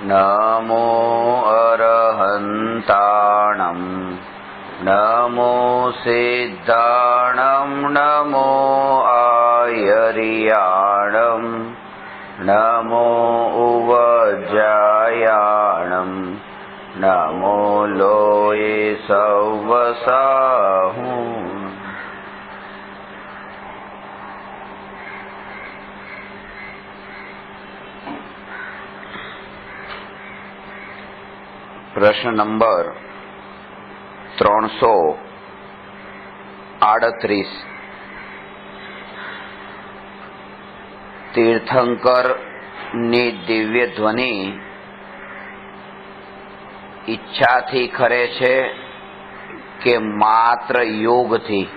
નમો અરહંતાણં નમો સિદ્ધાણં નમો આયર્યાણં નમો ઉવજ્જાયાણં નમો લોયે સવસાહું. પ્રશ્ન નંબર 338. તીર્થંકર ની દિવ્ય ધ્વનિ ઈચ્છાથી ખરે છે કે માત્ર યોગથી?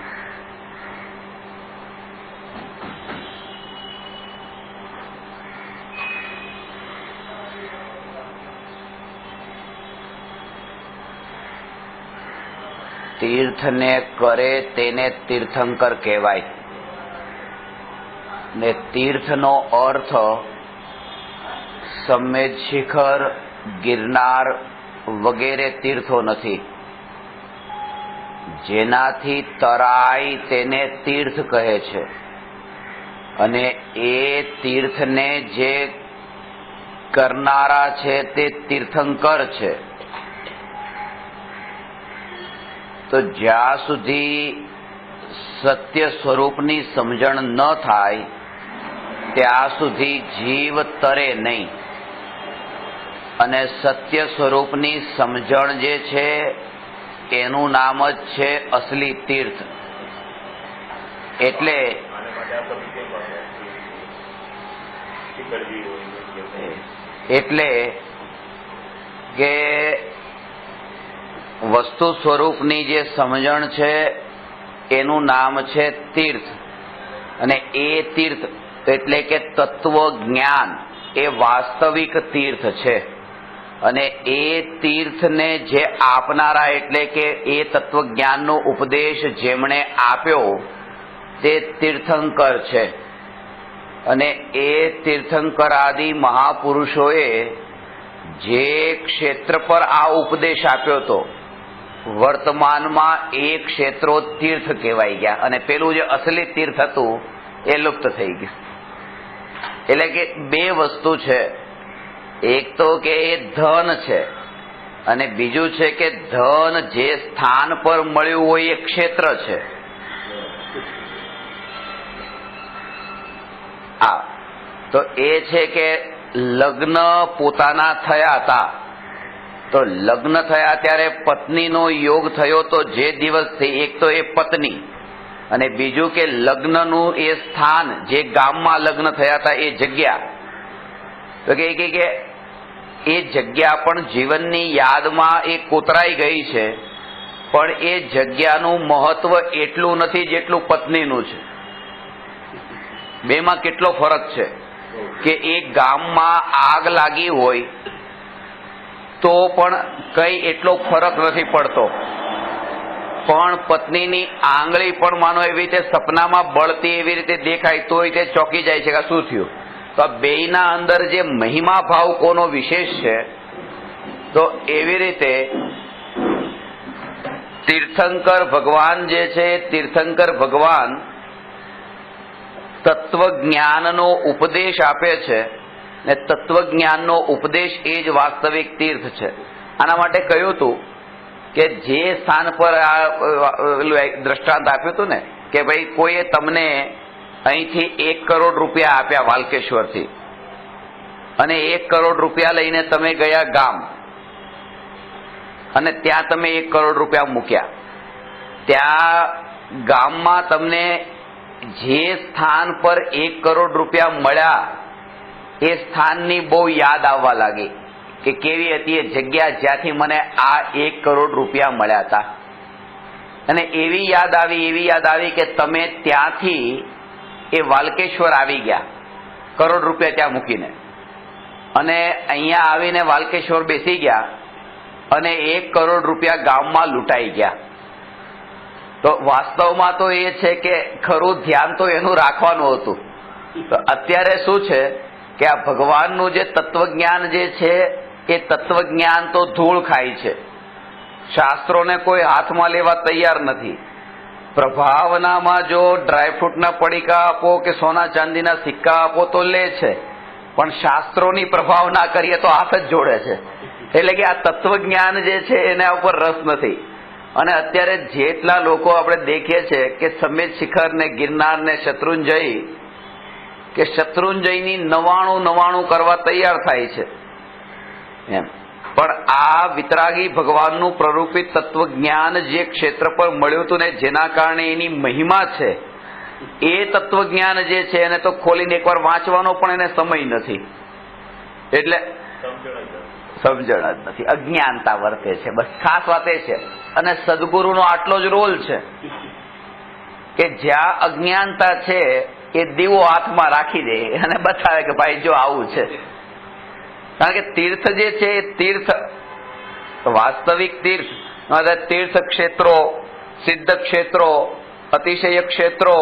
તીર્થને કરે તેને તીર્થંકર કહેવાય ને તીર્થનો અર્થ સમ્મેદ શિખર, ગિરનાર વગેરે તીર્થો નથી. જેનાથી તરાય તેને તીર્થ કહે છે અને એ તીર્થને જે કરનારા છે તે તીર્થંકર છે. તો જ્યાં સુધી સત્ય સ્વરૂપની સમજણ ન થાય ત્યાં સુધી જીવ તરે નહીં. અને સત્ય સ્વરૂપની સમજણ જે છે એનું નામ જ છે અસલી તીર્થ. એટલે કે વસ્તુ સ્વરૂપની જે સમજણ છે એનું નામ છે તીર્થ. અને એ તીર્થ એટલે કે તત્વ જ્ઞાન એ વાસ્તવિક તીર્થ છે. અને એ તીર્થને જે આપનારા એટલે કે એ તત્વ જ્ઞાનનો ઉપદેશ જેમણે આપ્યો તે તીર્થંકર છે. અને એ તીર્થંકર આદિ મહાપુરુષોએ જે ક્ષેત્ર પર આ ઉપદેશ આપ્યો હતો વર્તમાનમાં એ ક્ષેત્રો તીર્થ કહેવાઈ ગયા અને પેલું જે અસલી તીર્થ હતું એ લુપ્ત થઈ ગયું. એટલે કે બે વસ્તુ છે. એક તો કે એ ધન છે અને બીજું છે કે ધન જે સ્થાન પર મળ્યું હોય એ ક્ષેત્ર છે. હા, તો એ છે કે લગ્ન પોતાના થયા હતા તો લગ્ન થયા ત્યારે પત્નીનો યોગ થયો તો જે દિવસથી એક તો એ પત્ની અને બીજું કે લગ્નનું એ સ્થાન જે ગામમાં લગ્ન થયા હતા એ જગ્યા. તો કે એ જગ્યા પણ જીવનની યાદમાં એ કોતરાઈ ગઈ છે પણ એ જગ્યાનું મહત્વ એટલું નથી જેટલું પત્નીનું છે. બેમાં કેટલો ફરક છે કે એ ગામમાં આગ લાગી હોય તો પણ કઈ એટલો ફરક નથી પડતો પણ પત્નીની આંગળી પણ માનો એવી રીતે સપનામાં બળતી એવી રીતે દેખાય તોય તે ચોંકી જાય છે કે શું થયું. તો આ બેયના અંદર જે મહિમા ભાવ કોનો વિશેષ છે તો એવી રીતે તીર્થંકર ભગવાન જે છે તીર્થંકર ભગવાન તત્વજ્ઞાનનો ઉપદેશ આપે છે ને તત્વજ્ઞાનનો ઉપદેશ એ જ વાસ્તવિક તીર્થ છે. આના માટે કહ્યું હતું કે જે સ્થાન પર દ્રષ્ટાંત આપ્યું હતું ને કે ભાઈ કોઈએ તમને અહીંથી 1 કરોડ રૂપિયા આપ્યા વાલકેશ્વરથી અને 1 કરોડ રૂપિયા લઈને તમે ગયા ગામ અને ત્યાં તમે 1 કરોડ રૂપિયા મૂક્યા. ત્યાં ગામમાં તમને જે સ્થાન પર 1 કરોડ રૂપિયા મળ્યા એ સ્થાનની બહુ યાદ આવવા લાગી કે કેવી હતી એ જગ્યા જ્યાંથી મને આ 1 કરોડ રૂપિયા મળ્યા હતા. અને એવી યાદ આવી કે તમે ત્યાંથી એ વાલકેશ્વર આવી ગયા કરોડ રૂપિયા ત્યાં મૂકીને અને અહીંયા આવીને વાલકેશ્વર બેસી ગયા અને 1 કરોડ રૂપિયા ગામમાં લૂંટાઈ ગયા. તો વાસ્તવમાં તો એ છે કે ખરું ધ્યાન તો એનું રાખવાનું હતું. તો અત્યારે શું છે કે આ ભગવાનનું જે તત્વજ્ઞાન જે છે એ તત્વજ્ઞાન તો ધૂળ ખાય છે. શાસ્ત્રોને કોઈ હાથમાં લેવા તૈયાર નથી. પ્રભાવનામાં જો ડ્રાયફ્રૂટના પડીકા આપો કે સોના ચાંદીના સિક્કા આપો તો લે છે, પણ શાસ્ત્રોની પ્રભાવના કરીએ તો હાથ જ જોડે છે. એટલે કે આ તત્વજ્ઞાન જે છે એના ઉપર રસ નથી. અને અત્યારે જેટલા લોકો આપણે દેખીએ છીએ કે સમેત શિખર ને ગિરનાર ને શત્રુંજયની 99 કરવા તૈયાર થાય છે એમ. પણ આ વિતરાગી ભગવાનનું પ્રરૂપિત તત્વજ્ઞાન જે ક્ષેત્ર પર મળ્યું હતું ને, જેના કારણે એની મહિમા છે, એ તત્વજ્ઞાન જે છે એને તો ખોલીને એકવાર વાંચવાનો પણ એને સમય નથી. એટલે સમજણ જ નથી, અજ્ઞાનતા વર્તે છે. બસ ખાસ વાત એ છે. અને સદગુરુનો આટલો જ રોલ છે કે જ્યાં અજ્ઞાનતા છે એ દીવો હાથમાં રાખી દે અને બતાવે કે ભાઈ જો આવું છે. કારણ કે તીર્થ જે છે એ તીર્થ, વાસ્તવિક તીર્થ, તીર્થ ક્ષેત્રો, સિદ્ધ ક્ષેત્રો, અતિશય ક્ષેત્રો,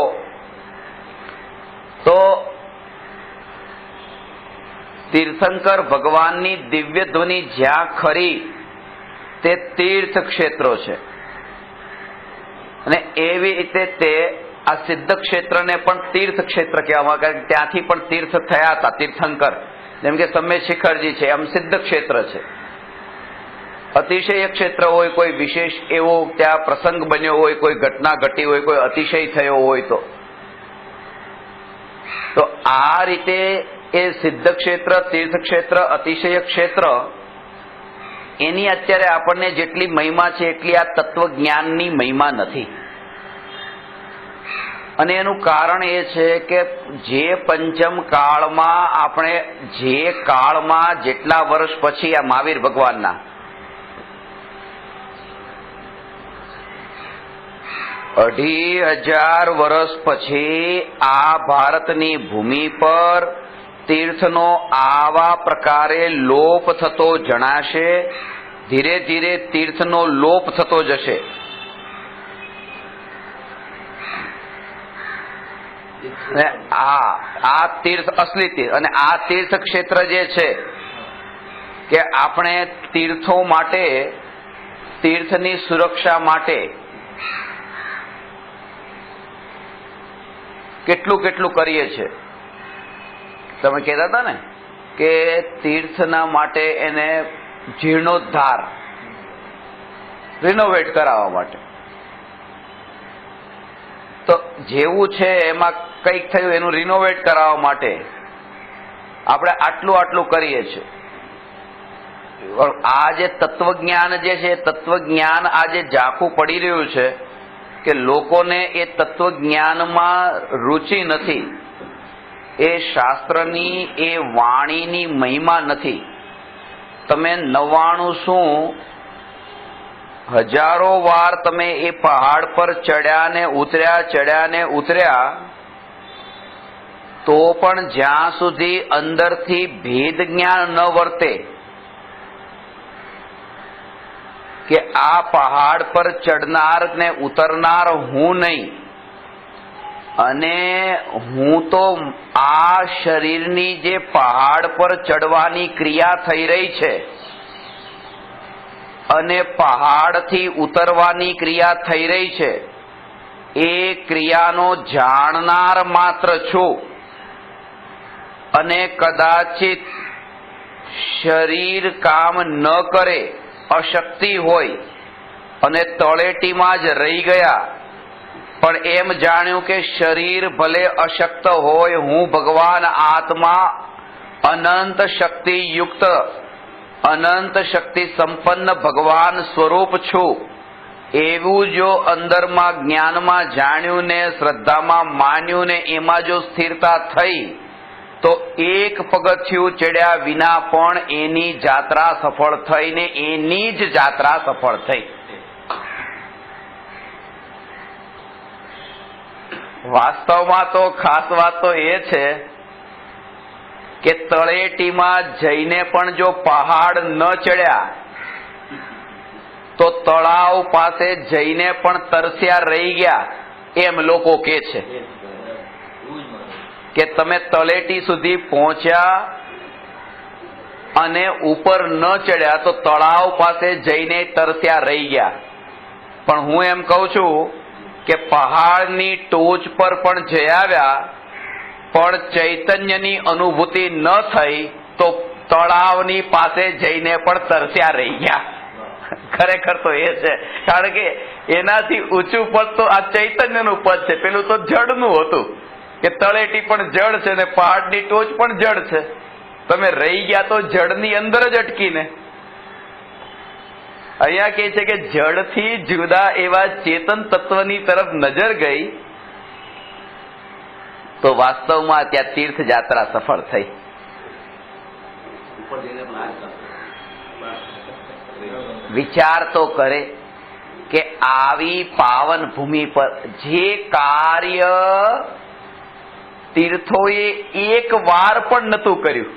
તો તીર્થંકર ભગવાનની દિવ્ય ધ્વનિ જ્યાં ખરી તે તીર્થ ક્ષેત્રો છે. અને એવી રીતે તે આ સિદ્ધ ક્ષેત્રને પણ તીર્થ ક્ષેત્ર કહેવામાં, કારણ કે ત્યાંથી પણ તીર્થ થયા હતા તીર્થંકર. જેમ કે સમ્ય શિખરજી છે, એમ સિદ્ધ ક્ષેત્ર છે. અતિશય ક્ષેત્ર હોય, કોઈ વિશેષ એવો ત્યાં પ્રસંગ બન્યો હોય, કોઈ ઘટના ઘટી હોય, કોઈ અતિશય થયો હોય તો આ રીતે એ સિદ્ધ ક્ષેત્ર, તીર્થ ક્ષેત્ર, અતિશય ક્ષેત્ર, એની અત્યારે આપણને જેટલી મહિમા છે એટલી આ તત્વજ્ઞાનની મહિમા નથી. અને એનું કારણ એ છે કે જે પંચમ કાળમાં આપણે, જે કાળમાં જેટલા વર્ષ પછી આ મહાવીર ભગવાનના 2500 વર્ષ પછી આ ભારતની ભૂમિ પર તીર્થનો આવા પ્રકારે લોપ થતો જણાશે. ધીરે ધીરે તીર્થનો લોપ થતો જશે. આ તીર્થ અસલી તીર્થ. અને આ તીર્થ ક્ષેત્ર જે છે કે આપણે તીર્થો માટે, તીર્થની સુરક્ષા માટે કેટલું કરીએ છીએ. તમે કહેતા હતા ને કે તીર્થના માટે એને જીર્ણોદ્ધાર, રિનોવેટ કરાવવા માટે. તો જેવું છે એમાં કંઈક થયું, એનું રિનોવેટ કરાવવા માટે આપણે આટલું કરીએ છીએ. આ જે તત્વજ્ઞાન જે છે, તત્વજ્ઞાન આજે ઝાંખું પડી રહ્યું છે કે લોકોને એ તત્વજ્ઞાનમાં રુચિ નથી. એ શાસ્ત્રની, એ વાણીની મહિમા નથી. તમે 99 શું, હજારો વાર તમે એ પહાડ પર ચડ્યા ને ઉતર્યા તો પણ જ્યાં સુધી અંદરથી ભેદ જ્ઞાન ન વર્તે કે આ પહાડ પર ચડનાર ને ઉતરનાર હું નહીં, અને હું તો આ શરીરની જે પહાડ પર ચડવાની ક્રિયા થઈ રહી છે અને પહાડથી ઉતરવાની ક્રિયા થઈ રહી છે, એ ક્રિયાનો જાણનાર માત્ર છું. અને કદાચિત શરીર કામ ન કરે, અશક્તિ હોય અને તળેટીમાં જ રહી ગયા, પણ એમ જાણ્યું કે શરીર ભલે અશક્ત હોય, હું ભગવાન આત્મા અનંત શક્તિ યુક્ત, અનંત શક્તિ સંપન્ન ભગવાન સ્વરૂપ છું. એવું જો અંદરમાં જ્ઞાનમાં જાણ્યું ને શ્રદ્ધામાં માન્યું ને એમાં જો સ્થિરતા થઈ તો એક પગથિયું ચડ્યા વિના પણ એની જાત્રા સફળ થઈ ને એની જ જાત્રા સફળ થઈ. વાસ્તવમાં તો ખાસ વાત તો એ છે કે તળેટીમાં જઈને પણ જો પહાડ ન ચડ્યા તો તળાવ પાસે જઈને પણ તરસ્યા રહી ગયા, એમ લોકો કે છે કે તમે તળેટી સુધી પહોંચ્યા અને ઉપર ન ચડ્યા તો તળાવ પાસે જઈને તરસ્યા રહી ગયા. પણ હું એમ કહું છું કે પહાડની ટોચ પર પણ જઈ આવ્યા પણ ચૈતન્યની અનુભૂતિ ન થઈ તો તળાવની પાસે જઈને પણ તરસ્યા રહી ગયા. ખરેખર તો એ છે, કારણ કે એનાથી ઊંચું પદ તો આ ચૈતન્યનું પદ છે. પેલું તો જળનું હતું કે તળેટી પણ જળ છે ને પહાડની ટોચ પણ જળ છે. તમે રહી ગયા તો જળની અંદર જ અટકીને. અહીંયા કહે છે કે જળથી જુદા એવા ચેતન તત્વની તરફ નજર ગઈ તો વાસ્તવમાં ત્યાં તીર્થ યાત્રા સફળ થઈ. વિચાર તો કરે કે આવી પાવન ભૂમિ પર જે કાર્ય તીર્થોએ એક વાર પણ નતું કર્યું,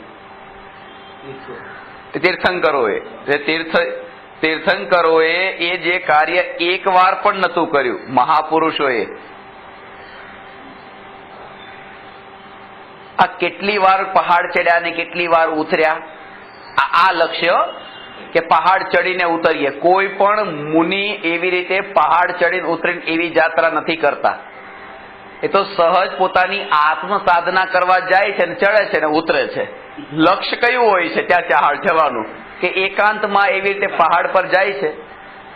તીર્થંકરોએ એ જે કાર્ય એક વાર પણ નતું કર્યું, મહાપુરુષોએ આ કેટલી વાર પહાડ ચડ્યા ને કેટલી વાર ઉતર્યા. આ લક્ષ્ય કે પહાડ ચડીને ઉતરીએ. કોઈ પણ મુનિ એવી રીતે પહાડ ચડીને ઉતરીને એવી યાત્રા નથી કરતા. એ તો સહજ પોતાની આત્મ સાધના કરવા જાય છે ને ચડે છે ને ઉતરે છે. લક્ષ્ય કયું હોય છે ત્યાં જવાનું કે એકાંતમાં એવી રીતે પહાડ પર જાય છે.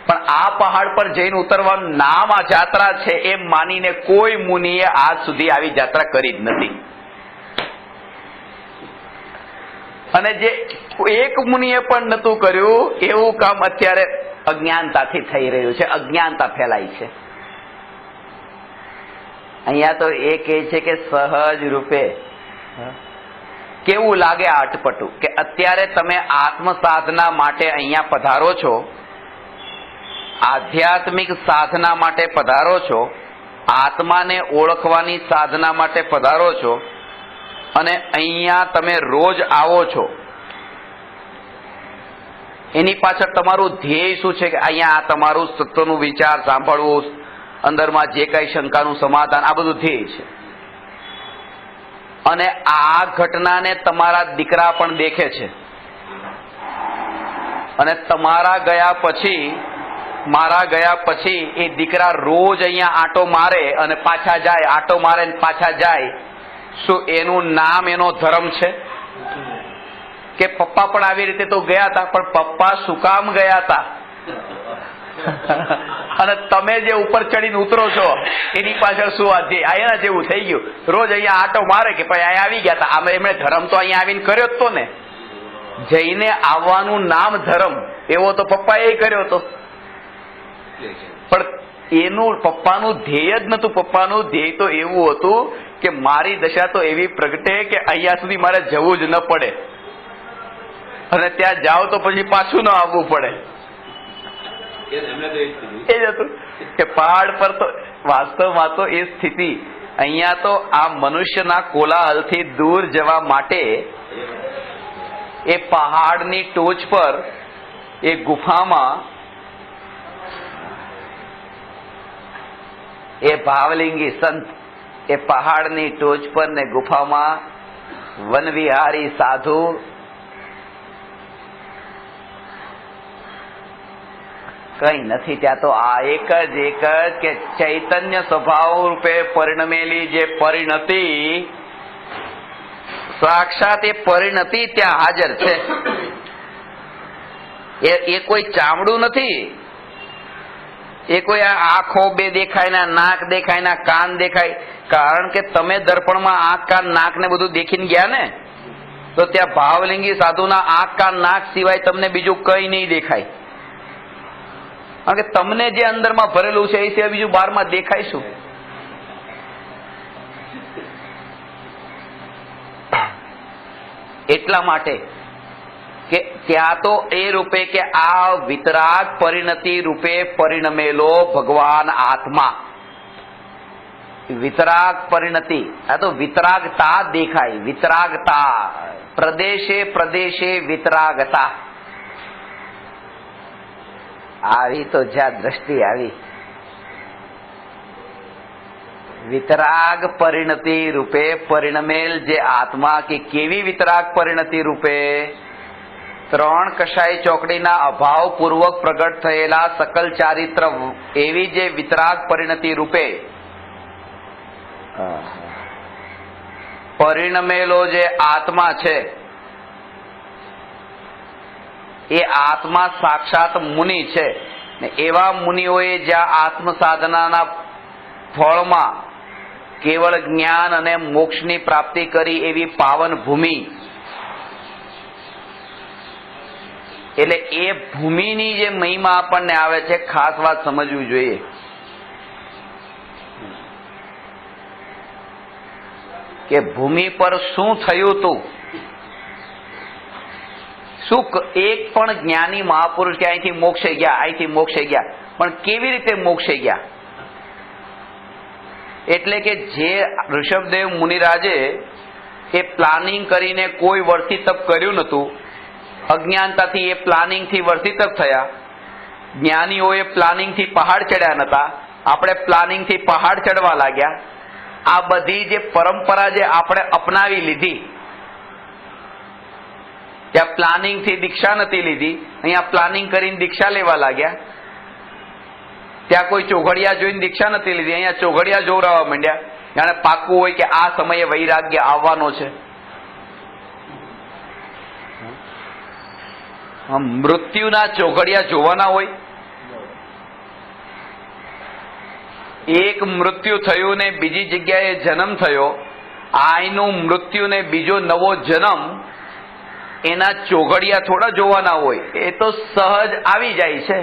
પણ આ પહાડ પર જઈને ઉતરવાનું નામ આ યાત્રા છે એમ માનીને કોઈ મુનિએ આજ સુધી આવી યાત્રા કરી જ નથી. અને જે એક મુનિએ પણ નતું કર્યું એવું કામ અત્યારે અજ્ઞાનતાથી થઈ રહ્યું છે. અજ્ઞાનતા ફેલાઈ છે. અહીંયા તો એ કહે છે કે સહજ રૂપે કેવું લાગે આ અટપટું કે અત્યારે તમે આત્મ સાધના માટે અહીંયા પધારો છો, આધ્યાત્મિક સાધના માટે પધારો છો, આત્માને ઓળખવાની સાધના માટે પધારો છો અને અહીંયા તમે રોજ આવો છો. એની પાછળ તમારું ધ્યેય શું છે કે અહીંયા તમારું સત્યનું વિચાર સાંભળવું, અંદરમાં જે કઈ શંકાનું સમાધાન, આ બધું ધ્યેય છે. અને આ ઘટનાને તમારા દીકરા પણ દેખે છે અને મારા ગયા પછી એ દીકરા રોજ અહીંયા આંટો મારે અને પાછા જાય, આંટો મારે ને પાછા જાય. શું એનું નામ એનો ધર્મ છે? કે પપ્પા પણ આવી રીતે તો ગયા હતા, પણ પપ્પા શું કામ ગયા હતા? અને તમે જે ઉપર ચડીને ઉતરો છો એની પાછળ શું આના જેવું થઈ ગયું. રોજ અહીંયા આંટો મારે કે ભાઈ અહીંયા આવી ગયા હતા, આમ એમણે ધર્મ તો અહીંયા આવીને કર્યો જ તો ને. જઈને આવવાનું નામ ધર્મ, એવો તો પપ્પાએ કર્યો હતો. પણ એનું પપ્પાનું ધ્યેય જ નતું. પપ્પાનું ધ્યેય તો એવું હતું કે મારી દશા તો એવી પ્રગટે કે અહીંયા સુધી મારે જવું જ ન પડે અને ત્યાં જાઓ તો પછી પાછું ન આવવું પડે. એ જ હતું કે પહાડ પર તો વાસ્તવમાં તો એ સ્થિતિ. અહીંયા તો આ મનુષ્યના કોલાહલથી દૂર જવા માટે એ પહાડની ટોચ પર એ ગુફામાં એ ભાવલિંગી સંત એ પહાડની ટોચ પર ને ગુફામાં વનવિહારી સાધુ કઈ નથી. ત્યાં તો આ એક જ કે ચૈતન્ય સ્વભાવ રૂપે પરિણમેલી જે પરિણતિ, સાક્ષાત એ પરિણતિ ત્યાં હાજર છે. એ કોઈ ચામડું નથી, એ કોઈ આંખો બે દેખાય ના, નાક દેખાય ના, કાન દેખાય. કારણ કે તમે દર્પણમાં આંખ કાન નાક ને બધું દેખીને ગયા ને, તો ત્યાં ભાવલિંગી સાધુના આંખ કાન નાક સિવાય તમને બીજું કઈ નહીં દેખાય. કારણ કે તમને જે અંદરમાં ભરેલું છે એ સિવાય બીજું બહારમાં દેખાય શું? એટલા માટે કે ત્યાં તો એ રૂપે કે આ વિતરાગ પરિણતિ રૂપે પરિણમેલો ભગવાન આત્મા, વિતરાગ પરિણતિ, આ તો વિતરાગતા દેખાય. વિતરાગતા, પ્રદેશે પ્રદેશે વિતરાગતા આવી તો જ્યાં દ્રષ્ટિ આવી. વિતરાગ પરિણતિ રૂપે પરિણમેલ જે આત્મા, કે કેવી વિતરાગ પરિણતિ રૂપે ત્રણ કશાય ચોકડીના અભાવ પૂર્વક પ્રગટ થયેલા સકલ ચારિત્ર એવી જે વિતરાગ પરિણતિ રૂપે પરિણમેલો જે આત્મા છે એ આત્મા સાક્ષાત મુનિ છે ને એવા મુનિઓએ જ્યાં આત્મ સાધનાના ફળમાં કેવળ જ્ઞાન અને મોક્ષની પ્રાપ્તિ કરી એવી પાવન ભૂમિ, એટલે એ ભૂમિની જે મહિમા આપણને આવે છે, ખાસ વાત સમજવી જોઈએ. કે ભૂમિ પર શું થયું હતું, શું એક પણ જ્ઞાની મહાપુરુષ કે અહીંથી મોક્ષે ગયા, અહીંથી મોક્ષે ગયા, પણ કેવી રીતે મોક્ષે ગયા? એટલે કે જે ઋષભદેવ મુનિરાજે એ પ્લાનિંગ કરીને કોઈ વર્ષી તપ કર્યું નતું, અજ્ઞાનતાથી એ પ્લાનિંગથી વર્ષી તપ થયા. જ્ઞાનીઓએ પ્લાનિંગથી પહાડ ચડ્યા નતા, આપણે પ્લાનિંગથી પહાડ ચડવા લાગ્યા. આ બધી જે પરંપરા જે આપણે અપનાવી લીધી, ત્યાં પ્લાનિંગથી દીક્ષા નથી લીધી, અહીંયા પ્લાનિંગ કરીને દીક્ષા લેવા લાગ્યા. ત્યાં કોઈ ચોઘડિયા જોઈને દીક્ષા નથી લીધી, અહીંયા ચોઘડિયા જોવરાવા માંડ્યા. જાણે પાકું હોય કે આ સમયે વૈરાગ્ય આવવાનો છે. મૃત્યુના ચોઘડિયા જોવાના હોય? એક મૃત્યુ થયું ને બીજી જગ્યાએ જન્મ થયો, આયનું મૃત્યુ ને બીજો નવો જન્મ, એના ચોઘડિયા થોડા જોવાના હોય? એ તો સહજ આવી જાય છે.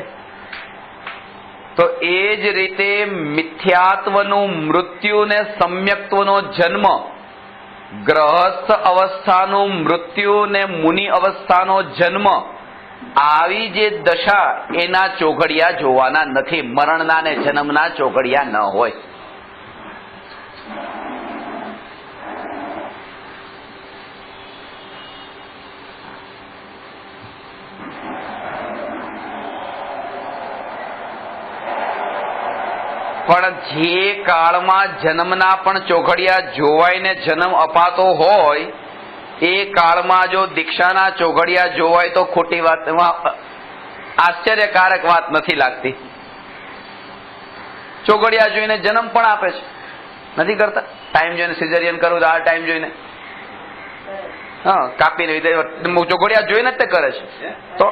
તો એ જ રીતે મિથ્યાત્વનું મૃત્યુ ને સમ્યક્ત્વનો જન્મ, ગ્રહસ્થ અવસ્થાનું મૃત્યુ ને મુનિ અવસ્થાનો જન્મ, આવી જે દશા એના ચોઘડિયા જોવાના નથી. મરણના ને જન્મના ચોઘડિયા ન હોય. પણ જે કાળમાં જન્મના પણ ચોઘડિયા જોવાય ને જન્મ અપાતો હોય, એ કાળમાં જો દીક્ષાના ચોઘડિયા જોવાય તો ખોટી વાત, આશ્ચર્યકારક વાત નથી લાગતી. ચોઘડિયા જોઈને જન્મ પણ આપે છે, નથી કરતા? ટાઈમ જોઈને સિઝેરિયન કરવું તો આ ટાઈમ જોઈને કાપીને ચોઘડિયા જોઈને જ તે કરે છે. તો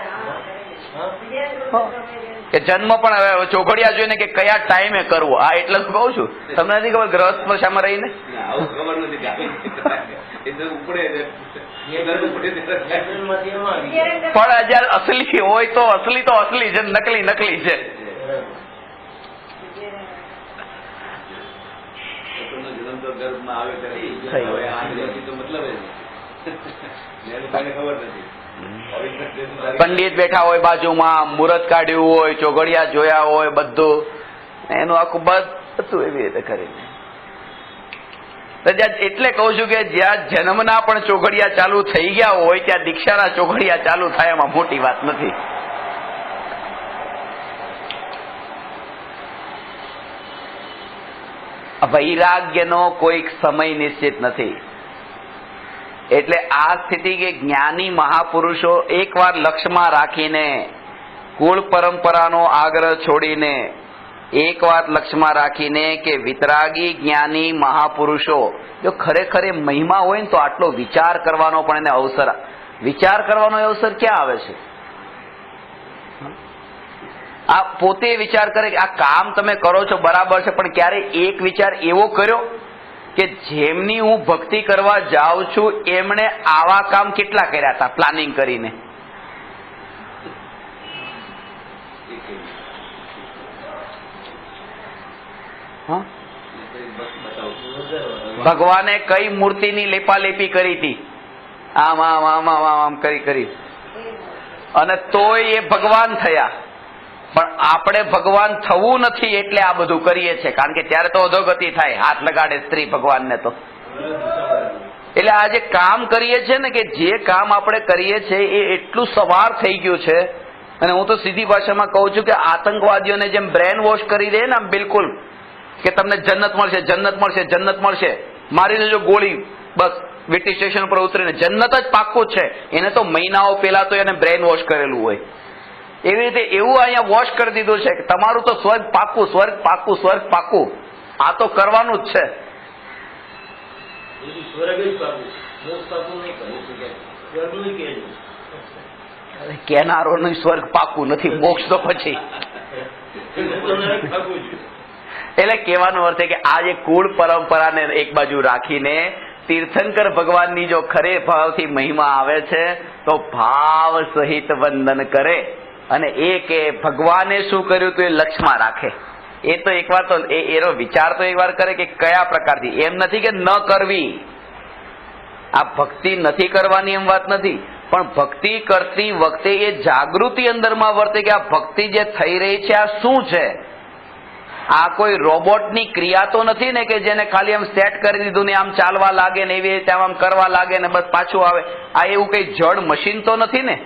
કે જન્મ પણ હવે ચોઘડિયા જોઈને કે કયા ટાઈમે કરવો, આ એટલે જ કહું છું. તમને નથી ખબર ગ્રહસ્થ દશામાં રહીને? પણ જયારે અસલી હોય તો અસલી છે, નકલી નકલી છે. પંડિત બેઠા હોય બાજુમાં, મુહૂર્ત કાઢ્યું હોય, ચોઘડિયા જોયા હોય, બધું એનું આખું બધું એવી રીતે કરીને. એટલે કહું છું કે જ્યાં જન્મના પણ ચોઘડિયા ચાલુ થઈ ગયા હોય, ત્યાં દીક્ષાના ચોઘડિયા ચાલુ થાય, એમાં મોટી વાત નથી. વૈરાગ્યનો કોઈક સમય નિશ્ચિત નથી. એટલે આ સ્થિતિ કે જ્ઞાની મહાપુરુષો એકવાર લક્ષ્યમાં રાખીને, કુળ પરંપરાનો આગ્રહ છોડીને, એકવાર લક્ષ્યમાં રાખીને કે વિતરાગી જ્ઞાની મહાપુરુષો જો ખરેખર મહિમા હોય ને તો આટલો વિચાર કરવાનો પણ એને અવસર, વિચાર કરવાનો અવસર ક્યાં આવે છે? આ પોતે વિચાર કરે કે આ કામ તમે કરો છો બરાબર છે, પણ ક્યારે એક વિચાર એવો કર્યો કે જેમની હું ભક્તિ કરવા જાઉં છું એમણે આવા કામ કેટલા કર્યા હતા પ્લાનિંગ કરીને? ભગવાને કઈ મૂર્તિની લેપાલેપી કરી હતી? આમ આમ આમ આમ આમ કરી કરી, અને તોય એ ભગવાન થયા. પણ આપણે ભગવાન થવું નથી એટલે આ બધું કરીએ છીએ, કારણ કે ત્યારે તો અધોગતિ થાય, હાથ લગાડે સ્ત્રી ભગવાનને. તો એટલે આ જે કામ કરીએ છીએ ને, કે જે કામ આપણે કરીએ છીએ એ એટલું સવાર થઈ ગયું છે. અને હું તો સીધી ભાષામાં કહું છું કે આતંકવાદીઓને જેમ બ્રેન વોશ કરી દે ને, આમ બિલકુલ કે તમને જન્નત મળશે, જન્નત મળશે, જન્નત મળશે, મારી દેજો ગોળી, બસ વીટી સ્ટેશન પર ઉતરીને જન્નત જ પાક્કું છે. એને તો મહિનાઓ પહેલા તો એને બ્રેન વોશ કરેલું હોય. એવી રીતે એવું અહીંયા વોશ કરી દીધું છે કે તમારું તો સ્વર્ગ પાક્કું, સ્વર્ગ પાક્કું, સ્વર્ગ પાક્કું. આ તો કરવાનું જ છે. કેનારોનું સ્વર્ગ પાક્કું નથી, મોક્ષ તો પછી. એટલે કહેવાનો અર્થ કે આ જે કુળ પરંપરાને એક બાજુ રાખીને તીર્થંકર ભગવાનની જો ખરે ભાવથી મહિમા આવે છે તો ભાવ સહિત વંદન કરે અને એ કે ભગવાને શું કર્યું તો એ લક્ષમાં રાખે. એ તો એકવાર તો એનો વિચાર તો એકવાર કરે કે કયા પ્રકારથી. એમ નથી કે ન કરવી, આ ભક્તિ નથી કરવાની એમ વાત નથી, પણ ભક્તિ કરતી વખતે એ જાગૃતિ અંદરમાં વર્તે કે આ ભક્તિ જે થઈ રહી છે આ શું છે. આ કોઈ રોબોટની ક્રિયા તો નથી ને કે જેને ખાલી આમ સેટ કરી દીધું ને આમ ચાલવા લાગે ને એવી રીતે આમ કરવા લાગે ને બસ પાછું આવે. આ એવું કઈ જડ મશીન તો નથી ને.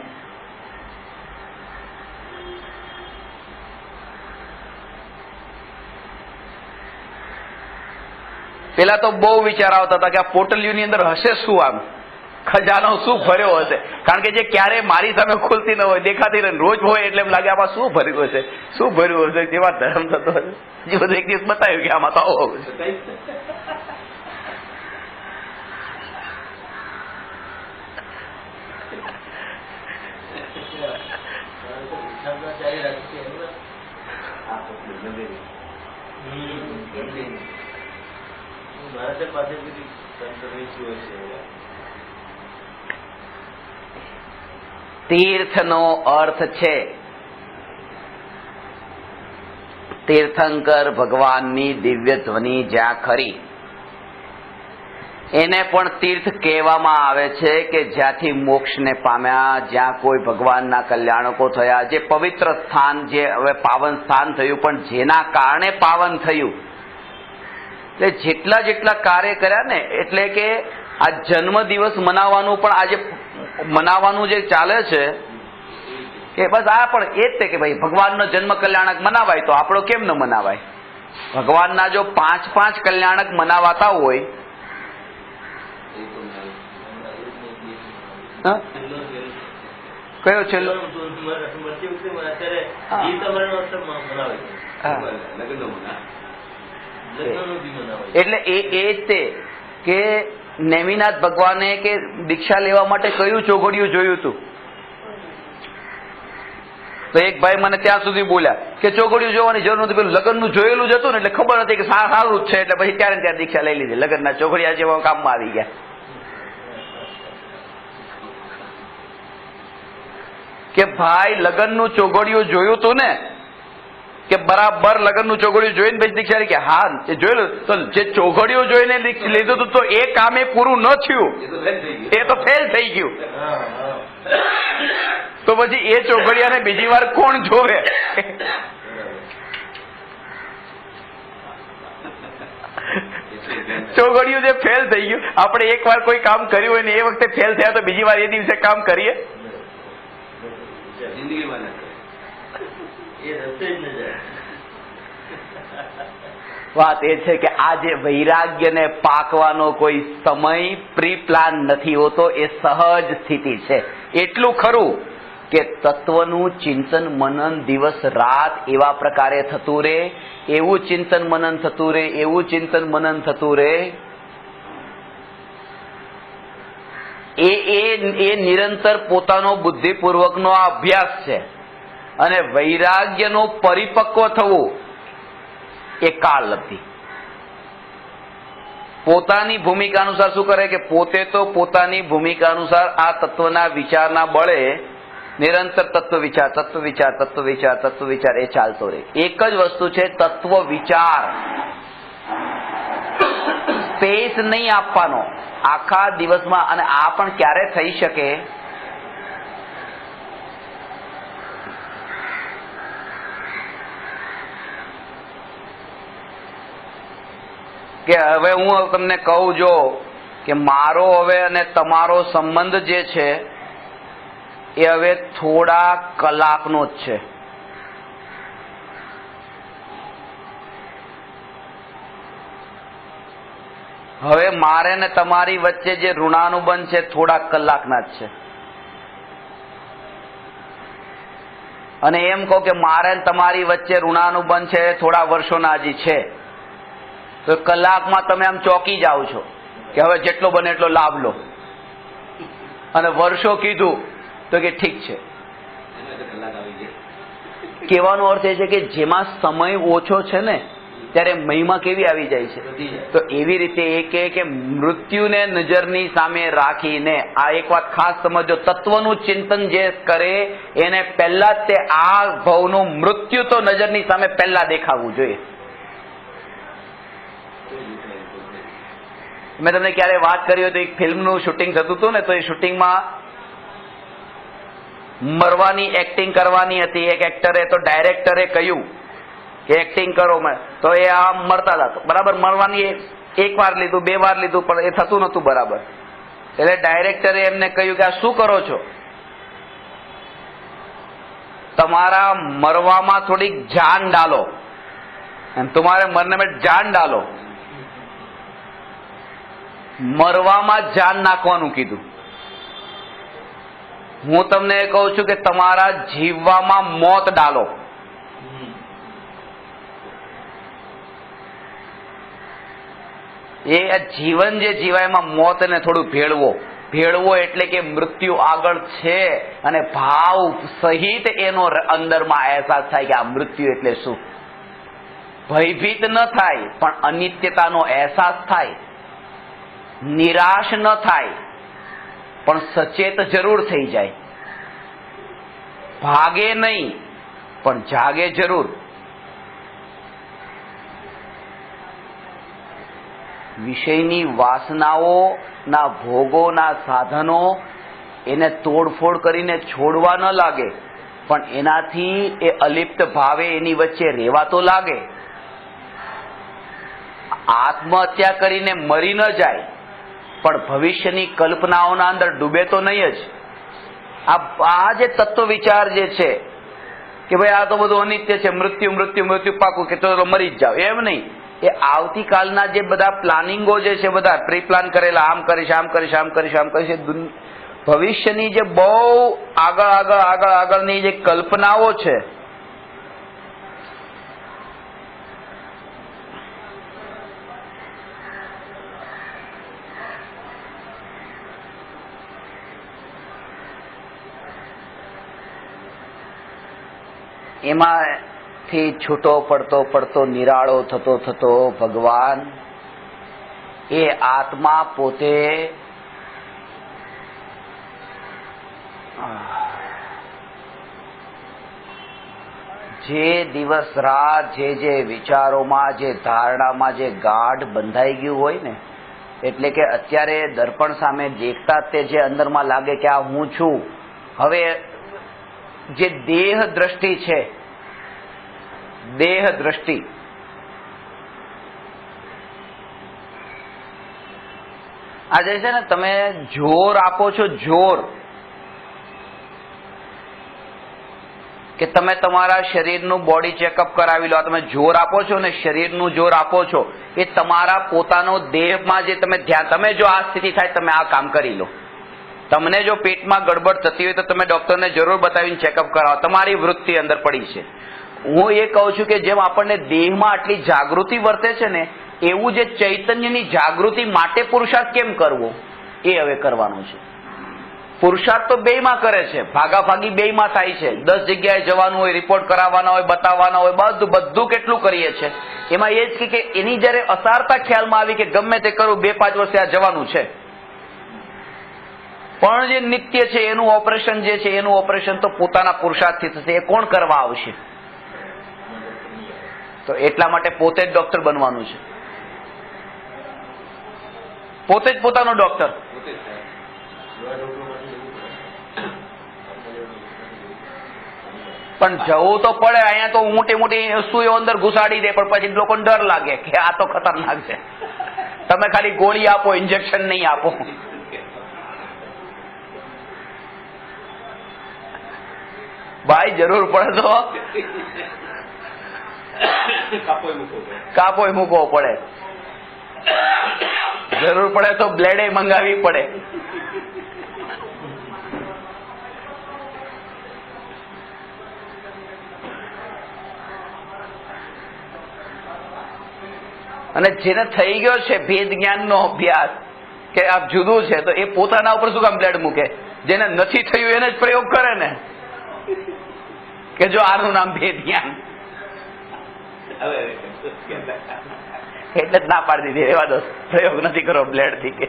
પેલા તો બહુ વિચાર આવતા હતા કે આ પોટલીઓની અંદર હશે શું, આમ ખજાનો શું ભર્યો હશે. કારણ કે જે ક્યારે મારી સામે ખુલતી ન હોય, દેખાતી રહે, રોજ હોય એટલે એમ લાગે આમાં શું ભર્યું હશે, શું ભર્યું હશે. જેવા ધર્મ થતો હશે જે બધું એક દિવસ બતાવ્યું કે આમાં તો આવો હશે. તીર્થનો અર્થ છે તીર્થંકર ભગવાનની દિવ્ય ધ્વનિ જ્યાં ખરી એને પણ તીર્થ કહેવામાં આવે છે કે જ્યાંથી મોક્ષને પામ્યા, જ્યાં કોઈ ભગવાનના કલ્યાણકો થયા, જે પવિત્ર સ્થાન, જે હવે પાવન સ્થાન થયું, પણ જેના કારણે પાવન થયું. એટલે જેટલા જેટલા કાર્ય કર્યા ને, એટલે કે આ જન્મ દિવસ મનાવવાનું પણ આજે મનાવવાનું જે ચાલે છે કે બસ આ પણ એ જ છે કે ભાઈ ભગવાનનો જન્મ કલ્યાણક મનાવાય તો આપણો કેમ ન મનાવાય. ભગવાનના જો 5 કલ્યાણક મનાવાતા હોય, કયો છેલ્લો એટલે એ જ તે કે નેમિનાથ ભગવાને કે દીક્ષા લેવા માટે કયું ચોઘડિયું જોયું હતું. તો એક ભાઈ મને ત્યાં સુધી બોલ્યા કે ચોઘડિયું જોવાની જરૂર નથી, પેલું લગ્નનું જોયેલું જ હતું ને એટલે ખબર હતી કે સારું જ છે, એટલે પછી ત્યારે ત્યાં દીક્ષા લઈ લીધી. લગ્નના ચોઘડિયા જેવા કામમાં આવી ગયા. કે ભાઈ લગ્નનું ચોઘડિયું જોયું હતું ને, કે બરાબર લગ્નનું ચોઘડિયું જોઈને પછી દીક્ષા લીધી. કે હા એ જોયેલું, તો જે ચોઘડિયું જોઈને લીધું હતું તો એ કામ એ પૂરું ન થયું, એ તો ફેલ થઈ ગયું. તો પછી એ ચોઘડિયાને બીજી વાર કોણ જોવે? ચોઘડિયું જે ફેલ થઈ ગયું, આપણે એક વાર કોઈ કામ કર્યું હોય ને એ વખતે ફેલ થયા તો બીજી વાર એ દિવસે કામ કરીએ? વાત એ છે કે આજે વૈરાગ્યને પાકવાનો કોઈ સમય પ્રી પ્લાન નથી હોતો, એ સહજ સ્થિતિ છે. એટલું ખરું કે તત્વનું ચિંતન મનન દિવસ રાત એવા પ્રકારે થતું રહે, એવું ચિંતન મનન થતું રહે, એવું ચિંતન મનન થતું રહે. એ નિરંતર પોતાનો બુદ્ધિપૂર્વકનો આ અભ્યાસ છે. અને વૈરાગ્યનો પરિપક્વ થવું એ કાળ નથી. પોતાની ભૂમિકા અનુસાર શું કરે કે પોતે તો પોતાની ભૂમિકા અનુસાર આ તત્વના વિચારના બળે નિરંતર તત્વ વિચાર, તત્વ વિચાર, તત્વ વિચાર, તત્વ વિચાર એ ચાલતો રહે. એક જ વસ્તુ છે તત્વ વિચાર. સ્પેસ નહીં આપવાનો આખા દિવસમાં. અને આ પણ ક્યારે થઈ શકે કે હવે હું તમને કહું જો કે મારો હવે અને તમારો સંબંધ જે છે એ હવે થોડા કલાકનો જ છે. હવે મારે ને તમારી વચ્ચે જે ઋણાનુબંધ છે થોડા કલાકના જ છે, અને એમ કહો કે મારે ને તમારી વચ્ચે ઋણાનુબંધ છે થોડા વર્ષોના હજી છે, તો કલાકમાં તમે આમ ચોકી જાઓ છો કે હવે જેટલો બને એટલો લાભ લો, અને વર્ષો કીધું તો કે ઠીક છે. કહેવાનો અર્થ એ છે કે જેમાં સમય ઓછો છે ને ત્યારે મહિમા કેવી આવી જાય છે. તો એવી રીતે એ કહે કે મૃત્યુને નજરની સામે રાખીને, આ એક વાત ખાસ સમજો, તત્વનું ચિંતન જે કરે એને પહેલા જ તે આ ભવનું મૃત્યુ તો નજરની સામે પહેલા દેખાવું જોઈએ. મેં તમને ક્યારે વાત કરી હતી, એક ફિલ્મનું શૂટિંગ થતું હતું ને, તો એ શૂટિંગમાં મરવાની એક્ટિંગ કરવાની હતી એક એક્ટરે, તો ડાયરેક્ટરે કહ્યું કે એક્ટિંગ કરો, તો એ આમ મરતા હતા. બરાબર, મરવાની એક વાર લીધું, 2 વાર લીધું, પણ એ થતું નતું બરાબર. એટલે ડાયરેક્ટરે એમને કહ્યું કે આ શું કરો છો, તમારા મરવામાં થોડીક જાન ડાલો, તમારે મરને में જાન ડાલો. મરવામાં જાન નાખવાનું કીધું. હું તમને કહું છું કે તમારા જીવવામાં મોત ડાલો. એ જીવન જે જીવાય એમાં મોતને થોડું ભેળવો એટલે કે મૃત્યુ આગળ છે, અને ભાવ સહિત એનો અંદરમાં અહેસાસ થાય કે આ મૃત્યુ એટલે શું. ભયભીત ન થાય પણ અનિત્યતાનો અહેસાસ થાય, નિરાશ ન થાય પણ સચેત જરૂર થઈ જાય, ભાગે નહીં પણ જાગે જરૂર. વિષયની વાસનાઓ ના ભોગોના સાધનો એને તોડફોડ કરીને છોડવા ન લાગે, પણ એનાથી એ અલિપ્ત ભાવે એની વચ્ચે રહેવા તો લાગે. આત્મહત્યા કરીને મરી ન જાય પણ ભવિષ્યની કલ્પનાઓના અંદર ડૂબે તો નહીં જ. આ જે તત્વ વિચાર જે છે કે ભાઈ આ તો બધું અનિત્ય છે, મૃત્યુ મૃત્યુ મૃત્યુ પાકું, કે ચલો મરી જ જાવ, એમ નહીં. એ આવતીકાલના જે બધા પ્લાનિંગો જે છે, બધા પ્રી પ્લાન કરેલા, આમ કરીશ આમ કરીશ આમ કરીશ આમ કરીશ, ભવિષ્યની જે બહુ આગળની જે કલ્પનાઓ છે, એમાંથી છૂટો પડતો નિરાળો થતો ભગવાન એ આત્મા પોતે જે દિવસ રાત જે વિચારોમાં, જે ધારણામાં જે ગાઢ બંધાઈ ગયું હોય ને, એટલે કે અત્યારે દર્પણ સામે દેખતા તે જે અંદરમાં લાગે કે આ હું છું. હવે જે દેહ દ્રષ્ટિ છે, દેહ દ્રષ્ટિ, આજે છે ને તમે જોર આપો છો, જોર કે તમે તમારા શરીરનું બોડી ચેકઅપ કરાવી લો, તમે જોર આપો છો ને, શરીરનું જોર આપો છો, એ તમારા પોતાનો દેહમાં જે તમે ધ્યાન, તમે જો આ સ્થિતિ થાય તમે આ કામ કરી લો. તમને જો પેટમાં ગડબડ થતી હોય તો તમે ડોક્ટરને જરૂર બતાવીને ચેકઅપ કરાવો, તમારી વૃત્તિ અંદર પડી છે. હું એ કહું છું કે જેમ આપણને દેહમાં આટલી જાગૃતિ વર્તે છે ને, એવું જે ચૈતન્યની જાગૃતિ માટે પુરુષાર્થ કેમ કરવો એ હવે કરવાનું છે. પુરુષાર્થ તો બેયમાં કરે છે, ભાગાભાગી બેયમાં થાય છે. 10 જગ્યાએ જવાનું હોય, રિપોર્ટ કરાવવાના હોય, બતાવવાના હોય, બધું કેટલું કરીએ છે. એમાં એ જ કે એની જયારે અસારતા ખ્યાલમાં આવી કે ગમે તે કરું, 2-5 વર્ષે આ જવાનું છે, પણ જે નિત્ય છે એનું ઓપરેશન જે છે, એનું ઓપરેશન તો પોતાના પુરુષાર્થથી થશે. એ કોણ કરવા આવશે? તો એટલા માટે પોતે જ ડોક્ટર બનવાનું છે, પોતે જ પોતાનો ડોક્ટર. પણ જવું તો પડે. અહીંયા તો મોટી સુઈઓ અંદર ઘુસાડી દે, પણ પછી લોકોને ડર લાગે કે આ તો ખતરનાક છે. તમે ખાલી ગોળી આપો, ઇન્જેક્શન નહીં આપો. ભાઈ જરૂર પડે તો કાપોય મૂકવો પડે. જરૂર પડે તો બ્લેડે મંગાવી પડે. અને જેને થઈ ગયો છે ભેદ જ્ઞાનનો અભ્યાસ કે આ જુદું છે, તો એ પોતાના ઉપર શું કામ બ્લેડ મૂકે? જેને નથી થયું એને જ પ્રયોગ કરે ને, કે જો આનું નામ ભેદ જ્ઞાન. એટલે જ ના પાડી દીધી, એવા દોસ્ત પ્રયોગ નથી કરો બ્લેડ થી. કે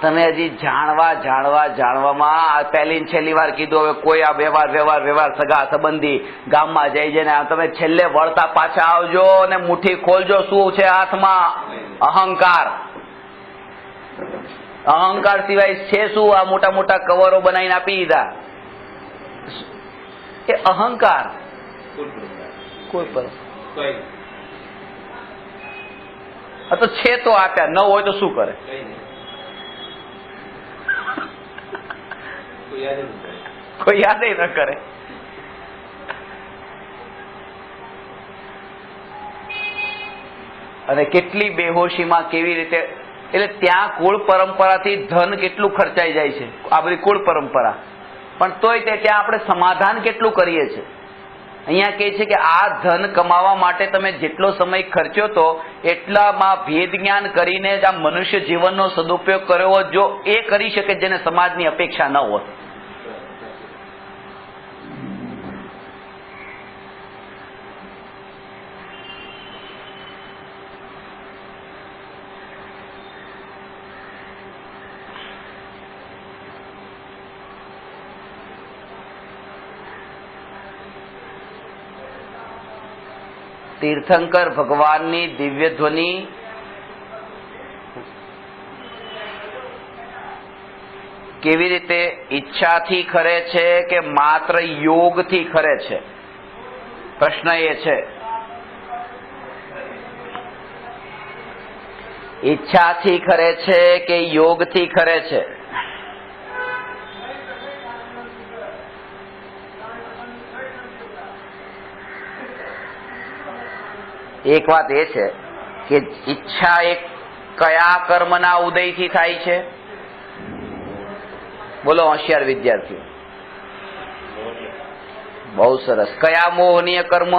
તમે હજી જાણવામાં પહેલી છેલ્લી વાર કીધું. હવે કોઈ આ વ્યવહાર સગા સંબંધી ગામમાં જઈ જઈને તમે છેલ્લે વળતા પાછા આવજો અને મુઠ્ઠી ખોલજો. શું છે હાથમાં? અહંકાર. અહંકાર સિવાય છે શું? આ મોટા મોટા કવરો બનાવીને આપી દીધા. એ અહંકાર કોઈ પર તો છે તો આપ્યા, ન હોય તો શું કરે? કોઈ યાદ ન કરે. અને કેટલી બેહોશીમાં કેવી રીતે, એટલે ત્યાં કુળ પરંપરાથી ધન કેટલું ખર્ચાઈ જાય છે, આ બધી કુળ પરંપરા. પણ તોય તે ત્યાં આપણે સમાધાન કેટલું કરીએ છીએ. અહીંયા કહે છે કે આ ધન કમાવા માટે તમે જેટલો સમય ખર્ચ્યો તો એટલામાં ભેદ જ્ઞાન કરીને જ આ મનુષ્ય જીવનનો સદુપયોગ કર્યો હોત, જો એ કરી શકે જેને સમાજની અપેક્ષા ન હોત. તીર્થંકર ભગવાનની દિવ્ય ધ્વનિ કેવી રીતે ઈચ્છાથી ખરે છે કે માત્ર યોગથી ખરે છે? પ્રશ્ન એ છે. ઈચ્છાથી ખરે છે કે યોગથી ખરે છે? એક વાત એ છે કે ઈચ્છા એક કયા કર્મના ઉદયથી થાય છે? બોલો હોશિયાર વિદ્યાર્થીઓ. બહુ સરસ. કયા મોહનીય કર્મ?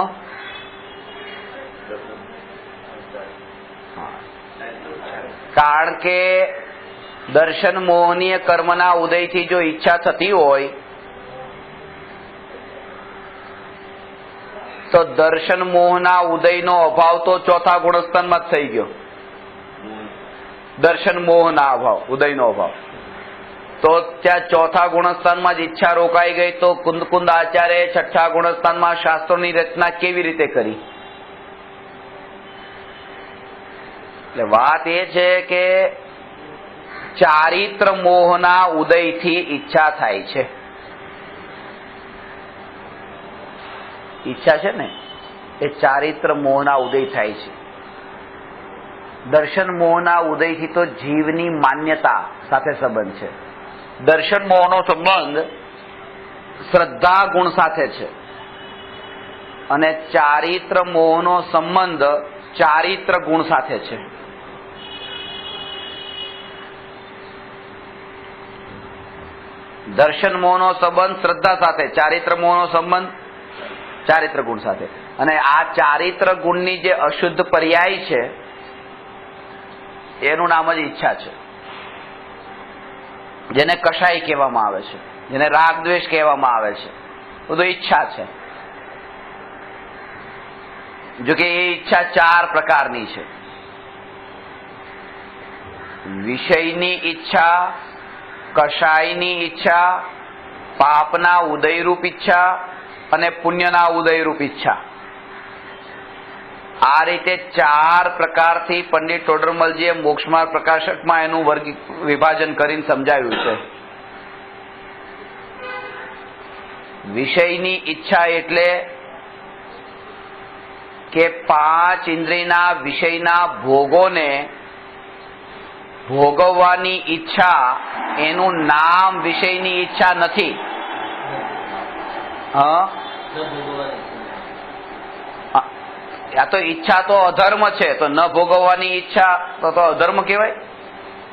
કારણ કે દર્શન મોહનીય કર્મના ઉદયથી જો ઈચ્છા થતી હોય તો દર્શન મોહના ઉદયનો અભાવ તો ચોથા ગુણસ્થાનમાં જ થઈ ગયો. દર્શન મોહના અભાવ, ઉદયનો અભાવ, તો ત્યાં ચોથા ગુણસ્થાનમાં જ ઈચ્છા રોકાઈ ગઈ. તો કુંદ આચાર્ય છઠ્ઠા ગુણસ્થાનમાં શાસ્ત્રોની રચના કેવી રીતે કરી? એટલે વાત એ છે કે ચારિત્ર મોહના ઉદયથી ઈચ્છા થાય છે. ઈચ્છા છે ને એ ચારિત્ર મોહના ઉદય થાય છે. દર્શન મોહના ઉદયથી તો જીવની માન્યતા સાથે સંબંધ છે. દર્શન મોહનો સંબંધ શ્રદ્ધા ગુણ સાથે છે અને ચારિત્ર મોહનો સંબંધ ચારિત્ર ગુણ સાથે છે. દર્શન મોહનો સંબંધ શ્રદ્ધા સાથે, ચારિત્ર મોહનો સંબંધ ચારિત્ર ગુણ સાથે. અને આ ચારિત્ર ગુણની જે અશુદ્ધ પર્યાય છે એનું નામ જ ઈચ્છા છે, જેને કશાય કહેવામાં આવે છે, જેને રાગ દ્વેષ કહેવામાં આવે છે. બધું ઈચ્છા છે. જોકે એ ઈચ્છા ચાર પ્રકારની છે. વિષયની ઈચ્છા, કશાયની ઈચ્છા, પાપના ઉદયરૂપ ઈચ્છા અને પુણ્યના ઉદયરૂપ ઈચ્છા. આ રીતે ચાર પ્રકારથી પંડિત ટોડરમલજીએ મોક્ષમાર્ગ પ્રકાશકમાં એનું વિભાજન કરીને સમજાવ્યું છે. વિષયની ઈચ્છા એટલે કે પાંચ ઇન્દ્રિયના વિષયના ભોગોને ભોગવવાની ઈચ્છા, એનું નામ વિષયની ઈચ્છા નથી. હા, આ તો ઈચ્છા તો અધર્મ છે, તો ન ભોગવવાની ઈચ્છા તો અધર્મ કહેવાય.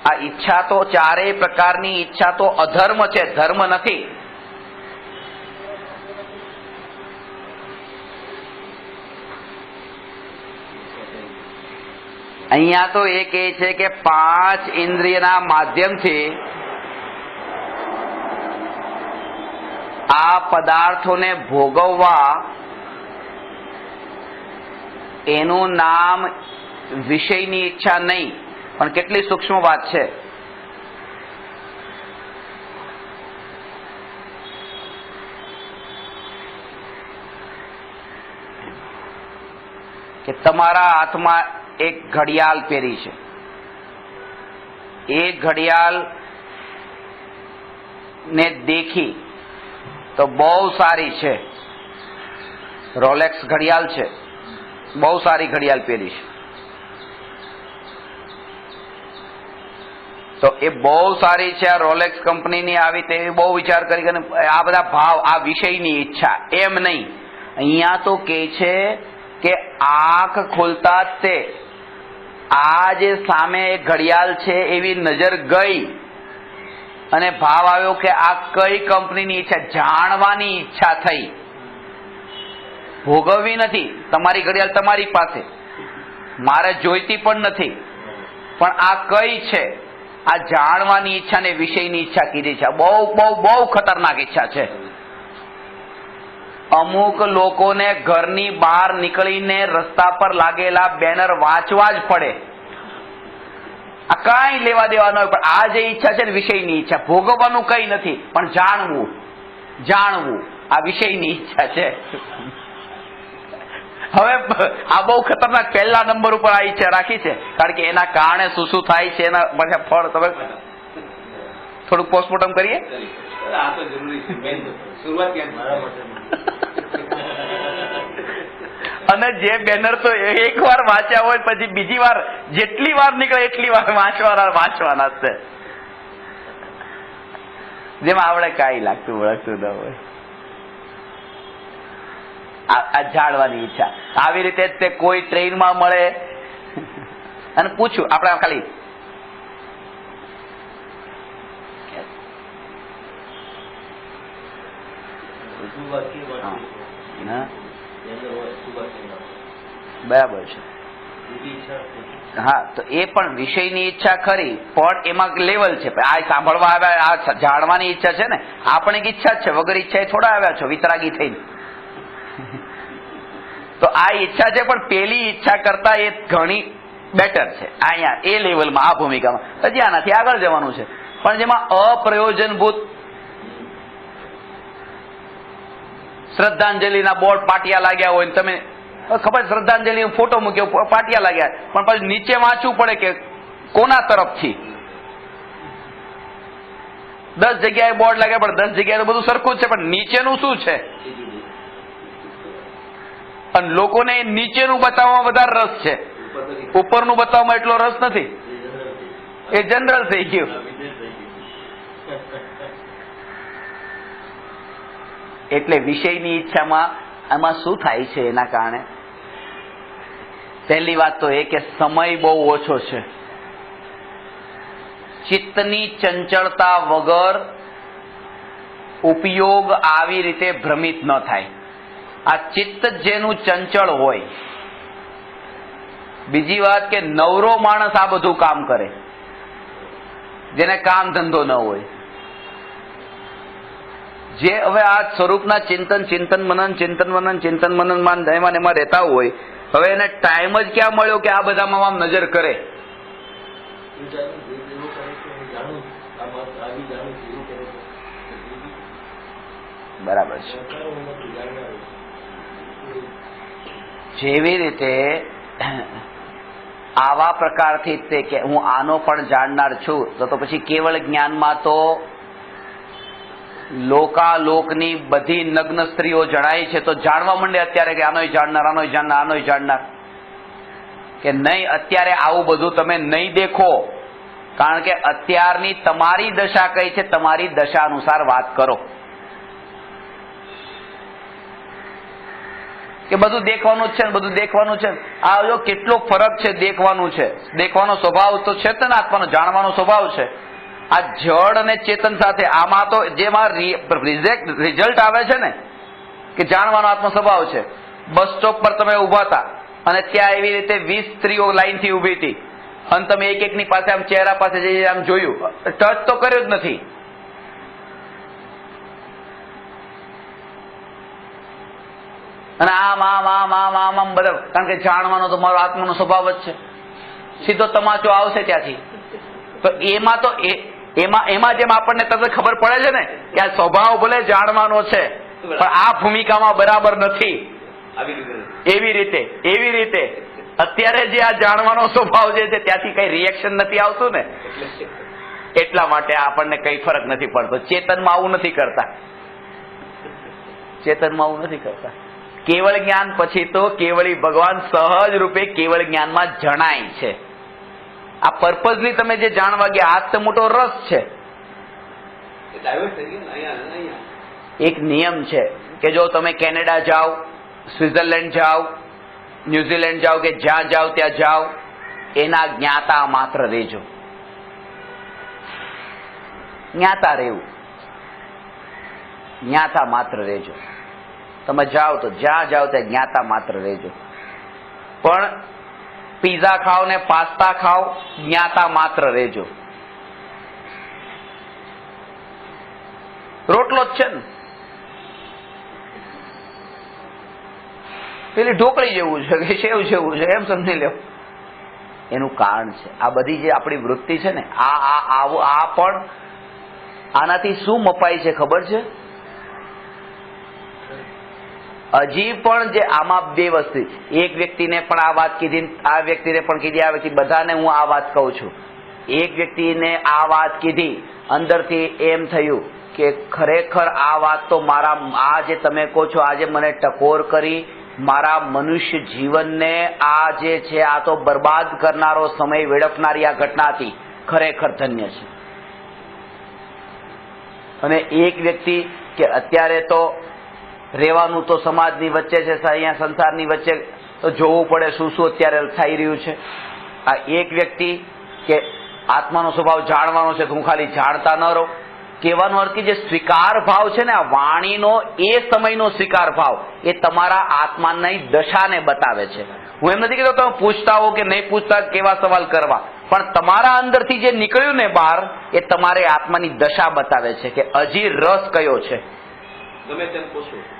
આ ઈચ્છા તો ચારેય પ્રકારની ઈચ્છા તો અધર્મ છે, ધર્મ નથી. અહીંયા તો એ કહે છે કે 5 ઇન્દ્રિયના માધ્યમથી આ પદાર્થોને ભોગવવા, એનું નામ વિષયની ઈચ્છા નહીં. પણ કેટલી સૂક્ષ્મ વાત છે. કે તમારા હાથમાં એક ઘડિયાળ પહેરી છે, એ ઘડિયાળ ને દેખી તો બહુ સારી છે, રોલેક્સ ઘડિયાળ છે, બહુ સારી ઘડિયાળ પહેરી છે, તો એ બહુ સારી છે, આ રોલેક્સ કંપનીની આવી તેવી બહુ વિચાર કરી, આ બધા ભાવ, આ વિષયની ઈચ્છા. એમ નહીં, અહીંયા તો કે છે કે આંખ ખોલતા તે આ જે સામે ઘડિયાળ છે એવી નજર ગઈ અને ભાવ આવ્યો કે આ કઈ કંપનીની ઈચ્છા, જાણવાની ઈચ્છા થઈ, ભોગવવી નથી. તમારી ઘડિયાળ તમારી પાસે, મારે જોઈતી પણ નથી, પણ આ કઈ છે, આ જાણવાની ઈચ્છા ને વિષયની ઈચ્છા કીધી છે. બહુ બહુ બહુ ખતરનાક ઈચ્છા છે. અમુક લોકોને ઘરની બહાર નીકળીને રસ્તા પર લાગેલા બેનર વાંચવા જ પડે. આ કઈ લેવા દેવા ન હોય, પણ આ જે ઈચ્છા છે ને વિષયની ઈચ્છા, ભોગવવાનું કઈ નથી, પણ જાણવું, જાણવું આ વિષયની ઈચ્છા છે. હવે આ બહુ ખતરનાક પહેલા નંબર ઉપર આ ઈચ્છા રાખી છે, કારણ કે એના કારણે શું શું થાય છે, એના પાછા ફળ. તમે થોડુંક પોસ્ટમોર્ટમ કરીએ. અને જે બેનર તો એક વાર વાંચ્યા હોય પછી બીજી વાર જેટલી વાર નીકળે એટલી વાર વાંચવાના છે, જેમાં આપણે કાંઈ લાગતું વળગતું ન હોય. આ જાણવાની ઈચ્છા. આવી રીતે તે કોઈ ટ્રેનમાં મળે અને પૂછ્યું, આપણે ખાલી બરાબર છે. હા, તો એ પણ વિષયની ઈચ્છા ખરી, પણ એમાં લેવલ છે. આ સાંભળવા આવ્યા, આ જાણવાની ઈચ્છા છે ને, આ પણ એક ઈચ્છા જ છે. વગર ઈચ્છા થોડા આવ્યા છો વિતરાગી થઈને. તો આ ઈચ્છા છે, પણ પેલી ઈચ્છા કરતા એ ઘણી બેટર છે. અહીંયા એ લેવલમાં, આ ભૂમિકામાં હજી આનાથી આગળ જવાનું છે, પણ જેમાં અપ્રયોજનભૂત શ્રદ્ધાંજલિના બોર્ડ પાટિયા લાગ્યા હોય, તમે ખબર શ્રદ્ધાંજલિ ફોટો મૂક્યો, પાટિયા લાગ્યા, પણ પછી નીચે વાંચવું પડે કે કોના તરફથી. 10 જગ્યાએ બોર્ડ લાગ્યા, પણ 10 જગ્યાએ બધું સરખું જ છે, પણ નીચેનું શું છે? અને લોકોને નીચેનું બતાવવામાં વધારે રસ છે, ઉપરનું બતાવવામાં એટલો રસ નથી. એ જનરલ થઈ ગયું. એટલે વિષયની ઈચ્છામાં આમાં શું થાય છે? એના કારણે પહેલી વાત તો એ કે સમય બહુ ઓછો છે. ચિત્તની ચંચળતા વગર ઉપયોગ આવી રીતે ભ્રમિત ન થાય. આ ચિત્ત જેનું ચંચળ હોય. બીજી વાત કે નવરો માણસ આ બધું કામ કરે, જેને કામ ધંધો ન હોય. જે હવે આ સ્વરૂપના ચિંતન મનન માન એમાં રહેતા હોય, હવે એને ટાઈમ જ ક્યાં મળ્યો કે આ બધામાં આમ નજર કરે? બરાબર છે. જેવી રીતે આવા પ્રકારથી તે કે હું આનો પણ જાણનાર છું, તો પછી કેવળ જ્ઞાનમાં તો લોકાલોકની બધી નગ્ન સ્ત્રીઓ જણાય છે, તો જાણવા માંડે અત્યારે કે આનોય જાણનાર કે નહીં. અત્યારે આવું બધું તમે નહીં દેખો, કારણ કે અત્યારની તમારી દશા કઈ છે, તમારી દશા અનુસાર વાત કરો. કે બધું દેખવાનું જ છે ને બધું દેખવાનું છે. આ જો કેટલો ફરક છે. દેખવાનું છે, દેખવાનો સ્વભાવ તો છે ને આત્માનો, જાણવાનો સ્વભાવ છે. આ જડ અને ચેતન સાથે આમાં તો જેમાં રિઝલ્ટ આવે છે ને કે જાણવાનો આત્મ સ્વભાવ છે. બસ સ્ટોપ પર તમે ઉભા હતા અને ત્યાં એવી રીતે 20 સ્ત્રીઓ લાઈન થી ઉભી હતી અને તમે એક એકની પાસે આમ ચહેરા પાસે જઈ આમ જોયું, ટચ તો કર્યો જ નથી. અને આમ આમ આમ આમ આમ આમ બધા, કારણ કે જાણવાનો તો મારો આત્માનો સ્વભાવ જ છે. સીધો તમાચો આવશે ત્યાંથી. તો એમાં જેમ આપણને તરત ખબર પડે છે ને કે આ સ્વભાવ ભલે જાણવાનો છે પણ આ ભૂમિકામાં બરાબર નથી. એવી રીતે અત્યારે જે આ જાણવાનો સ્વભાવ જે છે ત્યાંથી કઈ રિએક્શન નથી આવતું ને, એટલા માટે આપણને કઈ ફરક નથી પડતો. ચેતનમાં આવું નથી કરતા. કેવળ જ્ઞાન પછી તો કેવળી ભગવાન સહજ રૂપે કેવળ જ્ઞાનમાં જણાય છે. આ પર્પઝલી તમે જે જાણવા ગયા, આ તો મોટો રસ છે. એક નિયમ છે કે જો તમે કેનેડા જાઓ, સ્વિટ્ઝરલેન્ડ જાઓ, ન્યુઝીલેન્ડ જાઓ કે જ્યાં જાઓ ત્યાં જાઓ, એના જ્ઞાતા માત્ર રહેજો. જ્ઞાતા રહેવું, જ્ઞાતા માત્ર રહેજો. તમે જાઓ તો જ્યાં જાઓ ત્યાં જ્ઞાતા માત્ર રહેજો. પણ પીઝા ખાઓ ને પાસ્તા ખાઓ, જ્ઞાતા માત્ર રહેજો. રોટલો જ છે ને, પેલી ઢોકળી જેવું છે કે સેવ જેવું છે એમ સમજી લો. એનું કારણ છે આ બધી જે આપણી વૃત્તિ છે ને, આ પણ આનાથી શું મપાય છે ખબર છે? હજી પણ જે આમાં બે વસ્તુ, એક વ્યક્તિને પણ આ વાત કીધી, આ વ્યક્તિને પણ કીધી, આ વ્યક્તિ, બધાને હું આ વાત કહું છું. એક વ્યક્તિને આ વાત કીધી, અંદરથી એમ થયું કે ખરેખર આ વાત તો મારા, આ જે તમે કહો છો આજે મને ટકોર કરી, મારા મનુષ્ય જીવનને આ જે છે આ તો બરબાદ કરનારો, સમય વેડફનારી આ ઘટના હતી, ખરેખર ધન્ય છે. અને એક વ્યક્તિ કે અત્યારે તો રહેવાનું તો સમાજની વચ્ચે છે, અહીંયા સંસારની વચ્ચે તો જોવું પડે શું શું અત્યારે થઈ રહ્યું છે. આ એક વ્યક્તિ કે આત્માનો સ્વભાવ જાણવાનો છે તો હું ખાલી જાણતા ન રહું. કહેવાનો અર્થ કે જે સ્વીકાર ભાવ છે ને, આ વાણીનો એ સમયનો સ્વીકાર ભાવ એ તમારા આત્માની દશાને બતાવે છે. હું એમ નથી કહેતો તમે પૂછતા હો કે નહીં પૂછતા કેવા સવાલ કરવા, પણ તમારા અંદરથી જે નીકળ્યું ને બહાર એ તમારે આત્માની દશા બતાવે છે કે હજી રસ કયો છે.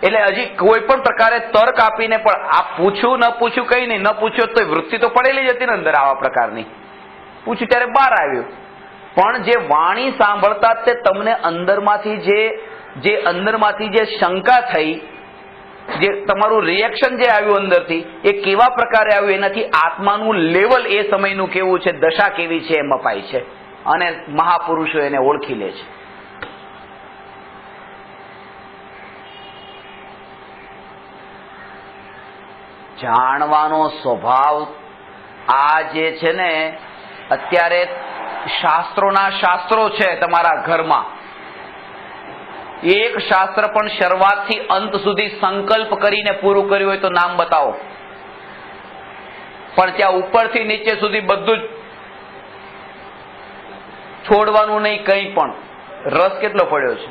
એટલે હજી કોઈ પણ પ્રકારે તર્ક આપીને પણ આ પૂછ્યું ન પૂછ્યું કઈ નહીં, ન પૂછ્યું તો વૃત્તિ તો પડેલી જ હતી ને અંદર આવા પ્રકારની. પૂછ્યું ત્યારે બહાર આવ્યું. પણ જે વાણી સાંભળતા તે તમને અંદરમાંથી જે શંકા થઈ, જે તમારું રિએક્શન જે આવ્યું અંદરથી, એ કેવા પ્રકારે આવ્યું એનાથી આત્માનું લેવલ એ સમયનું કેવું છે, દશા કેવી છે એ મપાય છે. અને મહાપુરુષો એને ઓળખી લે છે. જાણવાનો સ્વભાવ આ જે છે ને, અત્યારે શાસ્ત્રોના શાસ્ત્રો છે તમારા ઘરમાં. એક શાસ્ત્ર પણ શરૂઆતથી અંત સુધી સંકલ્પ કરીને પૂરું કર્યું હોય તો નામ બતાવો. પણ ત્યાં ઉપરથી નીચે સુધી બધું જ છોડવાનું નહીં, કંઈ પણ. રસ કેટલો પડ્યો છે.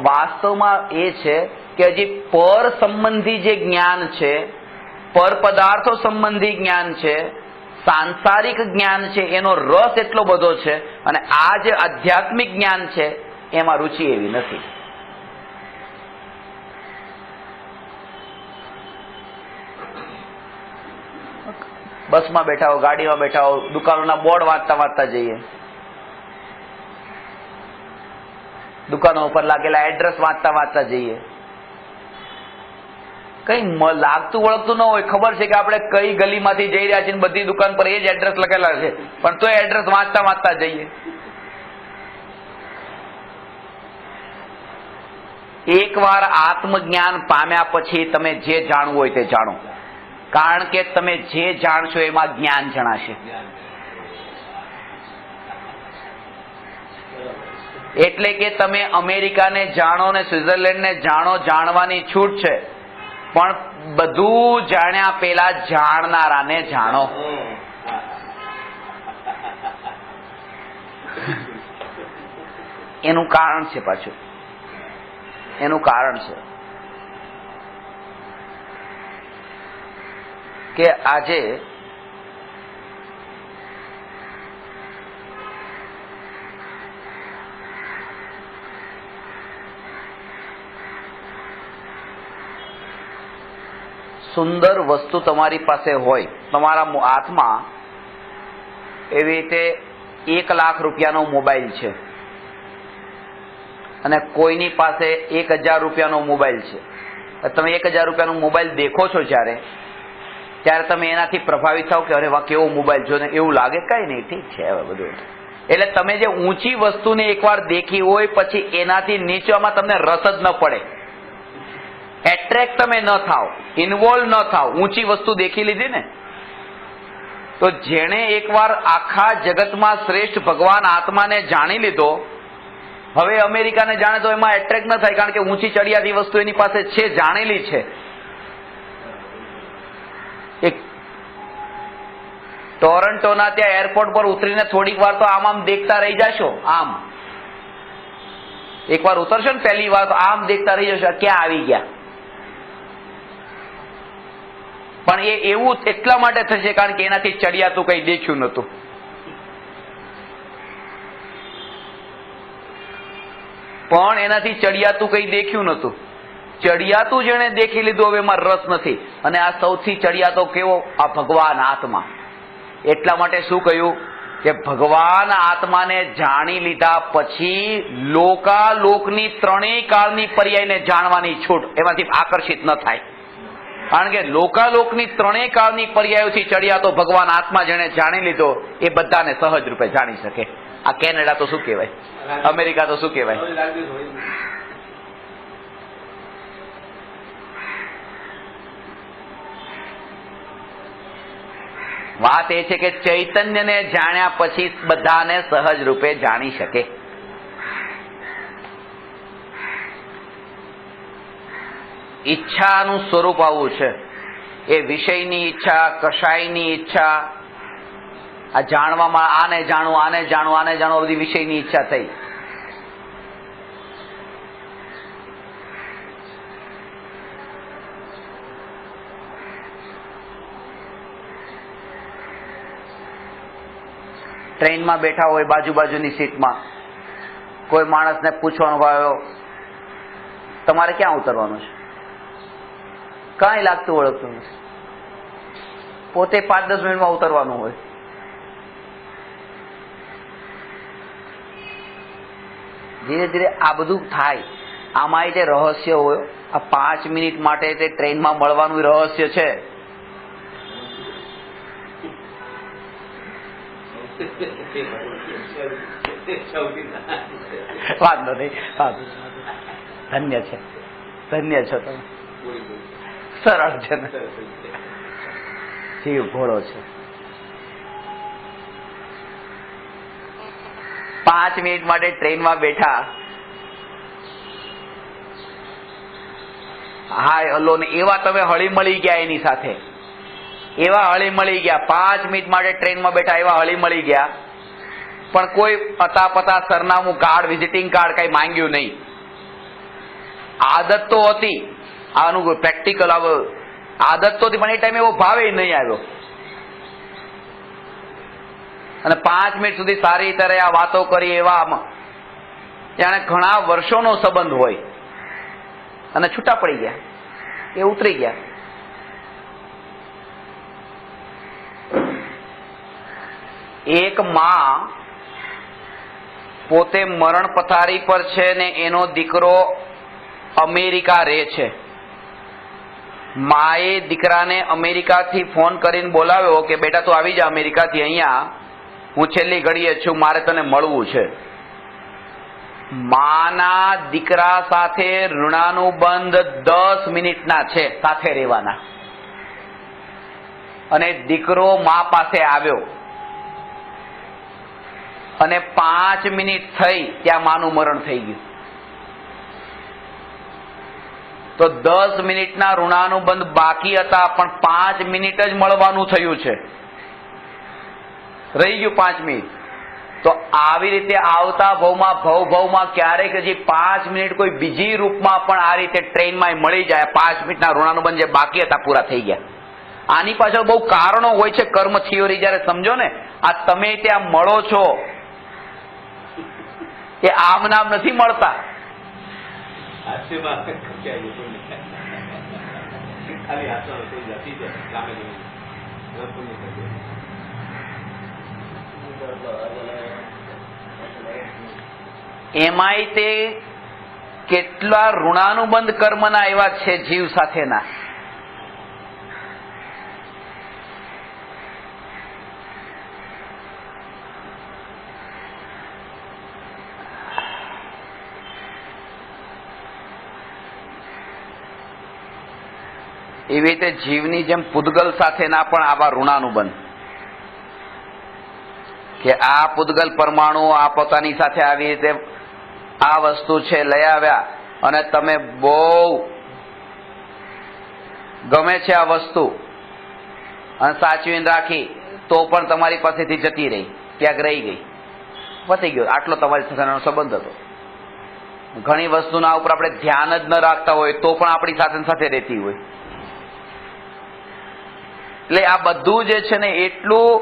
વાસ્તવમાં એ છે કે હજી પર સંબંધી જે જ્ઞાન છે, પર પદાર્થો સંબંધી જ્ઞાન છે, સાંસારિક જ્ઞાન છે, એનો રસ એટલો બધો છે. અને આ જે આધ્યાત્મિક જ્ઞાન છે એમાં રુચિ એવી નથી. બસમાં બેઠા હો, ગાડીમાં બેઠા હો, દુકાનોના બોર્ડ વાંચતા વાંચતા જઈએ, દુકાનો ઉપર લાગેલા એડ્રેસ વાંચતા વાંચતા જઈએ. કઈ લાગતું વળગતું ન હોય, ખબર છે કે આપણે કઈ ગલીમાંથી જઈ રહ્યા છીએ, બધી દુકાન પર એ જ એડ્રેસ લખેલા છે, પણ તો એડ્રેસ વાંચતા વાંચતા જઈએ. એકવાર આત્મજ્ઞાન પામ્યા પછી તમે જે જાણવું હોય તે જાણો, કારણ કે તમે જે જાણશો એમાં જ્ઞાન જણાશે. એટલે કે તમે અમેરિકાને જાણો ને સ્વિટ્ઝરલેન્ડને જાણો, જાણવાની છૂટ છે. પણ બધું જાણ્યા પેલા જાણનારાને જાણો. એનું કારણ છે, પાછું એનું કારણ છે કે આજે સુંદર વસ્તુ તમારી પાસે હોય, તમારા હાથમાં એવી રીતે 1 લાખ રૂપિયાનો મોબાઈલ છે અને કોઈની પાસે 1000 રૂપિયાનો મોબાઈલ છે. તમે 1000 રૂપિયાનો મોબાઈલ દેખો છો ત્યારે તમે એનાથી પ્રભાવિત થાવ કે અરે વાહ કેવો મોબાઈલ જો ને, એવું લાગે કઈ નહીં, ઠીક છે હવે બધું. એટલે તમે જે ઊંચી વસ્તુને એકવાર દેખી હોય પછી એનાથી નીચેમાં તમને રસ જ ન પડે, એટ્રેક્ટ તમે ન થાવ, ઇન્વોલ્વ ન થાવ. ઊંચી વસ્તુ દેખી લીધી ને, તો જેણે એકવાર આખા જગતમાં શ્રેષ્ઠ ભગવાન આત્માને જાણી લીધો, હવે અમેરિકાને જાણે તો એમાં એટ્રેક્ટ ન થાય, કારણ કે ઊંચી ચડિયાતી વસ્તુ એની પાસે છે, જાણેલી છે. એક ટોરન્ટોના ત્યાં એરપોર્ટ પર ઉતરીને થોડીક વાર તો આમ દેખતા રહી જશો. આમ એકવાર ઉતરશો ને પહેલી વાર તો આમ દેખતા રહી જશો, ક્યાં આવી ગયા. પણ એ એવું એટલા માટે થશે કારણ કે એનાથી ચડિયાતું કઈ દેખ્યું નતું. પણ એનાથી ચડિયાતું કઈ દેખ્યું નતું. ચડિયાતું જેને દેખી લીધું હવે એમાં રસ નથી. અને આ સૌથી ચડિયાતો કેવો? આ ભગવાન આત્મા. એટલા માટે શું કહ્યું કે ભગવાન આત્માને જાણી લીધા પછી લોકાલોકની 3 કાળની પર્યાયને જાણવાની છૂટ, એમાંથી આકર્ષિત ન થાય. કારણ કે લોકાલોકની 3 કાળની પર્યાયોથી ચડિયાતો ભગવાન આત્મા જેને જાણી લીધો એ બધાને સહજ રૂપે જાણી શકે. આ કેનેડા તો શું કહેવાય, અમેરિકા તો શું કહેવાય. વાત એ છે કે ચૈતન્યને જાણ્યા પછી બધાને સહજ રૂપે જાણી શકે. ઈચ્છાનું સ્વરૂપ આવું છે. એ વિષયની ઈચ્છા, કશાયની ઈચ્છા, આ જાણવામાં આને જાણવું, આને જાણવું, આને જાણવું, બધી વિષયની ઈચ્છા થઈ. ટ્રેનમાં બેઠા હોય, બાજુની સીટમાં કોઈ માણસને પૂછવાનું આવ્યો તમારે ક્યાં ઉતરવાનું છે, કાંઈ લાગતું ઓળખતું નથી, પોતે 5-10 મિનિટમાં ઉતરવાનું હોય. ધીરે ધીરે આ બધું થાય. આમાં તે રહસ્ય હોય. આ 5 મિનિટ માટે તે ટ્રેનમાં મળવાનું રહસ્ય છે. વાંધો નહીં, ધન્ય છે, ધન્ય છો તમે. સરળ છે ને, જીવ ભોળો છે. 5 મિનિટ માટે ટ્રેનમાં બેઠા, હાય હલો ને એવા તમે હળી મળી ગયા એની સાથે, એવા હળી મળી ગયા. 5 મિનિટ માટે ટ્રેનમાં બેઠા એવા હળી મળી ગયા, પણ કોઈ પતા પતા સરનામું કાર્ડ, વિઝિટિંગ કાર્ડ કઈ માંગ્યું નહીં. આદત તો હતી, આનું પ્રેક્ટિકલ આદત તો હતી, પણ એ ટાઈમે એવો ભાવે નહીં આવ્યો. અને 5 મિનિટ સુધી સારી રીતે આ વાતો કરી, એવા જાણે ઘણા વર્ષોનો સંબંધ હોય, અને છૂટા પડી ગયા, એ ઉતરી ગયા. એક માં પોતે મરણ પથારી પર છે ને એનો દીકરો અમેરિકા રહે છે. માએ દીકરાને અમેરિકાથી ફોન કરીને બોલાવ્યો કે બેટા તું આવી જા અમેરિકાથી અહીંયા, હું છેલ્લી ઘડીએ છું, મારે તને મળવું છે. માના દીકરા સાથે ઋણાનુબંધ 10 મિનિટના છે, સાથે રહેવાના. અને દીકરો મા પાસે આવ્યો અને 5 મિનિટ થઈ ત્યાં માનું મરણ થઈ ગયું. તો 10 મિનિટના ઋણાનુબંધ બાકી હતા, પણ 5 મિનિટ જ મળવાનું થયું છે, રહી ગયું 5 મિનિટ. તો આવી રીતે આવતા ભવમાં ક્યારેક હજી 5 મિનિટ કોઈ બીજી રૂપમાં પણ આ રીતે ટ્રેનમાં મળી જાય, 5 મિનિટના ઋણાનુબંધ જે બાકી હતા પૂરા થઈ ગયા. આની પાછળ બહુ કારણો હોય છે. કર્મ થિયોરી જયારે સમજો ને, આ તમે ત્યાં મળો છો એ આમ નામ નથી મળતા. એમાંય તે કેટલા ઋણાનુબંધ કર્મના એવા છે જીવ સાથેના. એવી રીતે જીવની જેમ પૂદગલ સાથેના પણ આવા ઋણાનુબંધ, કે આ પૂદગલ પરમાણુ આ પોતાની સાથે આવી રીતે આ વસ્તુ છે લઈ આવ્યા, અને તમે બહુ ગમે છે આ વસ્તુ અને સાચવીને રાખી, તો પણ તમારી પાસેથી જતી રહી, ક્યાંક રહી ગઈ, પતી ગયો. આટલો તમારી સાથેનો સંબંધ હતો. ઘણી વસ્તુના ઉપર આપણે ધ્યાન જ ન રાખતા હોય તો પણ આપણી સાથે સાથે રહેતી હોય. એટલે આ બધું જે છે ને એટલું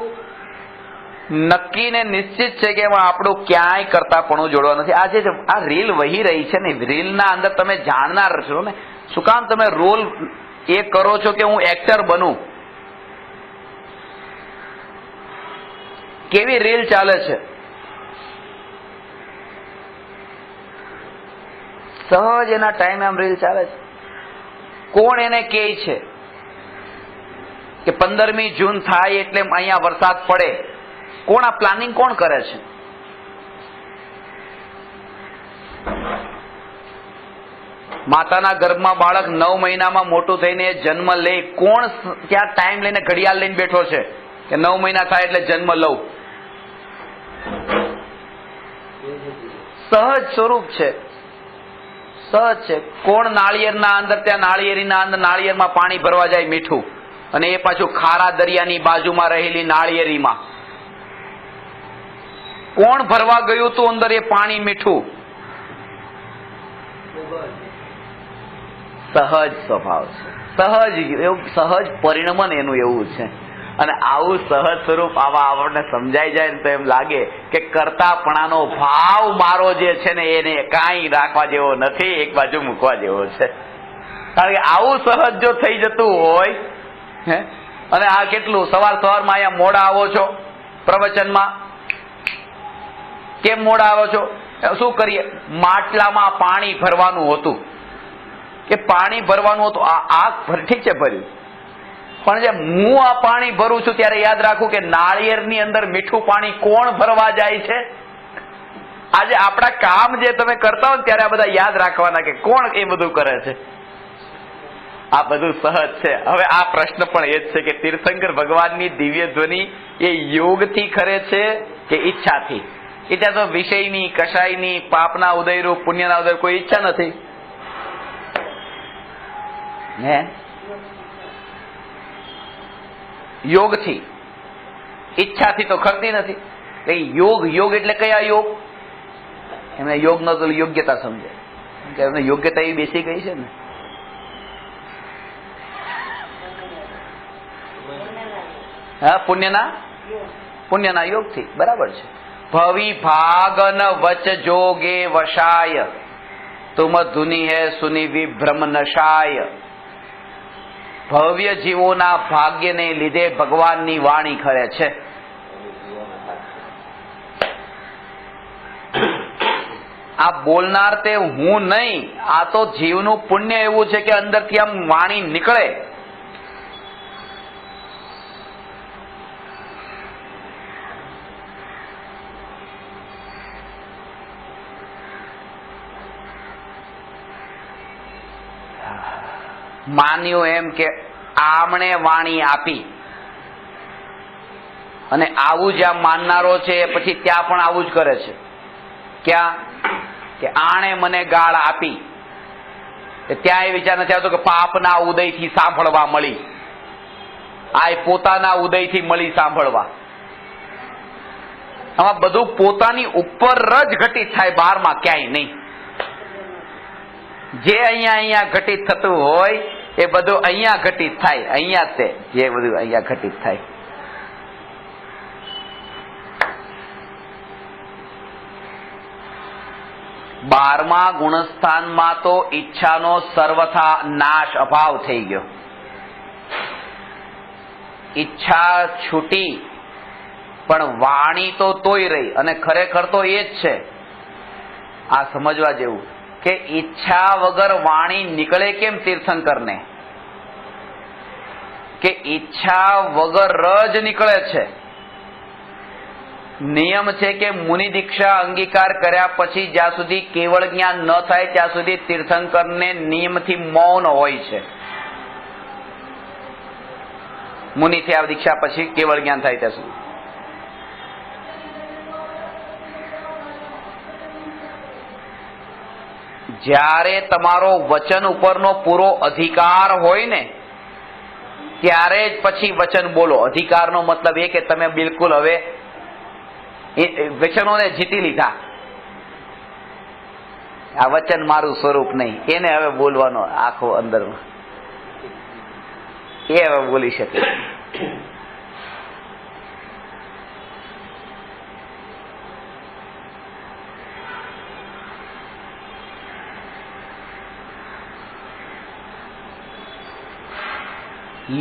નક્કી ને નિશ્ચિત છે કે એમાં આપણું ક્યાંય કરતાપણું જોડવા નથી. આ જે આ રીલ વહી રહી છે ને, રીલના અંદર તમે જાણનાર છો ને, શું કામ તમે રોલ એ કરો છો કે હું એક્ટર બનું? કેવી રીલ ચાલે છે, સહજ એના ટાઈમે આમ રીલ ચાલે છે. કોણ એને કહે છે કે 15મી જૂન થાય એટલે અહીંયા વરસાદ પડે? કોણ આ પ્લાનિંગ કોણ કરે છે? માતાના ગર્ભમાં બાળક 9 મહિનામાં મોટું થઈને જન્મ લે, કોણ ત્યાં ટાઈમ લઈને ઘડિયાળ લઈને બેઠો છે કે 9 મહિના થાય એટલે જન્મ લઉં? સહજ સ્વરૂપ છે, સહજ છે. કોણ નાળિયેરના અંદર, ત્યાં નાળિયેરીના અંદર નાળિયેરમાં પાણી ભરવા જાય મીઠું, અને એ પાછું ખારા દરિયાની બાજુમાં રહેલી નાળિયેરીમાં કોણ ભરવા ગયું હતું અંદર એ પાણી મીઠું? સહજ સ્વભાવ છે, સહજ એવું સહજ પરિણમન એનું એવું છે. અને આવું સહજ સ્વરૂપ આવા આપણને સમજાઈ જાય ને તો એમ લાગે કે કરતાપણાનો ભાવ મારો જે છે ને એને કાંઈ રાખવા જેવો નથી, એક બાજુ મૂકવા જેવો છે. કારણ કે આવું સહજ જો થઈ જતું હોય, અને આ કેટલું સવારમાં અહીંયા મોડા આવો છો પ્રવચનમાં, કેમ મોડા આવો છો? શું કરીએ? માટલામાં પાણી ભરવાનું હતું, કે પાણી ભરવાનું હતું. આ ઠીક છે ભર્યું, પણ જે હું આ પાણી ભરું છું ત્યારે યાદ રાખું કે નાળિયેરની અંદર મીઠું પાણી કોણ ભરવા જાય છે? આજે આપણા કામ જે તમે કરતા હો ત્યારે આ બધા યાદ રાખવાના કે કોણ એ બધું કરે છે. આ બધું સહજ છે. હવે આ પ્રશ્ન પણ એ જ છે કે તીર્થંકર ભગવાનની દિવ્ય ધ્વનિ એ યોગથી ખરે છે કે ઈચ્છાથી? ઈચ્છા તો વિષયની, કશાયની, પાપના ઉદયરૂપ, પુણ્યના ઉદય, કોઈ ઈચ્છા નથી. હે? યોગથી, ઈચ્છાથી તો ખરતી નથી. યોગ, યોગ એટલે કયા યોગ? એમને યોગ ન તો યોગ્યતા સમજે, કે એમને યોગ્યતા એવી બેસી ગઈ છે ને. હા, પુણ્યના યોગથી બરાબર છે. ભવી ભાગન વચ જોગે વશાય, તુમ ધુની હે સુની વિભ્રમ નશાય. ભવ્ય જીવોના ભાગ્યને લીધે ભગવાનની વાણી ખરે છે. આ બોલનાર તે હું નહીં, આ તો જીવનું પુણ્ય એવું છે કે અંદરથી આમ વાણી નીકળે. માન્યું એમ કે આમણે વાણી આપી, અને આવું જ્યાં માનનારો છે પછી ત્યાં પણ આવું જ કરે છે. ક્યાં? કે આણે મને ગાળ આપી. ત્યાં એ વિચાર નથી આવતો કે પાપના ઉદયથી સાંભળવા મળી, આ પોતાના ઉદયથી મળી સાંભળવા. આમાં બધું પોતાની ઉપર જ ઘટિત થાય, બહારમાં ક્યાંય નહીં. જે અહીંયા ઘટિત થતું હોય એ બધું અહીંયા ઘટિત થાય, અહીંયા તે જે બધું અહીંયા ઘટિત થાય. બારમા ગુણસ્થાનમાં તો ઈચ્છાનો સર્વથા નાશ, અભાવ થઈ ગયો. ઈચ્છા છૂટી પણ વાણી તો તોય રહી, અને ખરેખર તો એ જ છે. આ સમજવા જેવું કે ઈચ્છા વગર વાણી નીકળે કેમ તીર્થંકરને, કે ઈચ્છા વગર જ નીકળે છે. નિયમ છે કે મુનિ દીક્ષા અંગીકાર કર્યા પછી જ્યાં સુધી કેવળ જ્ઞાન ન થાય ત્યાં સુધી તીર્થંકરને નિયમથી મૌન હોય છે. મુનિથી આ દીક્ષા પછી કેવળ જ્ઞાન થાય ત્યાં સુધી. જ્યારે તમારો વચન ઉપરનો પૂરો અધિકાર હોય ને ત્યારે જ પછી વચન બોલો. અધિકારનો મતલબ એ કે તમે બિલકુલ હવે વચનોને જીતી લીધા, આ વચન મારું સ્વરૂપ નહીં, એને હવે બોલવાનો આખો અંદર એ હવે બોલી શકે.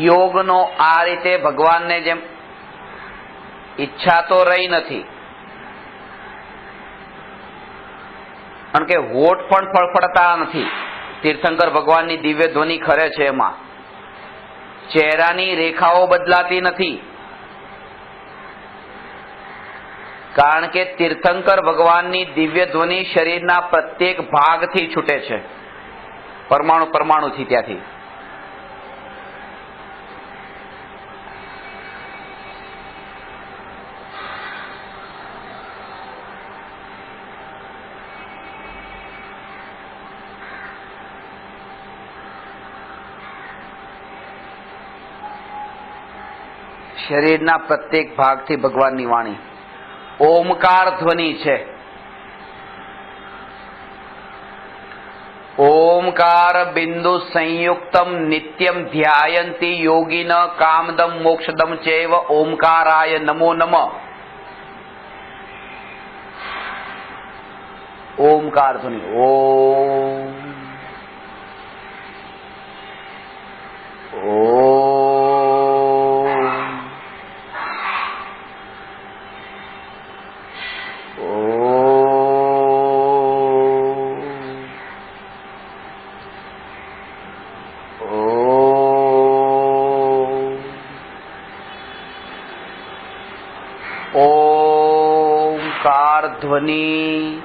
યોગનો આ રીતે ભગવાનને જેમ ઈચ્છા તો રહી નથી, કારણ કે હોઠ પણ ફળફળતા નથી. તીર્થંકર ભગવાનની દિવ્ય ધ્વનિ ખરે છે, એમાં ચહેરાની રેખાઓ બદલાતી નથી, કારણ કે તીર્થંકર ભગવાનની દિવ્ય ધ્વનિ શરીરના પ્રત્યેક ભાગથી છૂટે છે, પરમાણુ પરમાણુથી. ત્યાંથી શરીરના પ્રત્યેક ભાગથી ભગવાનની વાણી ઓમકાર ધ્વનિ છે. ઓમકાર બિંદુ સંયુક્તમ નિત્યમ ધ્યાયંતી યોગિન કામદમ મોક્ષદમ ચૈવ ઓમકારાય નમો નમઃ. ઓમકાર ધ્વનિ ઓમ ધ્વનિ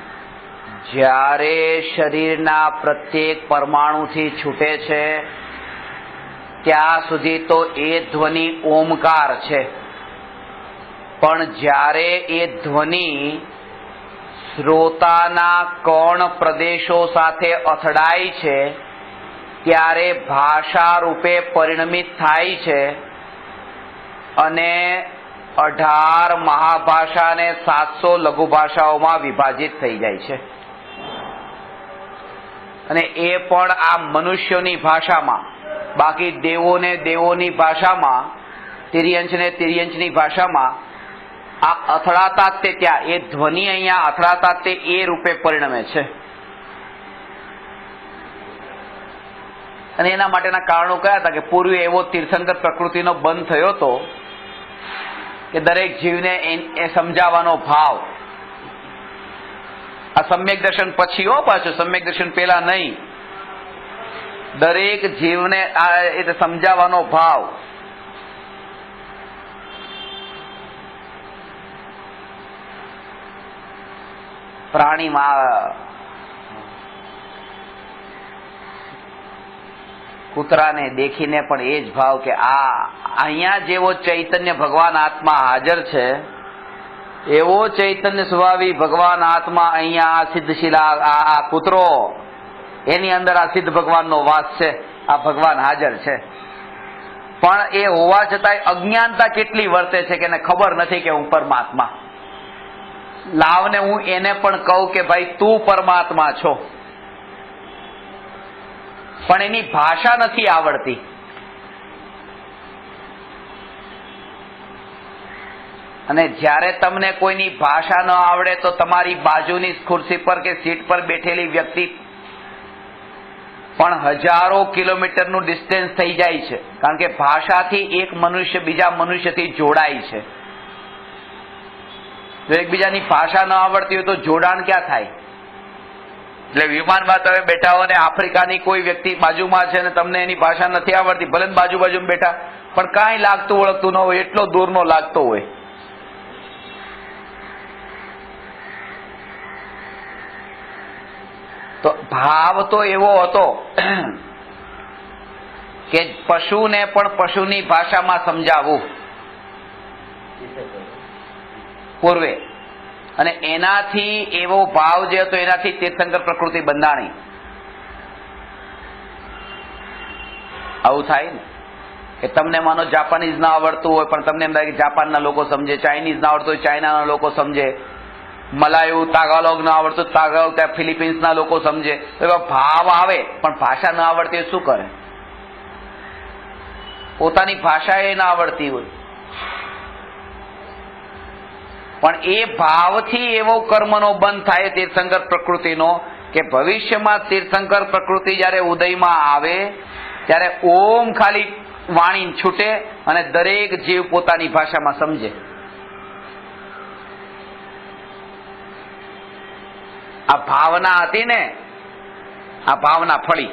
જ્યારે શરીરના પ્રત્યેક પરમાણુથી છૂટે છે ત્યાં સુધી તો એ ધ્વનિ ઓમકાર છે. પણ જ્યારે એ ધ્વનિ શ્રોતાના કણ પ્રદેશો સાથે અથડાય છે ત્યારે ભાષા રૂપે પરિણમિત થાય છે અને 18 મહાભાષા અને 700 લઘુ ભાષાઓમાં વિભાજિત થઈ જાય છે. અને એ પણ આ મનુષ્યોની ભાષામાં, બાકી દેવોને દેવોની ભાષામાં, તિર્યંચને તિર્યંચની ભાષામાં આ અથડાતા તે ત્યાં એ ધ્વનિ અહીંયા અથડાતા તે એ રૂપે પરિણમે છે. અને એના માટેના કારણો કયા હતા કે પૂર્વે એવો તીર્થંકર પ્રકૃતિનો બંધ થયો હતો કે દરેક જીવને એ સમજાવવાનો ભાવ, આ સમ્યક દર્શન પછી હો, પાછું સમ્યક દર્શન પેલા નહીં, દરેક જીવને આ સમજાવવાનો ભાવ. પ્રાણીમાં કૂતરાને દેખીને પણ એ જ ભાવ કે આ અહીંયા જેવો ચૈતન્ય ભગવાન આત્મા હાજર છે એવો ચૈતન્ય સ્વભાવી ભગવાન આત્મા અહીંયા સિદ્ધશિલા આ કૂતરો એની અંદર આ સિદ્ધ ભગવાનનો વાસ છે, આ ભગવાન હાજર છે. પણ એ હોવા છતાંય અજ્ઞાનતા કેટલી વર્તે છે કે એને ખબર નથી કે હું પરમાત્મા. લાવને હું એને પણ કહું કે ભાઈ તું પરમાત્મા છો, પણ એની ભાષા નથી આવડતી. અને જ્યારે તમને કોઈની ભાષા ન આવડે તો તમારી બાજુની ખુરશી પર કે સીટ પર બેઠેલી વ્યક્તિ પણ હજારો કિલોમીટરનું ડિસ્ટન્સ થઈ જાય છે, કારણ કે ભાષાથી એક મનુષ્ય બીજા મનુષ્યથી જોડાય છે. જો એકબીજાની ભાષા ન આવડતી હોય તો જોડાણ ક્યાં થાય? એટલે વિમાનમાં તમે બેઠા હો ને આફ્રિકાની કોઈ વ્યક્તિ બાજુમાં છે ને તમને એની ભાષા નથી આવડતી, ભલે બાજુ બેઠા, પણ કાંઈ લાગતું ઓળખતું ન હોય, એટલો દૂરનો લાગતો હોય. તો ભાવ તો એવો હતો કે પશુને પણ પશુની ભાષામાં સમજાવવું પૂર્વે, અને એનાથી એવો ભાવ જે હતો એનાથી તીર્થંકર પ્રકૃતિ બંધાણી. આવું થાય ને કે તમને માનો જાપાનીઝ ના આવડતું હોય પણ તમને એમ થાય કે જાપાનના લોકો સમજે, ચાઇનીઝ ના આવડતું હોય ચાઇનાના લોકો સમજે, મલાયુ તાગાલોગ ના આવડતું તાગાલોગ ત્યાં ફિલિપિન્સના લોકો સમજે. એવા ભાવ આવે પણ ભાષા ના આવડતી શું કરે? પોતાની ભાષા એ ના આવડતી હોય, પણ એ ભાવથી એવો કર્મનો બંધ થાય તીર્થંકર પ્રકૃતિનો કે ભવિષ્યમાં તીર્થંકર પ્રકૃતિ જયારે ઉદયમાં આવે ત્યારે ઓમ ખાલી વાણી છૂટે અને દરેક જીવ પોતાની ભાષામાં સમજે. આ ભાવના હતી ને, આ ભાવના ફળી.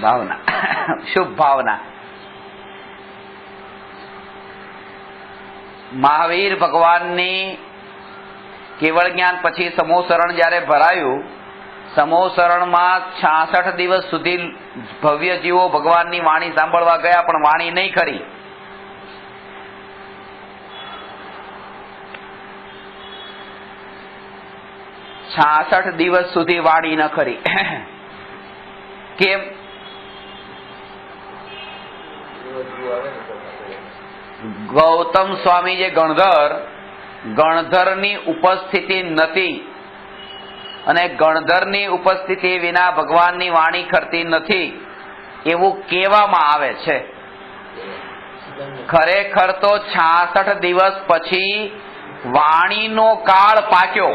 ભાવના શુભ ભાવના. મહાવીર ભગવાનની કેવળ જ્ઞાન પછી સમૂહસરણ જયારે ભરાયું, સમૂહસરણમાં 66 દિવસ સુધી ભવ્ય જીવો ભગવાનની વાણી સાંભળવા ગયા પણ વાણી નહીં ખરી. છાસઠ દિવસ સુધી વાણી ન ખરી. કેમ? ગૌતમ સ્વામી જે ગણધરની ઉપસ્થિતિ નથી, અને ગણધરની ઉપસ્થિતિ વિના ભગવાનની વાણી ખરતી નથી એવું કહેવામાં આવે છે. ખરેખર તો 66 દિવસ પછી વાણીનો કાળ પાક્યો.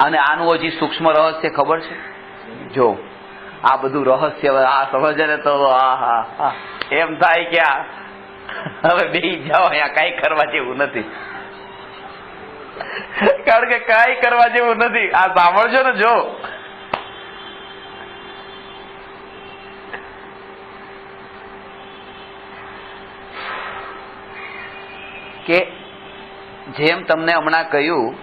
અને આનું હજી સૂક્ષ્મ રહસ્ય ખબર છે? જો આ બધું રહસ્ય આ સમજે ને તો એમ થાય કે હવે બેસી જાઓ, અહીંયા કઈ કરવા જેવું નથી. કારણ કે કઈ કરવા જેવું નથી. આ સાંભળજો ને, જો કે જેમ તમને હમણાં કહ્યું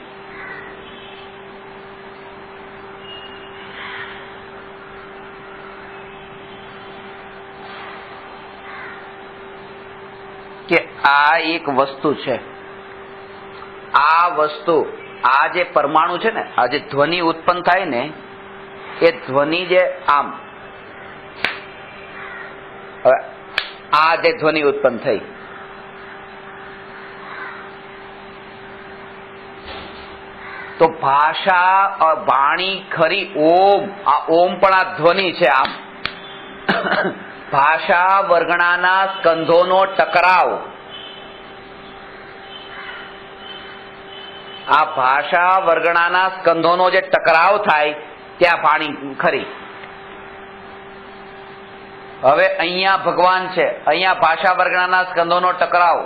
કે આ એક વસ્તુ છે, આ વસ્તુ, આ જે પરમાણુ છે ને, આ જે ધ્વનિ ઉત્પન્ન થાય ને, એ ધ્વનિ જે આમ, આ જે ધ્વનિ ઉત્પન્ન થઈ, તો ભાષા વાણી ખરી ઓમ, આ ઓમ પણ આ ધ્વનિ છે. આમ ભાષા વર્ગણાના સ્કંધોનો ટકરાવ, આ ભાષા વર્ગણાના સ્કંધોનો જે ટકરાવ થાય ત્યાં વાણી ખરી. હવે અહીંયા ભગવાન છે, અહીંયા ભાષા વર્ગણાના સ્કંધોનો ટકરાવ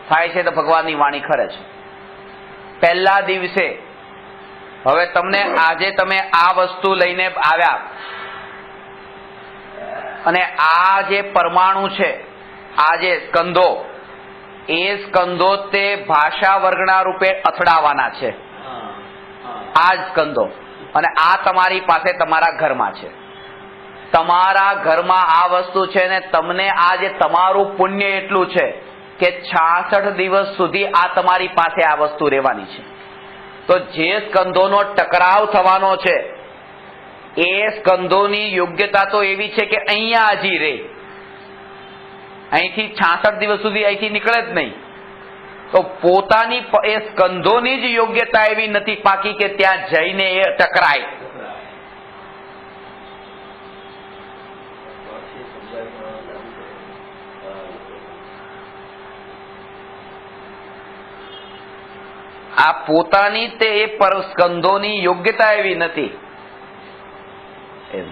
થાય છે તો ભગવાનની વાણી ખરે છે. પહેલા દિવસે હવે તમને આજે તમે આ વસ્તુ લઈને આવ્યા અને આ જે પરમાણુ છે, આ જે સ્કંધો, એ સ્કંધો તે ભાષા વર્ગના રૂપે અથડાવાના છે. આ જ સ્કંધો, અને આ તમારી પાસે તમારા ઘરમાં છે. તમારા ઘરમાં આ વસ્તુ છે ને તમને આ જે તમારું પુણ્ય એટલું છે કે 66 દિવસ સુધી આ તમારી પાસે આ વસ્તુ રહેવાની છે. તો જે સ્કંધોનો ટકરાવ થવાનો છે એ સ્કંધોની યોગ્યતા તો એવી છે કે અહીંયા હજી રહે, અહીંથી 66 દિવસ સુધી અહીંથી નીકળે જ નહીં. તો પોતાની એ સ્કંધોની જ યોગ્યતા એવી નથી પાકી કે ત્યાં જઈને એ ટકરાય. આ પોતાની તે સ્કંધોની યોગ્યતા એવી નથી એમ.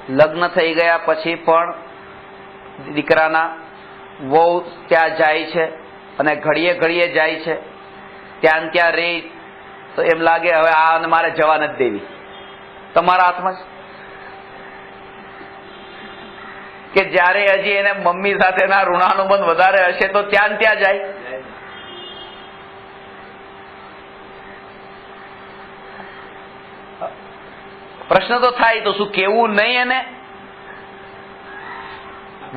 લગ્ન થઈ ગયા પછી પણ દીકરાના વહુ ત્યાં જાય છે અને ઘડીએ ઘડીએ જાય છે, ત્યાં ત્યાં રહે તો એમ લાગે હવે આ મારે જવા નથી દેવી. તમારા હાથમાં કે જ્યારે હજી એને મમ્મી સાથેના ઋણાનુબંધ વધારે હશે તો ત્યાં ત્યાં જાય. પ્રશ્ન તો થાય તો શું કેવું નહીં? એને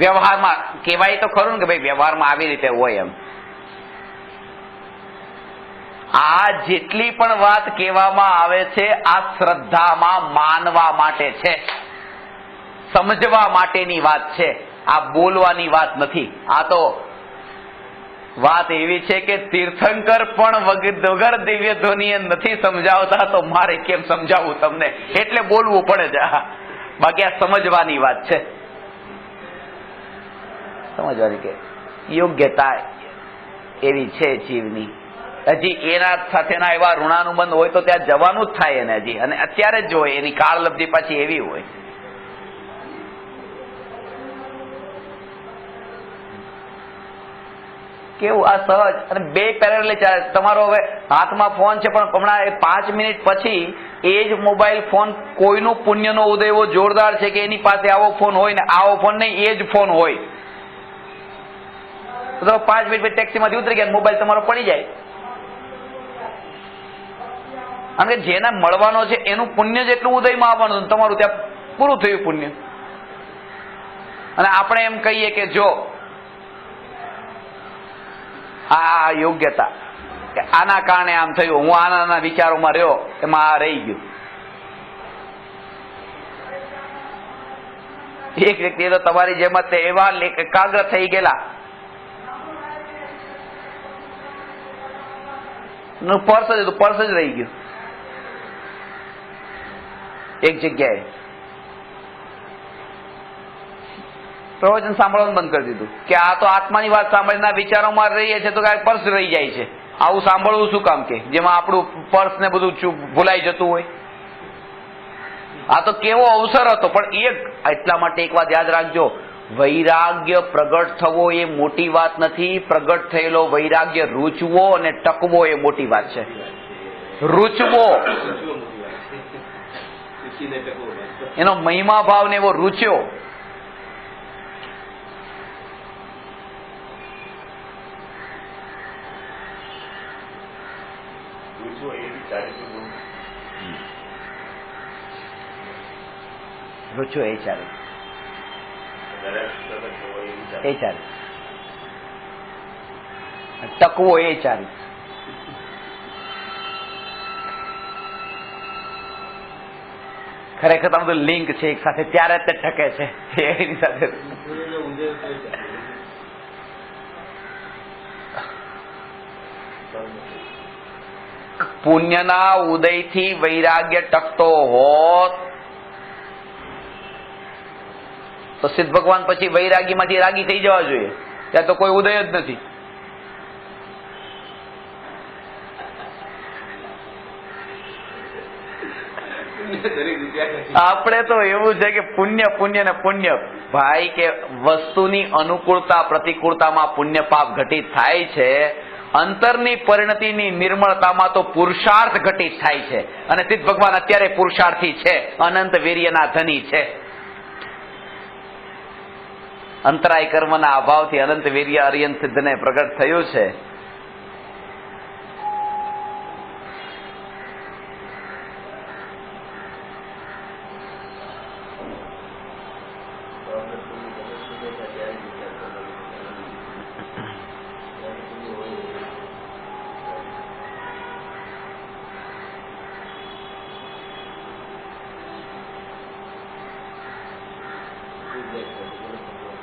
વ્યવહારમાં કહેવાય તો ખરું ને કે ભાઈ વ્યવહારમાં આવી રીતે હોય એમ. આ જેટલી પણ વાત કહેવામાં આવે છે આ શ્રદ્ધામાં માનવા માટે છે, સમજવા માટેની વાત છે, આ બોલવાની વાત નથી. આ તો વાત એવી છે કે તીર્થંકર પણ વગર દિવ્ય ધ્વનિએ નથી સમજાવતા તો મારે કેમ સમજાવવું તમને, એટલે બોલવું પડે છે. બાકી આ સમજવાની વાત છે, સમજવાની કે યોગ્યતા એવી છે જીવની. હજી એના સાથેના એવા ઋણાનુબંધ હોય તો ત્યાં જવાનું જ થાય એને હજી, અને અત્યારે જ હોય, એની કાળલબ્ધિ પાછી એવી હોય. કેવું આ સહજ અને બે પેરેલલી ચાલે. તમારો હવે હાથમાં ફોન છે પણ હમણાં 5 મિનિટ પછી એ જ મોબાઈલ ફોન કોઈનો પુણ્યનો ઉદય એવો જોરદાર છે કે એની પાસે આવો ફોન હોય ને આવો ફોન નહીં, એ જ ફોન હોય તો 5 મિનિટ પછી ટેક્સીમાંથી ઉતરી ગયા, મોબાઈલ તમારો પડી જાય. કારણ કે જેને મળવાનો છે એનું પુણ્ય જેટલું ઉદયમાં આવવાનું, તમારું ત્યાં પૂરું થયું પુણ્ય. અને આપણે એમ કહીએ કે જો આ યોગ્યતા કે આના કારણે આમ થયું, હું આના વિચારોમાં રહ્યો એમાં આ રહી ગયું. એક વ્યક્તિ તો તમારી જેમ જ એવા એકાગ્ર થઈ ગયેલા, પર્સ જ રહી ગયું એક જગ્યાએ. પ્રવચન સાંભળવાનું બંધ કરી દીધું કે આ તો આત્માની વાત સાંભળીને વિચારોમાં રહીએ છે તો કાંઈ પર્સ રહી જાય છે. આવું સાંભળવું શું કામ કે જેમાં આપણું પર્સ ને બધું ભૂલાઈ જતું હોય. આ તો કેવો અવસર હતો. પણ એટલા માટે એક વાત યાદ રાખજો, વૈરાગ્ય પ્રગટ થવો એ મોટી વાત નથી. પ્રગટ થયેલો વૈરાગ્ય રૂચવો અને ટકવો એ મોટી વાત છે. રૂચવો એનો મહિમા ભાવ ને એવો રૂચ્યો. રૂચો એ ચાલે, એ ચાલે, ટકવો એ ચાલે. ખરેખર તો બધું લિંક છે એક સાથે, ત્યારે તે ટકે છે એની સાથે. પુણ્યના ઉદયથી વૈરાગ્ય ટકતો હોત તો સિદ્ધ ભગવાન પછી વૈરાગીમાંથી રાગી થઈ જવા જોઈએ. ત્યાં તો કોઈ ઉદય જ નથી. આપણે તો એવું છે કે પુણ્ય પુણ્ય ને પુણ્ય. ભાઈ કે વસ્તુની અનુકૂળતા પ્રતિકૂળતામાં પુણ્ય પાપ ઘટિત થાય છે. અંતરની પરિણતિની નિર્મળતામાં તો પુરુષાર્થ ઘટિત થાય છે. અને સિદ્ધ ભગવાન અત્યારે પુરુષાર્થી છે, અનંત વીર્યના ધની છે. અંતરાય કર્મના અભાવથી અનંત વીર્ય અર્યંત સિદ્ધને પ્રગટ થયું છે.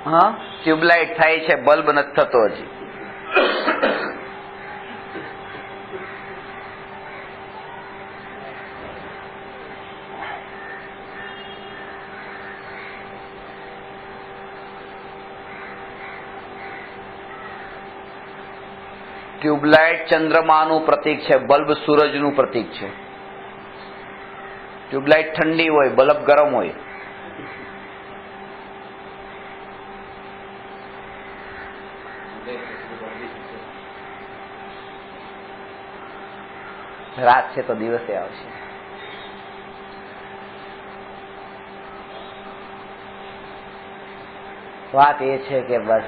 હા, ટ્યુબલાઇટ થાય છે, બલ્બ નથી થતો હજી. ટ્યુબલાઇટ ચંદ્રમાનું પ્રતીક છે, બલ્બ સૂરજનું પ્રતીક છે. ટ્યુબલાઇટ ઠંડી હોય, બલ્બ ગરમ હોય. રાત છે તો દિવસે આવશે. વાત એ છે કે બસ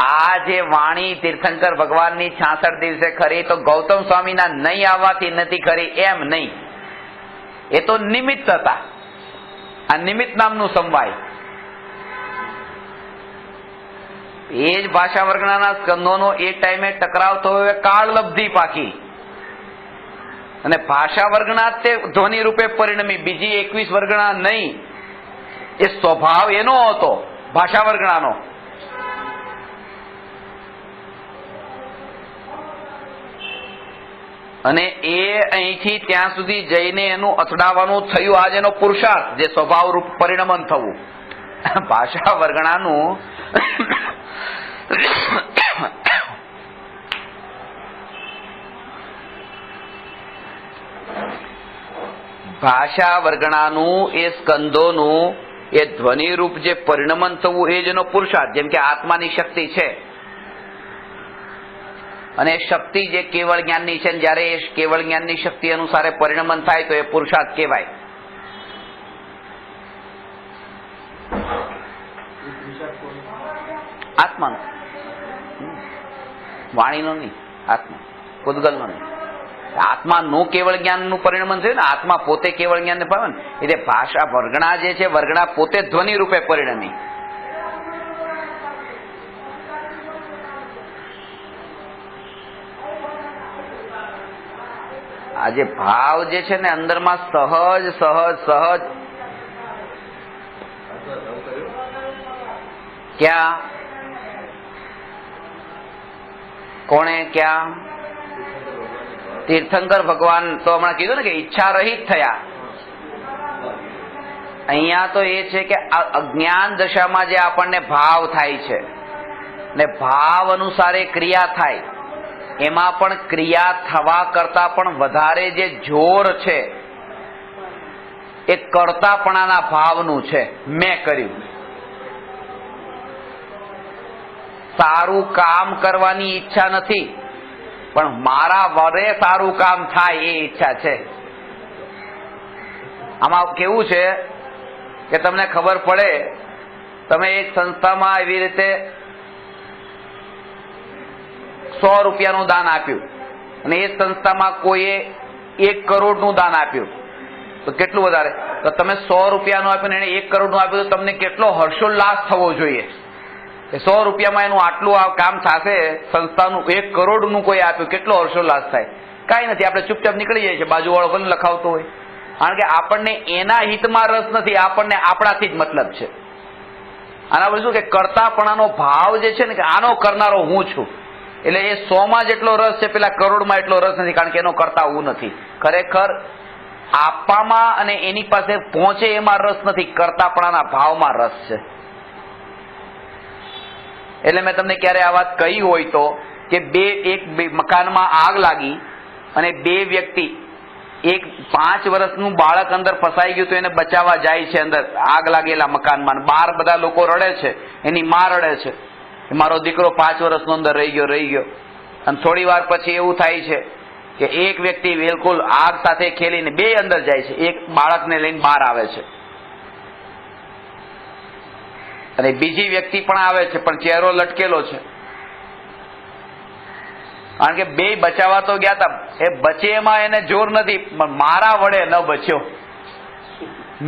આ જે વાણી તીર્થંકર ભગવાનની 66 દિવસે ખરી, તો ગૌતમ સ્વામીના નહીં આવવાથી નથી ખરી એમ નહીં. એ તો નિમિત્ત હતા. આ નિમિત્ત નામનું સમવાય. એ જ ભાષા વર્ગણાના સ્કંદોનો એ ટાઈમે ટકરાવ થયો, એ કાળલબ્ધિ પાકી અને ભાષા વર્ગણા તે ધ્વનિ રૂપે પરિણમી. બીજી 21 વર્ગણા નહીં. એ સ્વભાવ એનો હતો ભાષા વર્ગણાનો. અને એ અહીંથી ત્યાં સુધી જઈને એનું અથડાવવાનું થયું. આજ એનો પુરુષાર્થ, જે સ્વભાવ રૂપ પરિણમન થવું. ભાષા વર્ગણાનું ભાષા વર્ગણાનું એ સ્કંદોનું એ ધ્વનિરૂપ જે પરિણમન થવું, એ જ એનો પુરુષાર્થ. જેમ કે આત્માની શક્તિ છે અને શક્તિ જે કેવળ જ્ઞાનની છે, જયારે એ કેવળ જ્ઞાનની શક્તિ અનુસારે પરિણમન થાય તો એ પુરુષાર્થ કહેવાય. આત્માનો, વાણીનો નહીં, આત્મા પૂતગલનો નહીં. આત્માનું કેવળ જ્ઞાનનું પરિણમન થયું ને, આત્મા પોતે કેવળ જ્ઞાનને પામે ને, એટલે ભાષા વર્ગણા જે છે, વર્ગણા પોતે ધ્વનિ રૂપે પરિણમી. આ જે ભાવ જે છે ને અંદરમાં સહજ સહજ સહજ, ક્યાં કોણે ક્યાં? તીર્થંકર ભગવાન તો હમણાં કીધું ને કે ઈચ્છા રહિત થયા. અહીંયા તો એ છે કે અજ્ઞાન દશામાં જે આપણને ભાવ થાય છે ને ભાવ અનુસારે ક્રિયા થાય, એમાં પણ ક્રિયા થવા કરતા પણ વધારે જે જોર છે એ કર્તાપણાના ભાવનું છે. મેં કર્યું, સારું કામ કરવાની ઈચ્છા નથી, પણ મારા વડે સારું કામ થાય એ ઈચ્છા છે. આમાં કેવું છે કે તમને ખબર પડે, તમે એક સંસ્થામાં એવી રીતે 100 રૂપિયાનું દાન આપ્યું અને એ સંસ્થામાં કોઈએ 1 કરોડનું દાન આપ્યું, તો કેટલું વધારે? તો તમે 100 રૂપિયાનું આપ્યું ને એને 1 કરોડનું આપ્યું, તો તમને કેટલો હર્ષોલ્લાસ થવો જોઈએ. 100 રૂપિયામાં એનું આટલું આ કામ થશે, સંસ્થાનું 1 કરોડનું કોઈ આપ્યું, કેટલો હર્ષોલ્લાસ થાય? કાંઈ નથી, આપણે ચૂપચાપ નીકળી જાય છે, બાજુવાળો ભલે લખાવતો હોય. કારણ કે આપણને એના હિતમાં રસ નથી, આપણને આપણાથી જ મતલબ છે. આના પર શું કે કર્તાપણાનો ભાવ જે છે ને, કે આનો કરનારો હું છું, એટલે એ 100માં જેટલો રસ છે, પેલા કરોડમાં એટલો રસ નથી, કારણ કે એનો કરતા હું નથી. ખરેખર આપવામાં અને એની પાસે પહોંચે એમાં રસ નથી, કર્તાપણાના ભાવમાં રસ છે. એટલે મેં તમને ક્યારે આ વાત કહી હોય તો, કે એક મકાનમાં આગ લાગી અને 2 વ્યક્તિ, એક 5 વર્ષનું બાળક અંદર ફસાઈ ગયું તો એને બચાવવા જાય છે અંદર આગ લાગેલા મકાનમાં. બહાર બધા લોકો રડે છે, એની માં રડે છે, મારો દીકરો 5 વર્ષનો અંદર રહી ગયો. અને થોડી વાર પછી એવું થાય છે કે એક વ્યક્તિ બિલકુલ આગ સાથે ખેલીને 2 અંદર જાય છે, એક બાળકને લઈને બહાર આવે છે અને બીજી વ્યક્તિ પણ આવે છે, પણ ચહેરો લટકેલો છે. કારણ કે 2 બચાવવા તો ગયા હતા, એ બચે એમાં એને જોર નથી, પણ મારા વડે ન બચ્યો,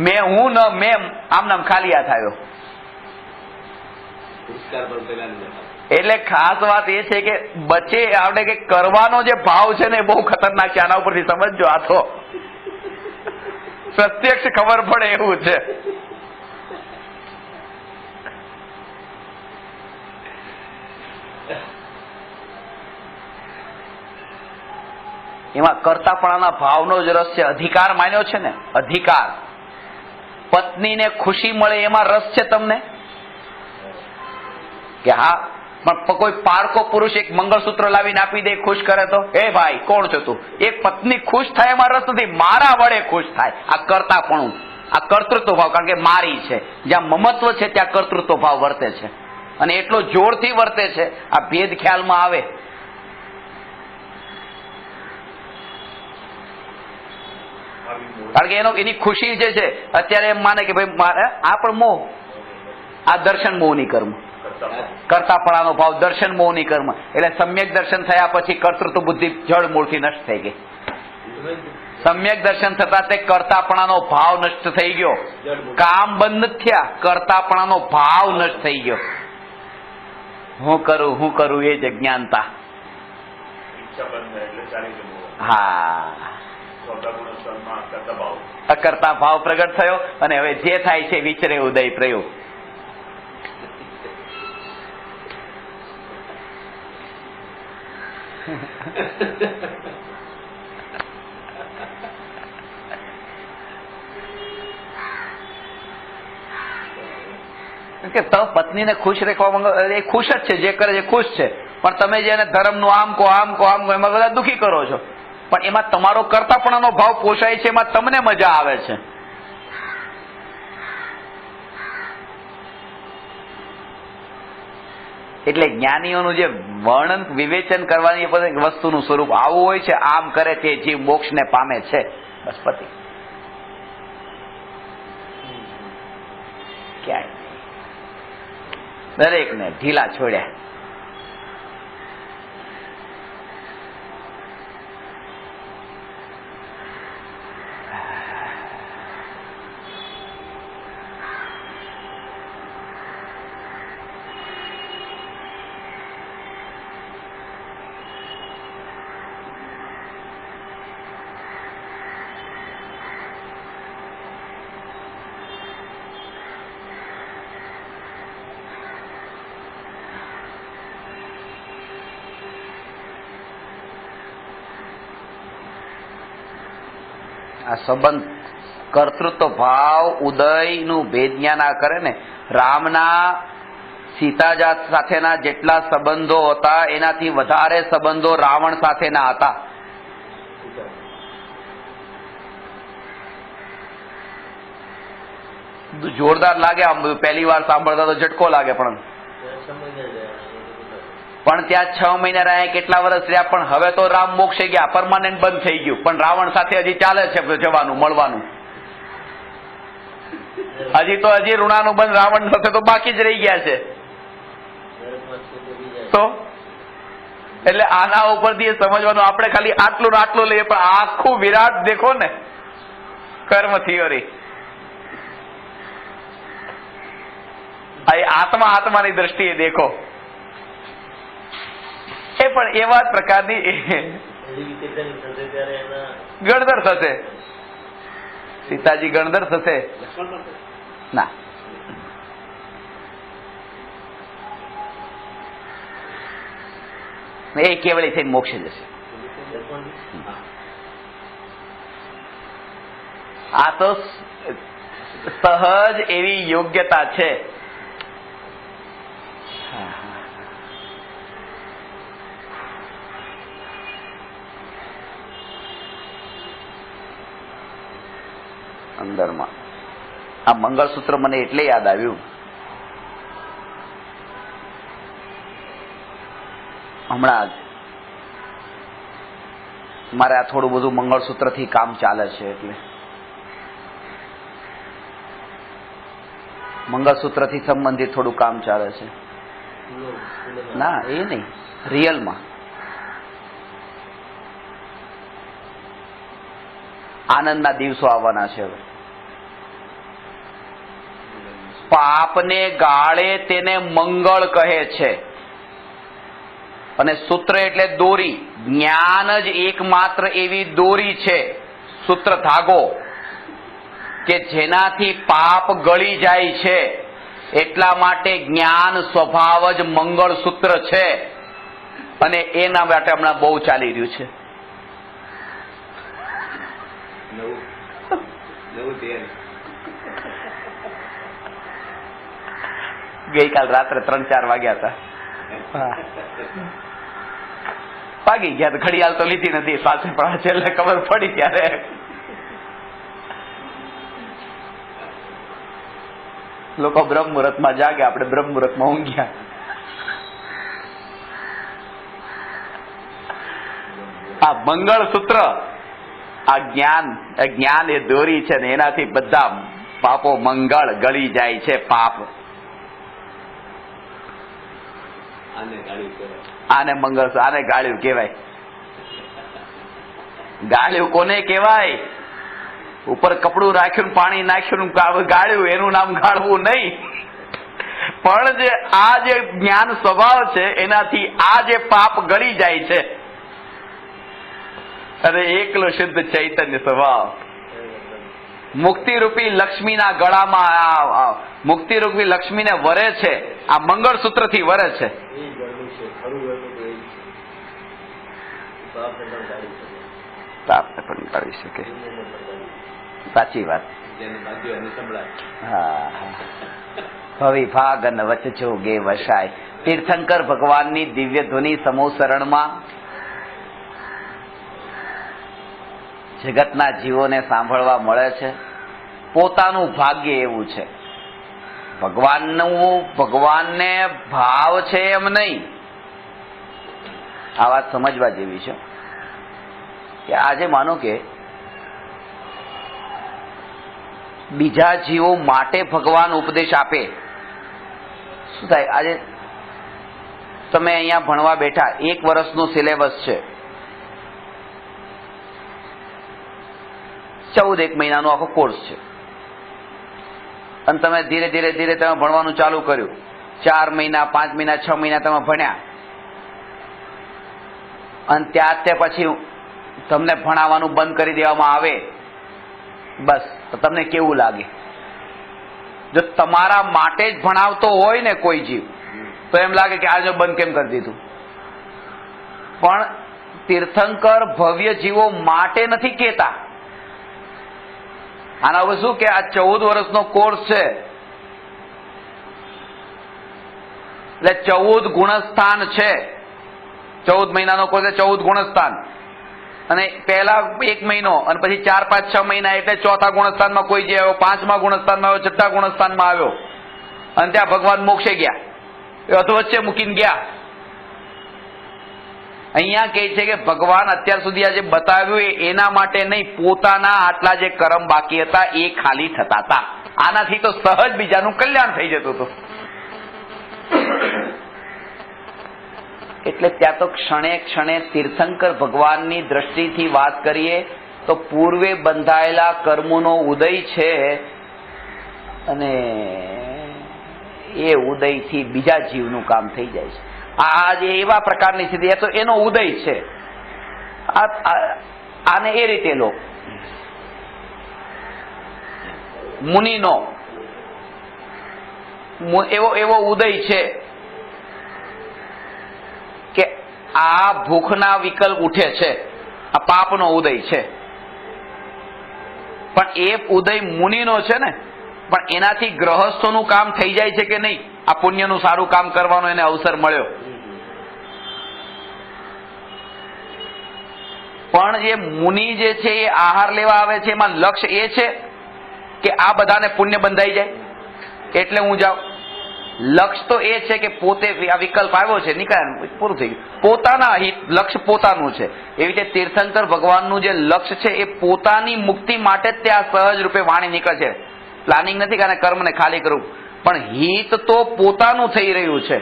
મેં આમ નામ ખાલી હાથ આવ્યો. એટલે ખાસ વાત એ છે કે બચે આપણે કે કરવાનો જે ભાવ છે ને એ બહુ ખતરનાક છે. આના ઉપરથી સમજજો, આ તો પ્રત્યક્ષ ખબર પડે એવું છે. એમાં કરતાપણાના ભાવનો જ રસ છે. અધિકાર માન્યો છે ને, અધિકાર. પત્નીને ખુશી મળે એમાં રસ છે તમને કે હા, પણ કોઈ પારકો પુરુષ એક મંગળસૂત્ર લાવીને આપી દે, ખુશ કરે તો હે ભાઈ કોણ છો તું? એક પત્ની ખુશ થાય એમાં રસ નથી, મારા વડે ખુશ થાય. આ કરતાપણું, આ કર્તૃત્વ ભાવ. કારણ કે મારી છે, જ્યાં મમત્વ છે ત્યાં કર્તૃત્વ ભાવ વર્તે છે, અને એટલો જોરથી વર્તે છે. આ ભેદ ખ્યાલમાં આવે. કારણ કે એની ખુશી જે છે અત્યારે એમ માને કે ભાઈ આ પણ મોહ, આ દર્શન મોહની કર્મ, કરતાપણાનો ભાવ દર્શન મોહની કર્મ. એટલે સમ્યક દર્શન થયા પછી કર્તૃત્વ બુદ્ધિ જળ મૂળથી નષ્ટ થઈ ગઈ. સમ્યક દર્શન થતા તે કરતાપણાનો ભાવ નષ્ટ થઈ ગયો. કામ બંધ થયા, કરતાપણાનો ભાવ નષ્ટ થઈ ગયો. હું કરું એ જ અજ્ઞાનતા. હા, અકર્તા ભાવ પ્રગટ થયો, અને હવે જે થાય છે વિચરે ઉદય પ્રયોગ. કે તમે પત્નીને ખુશ રાખવા માંગો, એ ખુશ જ છે, જે કરે છે ખુશ છે, પણ તમે જેને ધર્મનું આમ કહો એમાં બધા દુઃખી કરો છો. પણ એમાં તમારો કરતાપણાનો ભાવ પોષાય છે, એમાં તમને મજા આવે છે. એટલે જ્ઞાનીઓનું જે વર્ણન વિવેચન કરવાની વસ્તુનું સ્વરૂપ આવું હોય છે. આમ કરે તે જીવ મોક્ષને પામે છે, બસ પતિ. ક્યાંય દરેકને ઢીલા છોડ્યા. આ સંબંધ કર્તૃત્વ ભાવ ઉદયનું ભેદ જ્ઞાન આ કરે ને. રામના સીતાજાત સાથેના જેટલા સંબંધો હતા એનાથી વધારે સંબંધો રાવણ સાથેના હતા. જોરદાર લાગે આમ, પહેલી વાર સાંભળતા તો ઝટકો લાગે, પણ ત્યાં 6 મહિના રહ્યા, કેટલા વર્ષ રહ્યા, પણ હવે તો રામ મોક્ષે ગયા, પરમાનન્ટ બંધ થઈ ગયું. પણ રાવણ સાથે હજી ચાલે છે જવાનું, મળવાનું. હજી ઋણાનું બંધ રાવણ સાથે તો બાકી જ રહી ગયા છે. તો એટલે આના ઉપરથી સમજવાનું, આપણે ખાલી આટલું ને આટલું લઈએ, પણ આખું વિરાટ દેખો ને, કર્મ થિયરી. આત્માની દ્રષ્ટિએ દેખો. એ પણ એવા જ પ્રકારની ગણધર થશે. સીતાજી ગણધર થશે ના. એ કેવળી થઈને મોક્ષે જશે. આ તો સહજ એવી યોગ્યતા છે. અંદરમાં આ મંગળસૂત્ર મને એટલે યાદ આવ્યું, હમણાં મારે આ થોડું બધું મંગળસૂત્રથી કામ ચાલે છે. એટલે મંગળસૂત્રથી સંબંધિત થોડું કામ ચાલે છે. ના એ નહીં, રિયલમાં આનંદના દિવસો આવવાના છે. હવે પાપને ગાળે તેને મંગળ કહે છે, અને સૂત્ર એટલે દોરી. જ્ઞાન જ એકમાત્ર એવી દોરી છે, સૂત્ર ધાગો, કે જેનાથી પાપ ગળી જાય છે. એટલા માટે જ્ઞાન સ્વભાવ જ મંગળ સૂત્ર છે. અને એના માટે હમણાં બહુ ચાલી રહ્યું છે. ગઈકાલ રાત્રે 3-4 વાગ્યા હતા. ભાગી ગયા તો ઘડિયાળ તો લીધી નથી પાસે, પણ છેલ્લે ખબર પડી ત્યારે લોકો બ્રહ્મ મુહૂર્તમાં જાગે, આપણે બ્રહ્મ મુહૂર્તમાં ઊંઘ્યા. આ મંગળસૂત્ર, આ જ્ઞાન એ દોરી છે ને એનાથી બધા પાપો મંગળ ગળી જાય છે. પાપ આને મંગળ, આને ગાળ્યું કહેવાય. ગાળ્યું કોને કહેવાય? ઉપર કપડું રાખ્યું, પાણી નાખ્યું, ગાળ્યું, એનું નામ ગાળવું નહીં. પણ જે આ જે જ્ઞાન સ્વભાવ છે એનાથી આ જે પાપ ગળી જાય છે, અને એકલો શુદ્ધ ચૈતન્ય સ્વભાવ મુક્તિરૂપી લક્ષ્મીના ગળામાં, મુક્તિરૂપી લક્ષ્મીને વરે છે, આ મંગળસૂત્ર થી વરે છે. પાપને પણ કાઢી શકે. સાચી વાત. હવે ભાગ અને વચજો ગે વસાય. તીર્થંકર ભગવાનની દિવ્ય ધ્વનિ સમૂહ શરણમાં જગતના જીવોને સાંભળવા મળે છે. પોતાનું ભાગ્ય એવું છે. ભગવાનને ભાવ છે એમ નહીં. આ વાત સમજવા જેવી છે કે આજે માનો કે બીજા જીવો માટે ભગવાન ઉપદેશ આપે. શું થાય? આજે તમે અહીંયા ભણવા બેઠા, 1 વર્ષનું સિલેબસ છે, 14 મહિનાનો આખો કોર્સ છે, અને તમે ધીરે ધીરે તમે ભણવાનું ચાલુ કર્યું. 4 મહિના, 5 મહિના, 6 મહિના તમે ભણ્યા, અને તે પછી તમને ભણાવવાનું બંધ કરી દેવામાં આવે, બસ તો તમને કેવું લાગે? જો તમારા માટે જ ભણાવતો હોય ને કોઈ જીવ, તો એમ લાગે કે આજે બંધ કેમ કરી દીધું. પણ તીર્થંકર ભવ્ય જીવો માટે નથી કહેતા. આના હવે શું કે આ 14 વર્ષનો કોર્સ છે, એટલે 14 ગુણસ્થાન છે. 14 મહિનાનો કોર્સ, 14 ગુણસ્થાન, અને પહેલા 1 મહિનો, અને પછી 4, 5, 6 મહિના એટલે 4થા ગુણસ્થાનમાં કોઈ જે આવ્યો, 5મા ગુણસ્થાનમાં આવ્યો, 6થા ગુણસ્થાનમાં આવ્યો, અને ત્યાં ભગવાન મોક્ષે ગયા, એ અધવચ્ચે મૂકીને ગયા. અહીંયા કહે છે કે ભગવાન અત્યાર સુધી આ જે બતાવ્યું એના માટે નહીં, પોતાના આટલા જે કર્મ બાકી હતા એ ખાલી થતા હતા. આનાથી તો સહજ બીજાનું કલ્યાણ થઈ જતું હતું. એટલે ત્યાં તો ક્ષણે ક્ષણે તીર્થંકર ભગવાનની દ્રષ્ટિથી વાત કરીએ તો પૂર્વે બંધાયેલા કર્મોનો ઉદય છે, અને એ ઉદયથી બીજા જીવનું કામ થઈ જાય છે. આ જે એવા પ્રકારની સ્થિતિ, એ તો એનો ઉદય છે. આને એ રીતે લો, મુનિનો એવો ઉદય છે કે આ ભૂખના વિકલ્પ ઉઠે છે, આ પાપનો ઉદય છે. પણ એ ઉદય મુનિનો છે ને, પણ એનાથી ગ્રહસ્થોનું કામ થઈ જાય છે કે નહીં? આ પુણ્યનું સારું કામ કરવાનો એને અવસર મળ્યો. પણ એ મુનિ જે છે એ આહાર લેવા આવે છે, એમાં લક્ષ્ય એ છે કે આ બધાને પુણ્ય બંધાઈ જાય એટલે હું જાઉં. લક્ષ્ય તો એ છે કે પોતે આ વિકલ્પ આવ્યો છે, નીકળ્યા, પૂરું થઈ ગયું. પોતાના હિત, લક્ષ્ય પોતાનું છે. એવી રીતે તીર્થંકર ભગવાનનું જે લક્ષ્ય છે એ પોતાની મુક્તિ માટે જ ત્યાં સહજ રૂપે વાણી નીકળે છે. પ્લાનિંગ નથી કે કર્મને ખાલી કરવું, પણ હિત તો પોતાનું થઈ રહ્યું છે.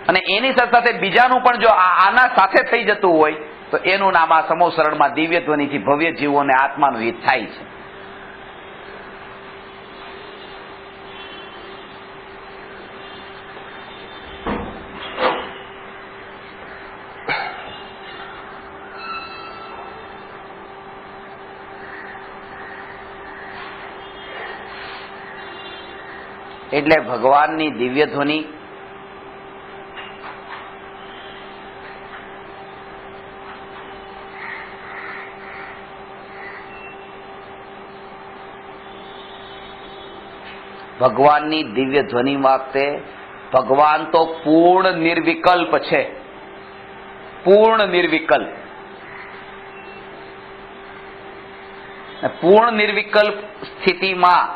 અને એની સાથે સાથે બીજાનું પણ જો આના સાથે થઈ જતું હોય તો એનું નામ આ સમૂહ શરણમાં દિવ્ય ધ્વનિથી ભવ્ય જીવોને આત્માનું હિત થાય છે. એટલે ભગવાનની દિવ્ય ધ્વનિ ભગવાનની દિવ્ય ધ્વનિ વખતે ભગવાન તો પૂર્ણ નિર્વિકલ્પ છે, પૂર્ણ નિર્વિકલ્પ. પૂર્ણ નિર્વિકલ્પ સ્થિતિમાં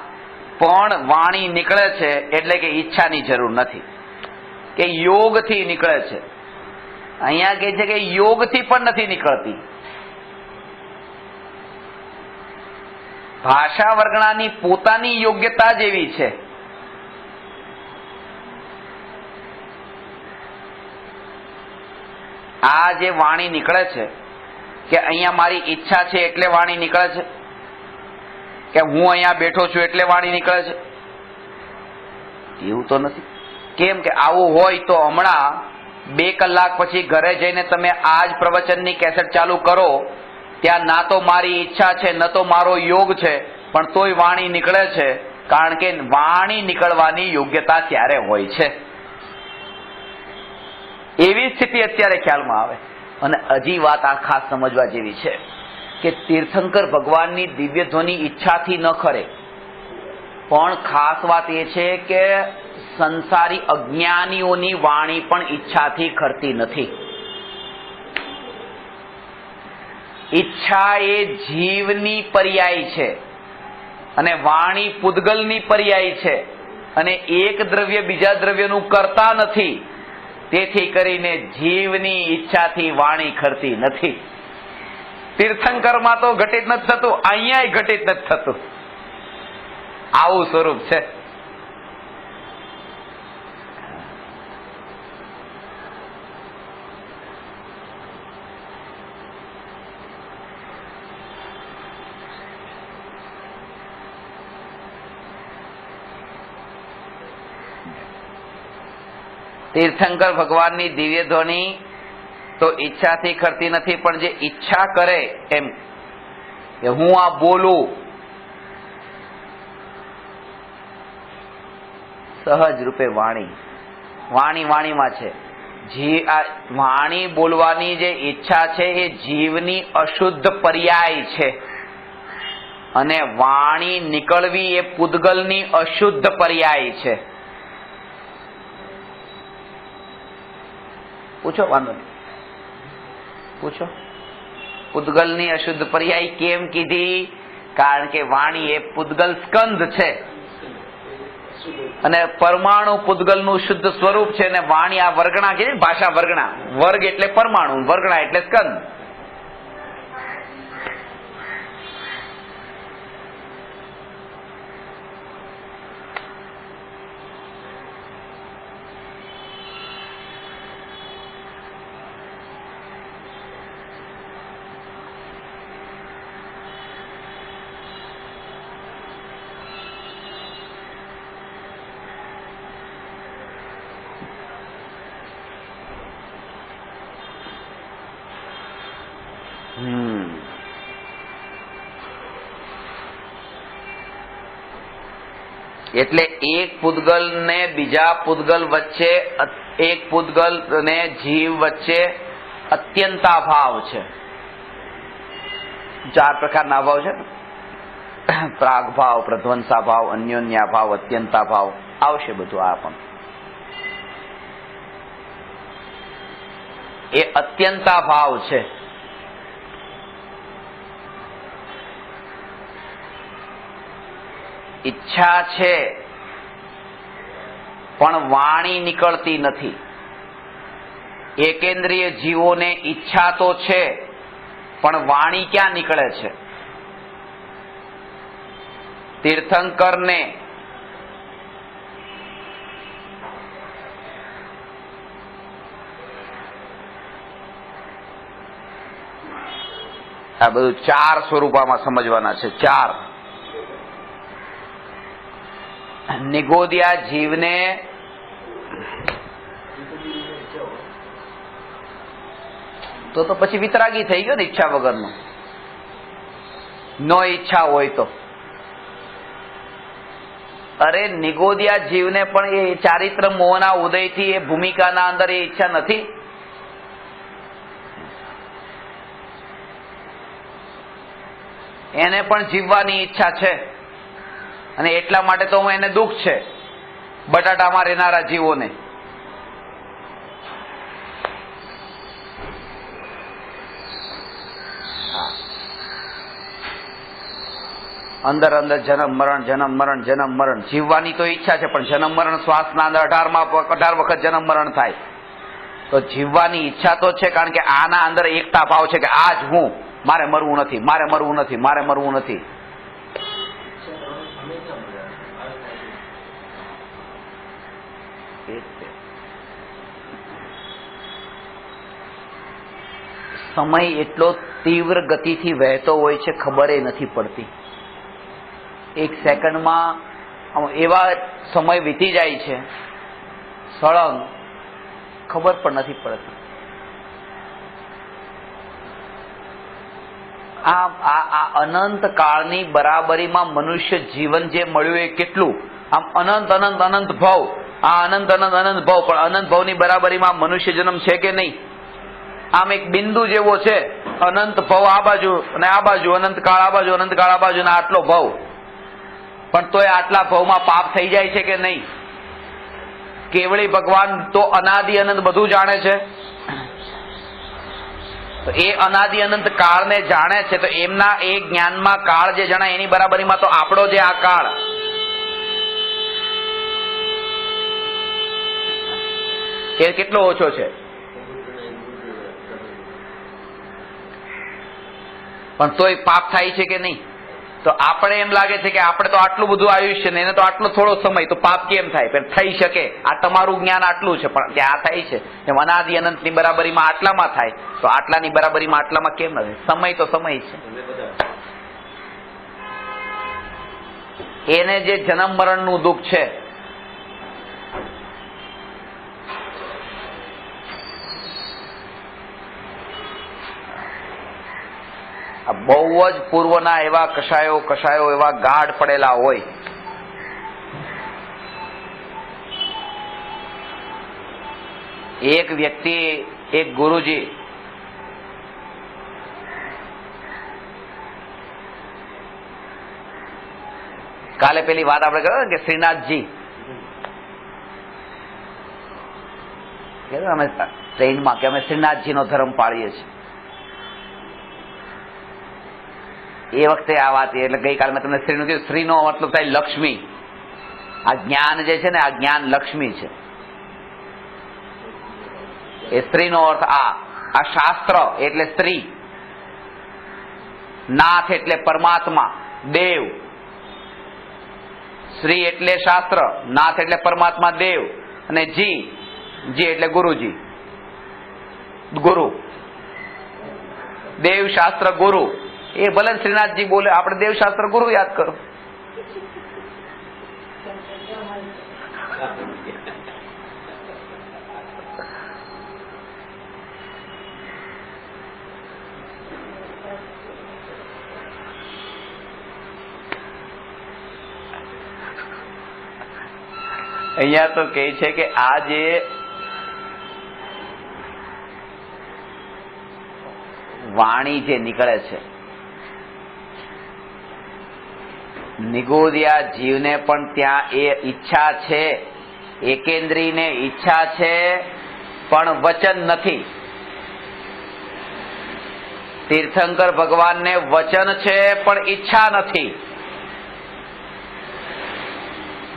પણ વાણી નીકળે છે એટલે કે ઈચ્છાની જરૂર નથી કે યોગથી નીકળે છે. અહીંયા કહે છે કે યોગથી પણ નથી નીકળતી. ભાષા વર્ગણાની પોતાની યોગ્યતા જ એવી છે. આ જે વાણી નીકળે છે કે અહીંયા મારી ઈચ્છા છે એટલે વાણી નીકળે છે, કે હું અહીંયા બેઠો છું એટલે વાણી નીકળે છે, એવું તો નથી. કેમ કે આવું હોય તો હમણાં 2 કલાક પછી ઘરે જઈને તમે આ જ પ્રવચનની કેસેટ ચાલુ કરો, ત્યાં ના તો મારી ઈચ્છા છે ન તો મારો યોગ છે, પણ તોય વાણી નીકળે છે, કારણ કે વાણી નીકળવાની યોગ્યતા ત્યારે હોય છે. એવી સ્થિતિ અત્યારે ખ્યાલમાં આવે. અને હજી વાત આ ખાસ સમજવા જેવી છે કે તીર્થંકર ભગવાનની દિવ્ય ધ્વનિ ઈચ્છાથી ન ખરે, પણ ખાસ વાત એ છે કે સંસારી અજ્ઞાનીઓની વાણી પણ ઈચ્છાથી ખરતી નથી. ઈચ્છા એ જીવની પર્યાય છે અને વાણી પૂદગલની પર્યાય છે, અને એક દ્રવ્ય બીજા દ્રવ્યનું કરતા નથી. તેથી કરીને જીવની ઈચ્છાથી વાણી ખરતી નથી. તીર્થંકરમાં તો ઘટિત નથી થતું, અહીંયા ઘટિત નથી થતું. આવું સ્વરૂપ છે. તીર્થંકર ભગવાનની દિવ્ય ધ્વનિ તો ઈચ્છાથી ખરતી નથી, પણ જે ઈચ્છા કરે એમ કે હું આ બોલું, સહજ રૂપે વાણી વાણીમાં છે. આ વાણી બોલવાની જે ઈચ્છા છે એ જીવની અશુદ્ધ પર્યાય છે, અને વાણી નીકળવી એ પૂદગલની અશુદ્ધ પર્યાય છે. પૂછો, વાંધો નહીં, પૂછો. પૂદગલની અશુદ્ધ પર્યાય કેમ કીધી? કારણ કે વાણી એ પૂદગલ સ્કંદ છે અને પરમાણુ પૂદગલનું શુદ્ધ સ્વરૂપ છે, અને વાણી આ વર્ગણા કે ભાષા વર્ગણા, વર્ગ એટલે પરમાણુ, વર્ગણા એટલે સ્કંદ. એટલે એક પૂદગલ ને બીજા પૂદગલ વચ્ચે, એક પૂદગલ ને જીવ વચ્ચે અત્યંતાભાવ છે. 4 પ્રકારના ભાવ છે. પ્રાગભાવ, પ્રધ્વંસાભાવ, અન્યોન્યાભાવ, અત્યંતાભાવ આવશે બધું. આ પણ એ અત્યંતાભાવ છે. ઈચ્છા છે પણ વાણી નીકળતી નથી. એકેન્દ્રિય જીવોને ઈચ્છા તો છે પણ વાણી ક્યાં નીકળે છે? તીર્થંકરને આ બધું 4 સ્વરૂપમાં સમજવાના છે. 4 નિગોદિયા જીવને તો પછી વિતરાગી થઈ ગયો ને, ઈચ્છા વગરનો. નો ઈચ્છા હોય તો અરે નિગોદિયા જીવને પણ એ ચારિત્ર મોહના ઉદયથી એ ભૂમિકાના અંદર એ ઈચ્છા નથી. એને પણ જીવવાની ઈચ્છા છે, અને એટલા માટે તો હું એને દુઃખ છે બટાટામાં રહેનારા જીવોને. અંદર અંદર જન્મ મરણ જન્મ મરણ જન્મ મરણ. જીવવાની તો ઈચ્છા છે, પણ જન્મ મરણ શ્વાસના અંદર 18 વખત જન્મ મરણ થાય. તો જીવવાની ઈચ્છા તો છે, કારણ કે આના અંદર એકતા ભાવ છે કે આજ હું, મારે મરવું નથી, મારે મરવું નથી, મારે મરવું નથી. સમય એટલો તીવ્ર ગતિથી વહેતો હોય છે, ખબર નથી પડતી. એક સેકન્ડમાં એવા સમય વીતી જાય છે સળંગ, ખબર પણ નથી પડતી. આ અનંત કાળની બરાબરીમાં મનુષ્ય જીવન જે મળ્યું એ કેટલું, આમ અનંત અનંત અનંત ભાવ, આ અનંત અનંત અનંત ભાવ, પણ અનંત ભાવની બરાબરીમાં મનુષ્ય જન્મ છે કે નહીં? આમ એક બિંદુ જેવો છે, અનંત ભાવ આ બાજુ અને આ બાજુ, અનંત કાળ આ બાજુ, અનંત કાળ આ બાજુ, અને આટલો ભાવ. પણ તોય આટલા ભાવમાં પાપ થઈ જાય છે કે નહીં? કેવળી ભગવાન તો અનાદિ અનંત બધું જાણે છે. તો એ અનાદિ અનંત કાળને જાણે છે, તો એમના એ જ્ઞાનમાં કાળ જે જણાય એની બરાબરીમાં તો આપણો જે આ કાળ, એ કેટલો ઓછો છે. પણ તોય પાપ થાય છે કે નહીં? તો આપણે એમ લાગે છે કે આપણે તો આટલું બધું આયુષ્ય ને એને તો આટલો થોડો સમય, તો પાપ કેમ થાય? પણ થઈ શકે. આ તમારું જ્ઞાન આટલું છે, પણ ત્યાં થાય છે એમ અનાદિ અનંતની બરાબરીમાં આટલામાં થાય, તો આટલાની બરાબરીમાં આટલામાં કેમ ન થાય? સમય તો સમય છે. એને જે જન્મ મરણનું દુઃખ છે, બહુ જ પૂર્વના એવા કષાયો એવા ગાઢ પડેલા હોય. એક વ્યક્તિ, એક ગુરુજી કાલે પેલી વાત આપણે કરી કે શ્રીનાથજી અમે ટ્રેનમાં કે અમે શ્રીનાથજીનો ધર્મ પાળીએ છીએ. એ વખતે આ વાત, એટલે ગઈકાલે મેં તમને શ્રીનું કીધું, શ્રીનો મતલબ થાય લક્ષ્મી. આ જ્ઞાન જે છે ને, આ જ્ઞાન લક્ષ્મી છે. એ સ્ત્રીનો અર્થ આ શાસ્ત્ર એટલે સ્ત્રી, નાથ એટલે પરમાત્મા દેવ, શ્રી એટલે શાસ્ત્ર, નાથ એટલે પરમાત્મા દેવ, અને જી એટલે ગુરુજી, ગુરુ, દેવ શાસ્ત્ર ગુરુ. એ ભલે શ્રીનાથજી બોલે, આપણે દેવશાસ્ત્ર ગુરુ યાદ કરો. અહીંયા તો કહે છે કે આ જે વાણી જે નીકળે છે, નિગોદિયા જીવને પણ ત્યાં એ ઈચ્છા છે, એકેન્દ્રીને ઈચ્છા છે, પણ વચન નથી. તીર્થંકર ભગવાનને વચન છે, પણ ઈચ્છા નથી.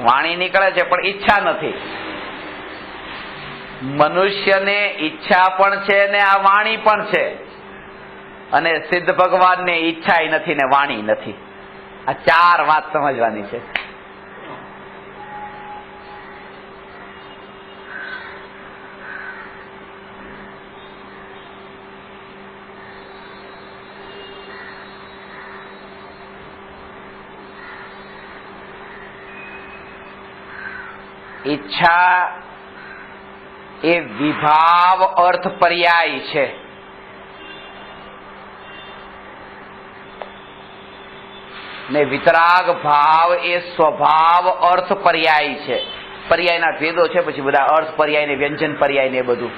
વાણી નીકળે છે પણ ઈચ્છા નથી. મનુષ્યને ઈચ્છા પણ છે ને આ વાણી પણ છે, અને સિદ્ધ ભગવાનને ઈચ્છા નથી ને વાણી નથી. આ ચાર વાત સમજવાની છે. ઈચ્છા એ વિભાવ અર્થ પર્યાય છે. ને વિતરાગ ભાવ એ સ્વભાવ અર્થ પર્યાય છે. પર્યાયના ભેદો છે, પછી બધા અર્થ પર્યાય ને વ્યંજન પર્યાય ને બધું.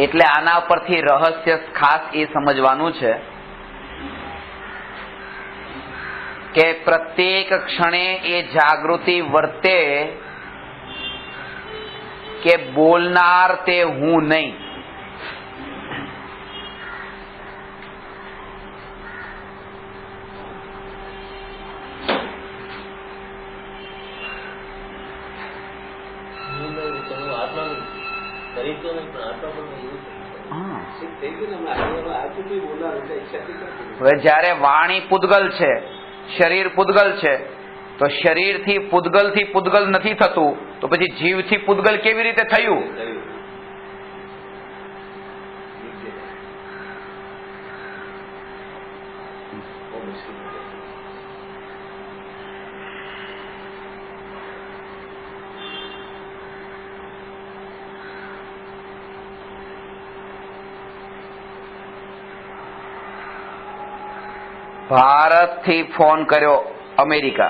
એટલે આના પરથી રહસ્ય ખાસ એ સમજવાનું છે કે પ્રત્યેક ક્ષણે એ જાગૃતિ વર્તે કે બોલનાર તે હું નહીં. હવે જયારે વાણી પૂદગલ છે, શરીર પૂદગલ છે, તો શરીરથી પૂદગલ નથી થતું, તો પછી જીવથી પૂદગલ કેવી રીતે થયું? ભારતથી ફોન કર્યો અમેરિકા,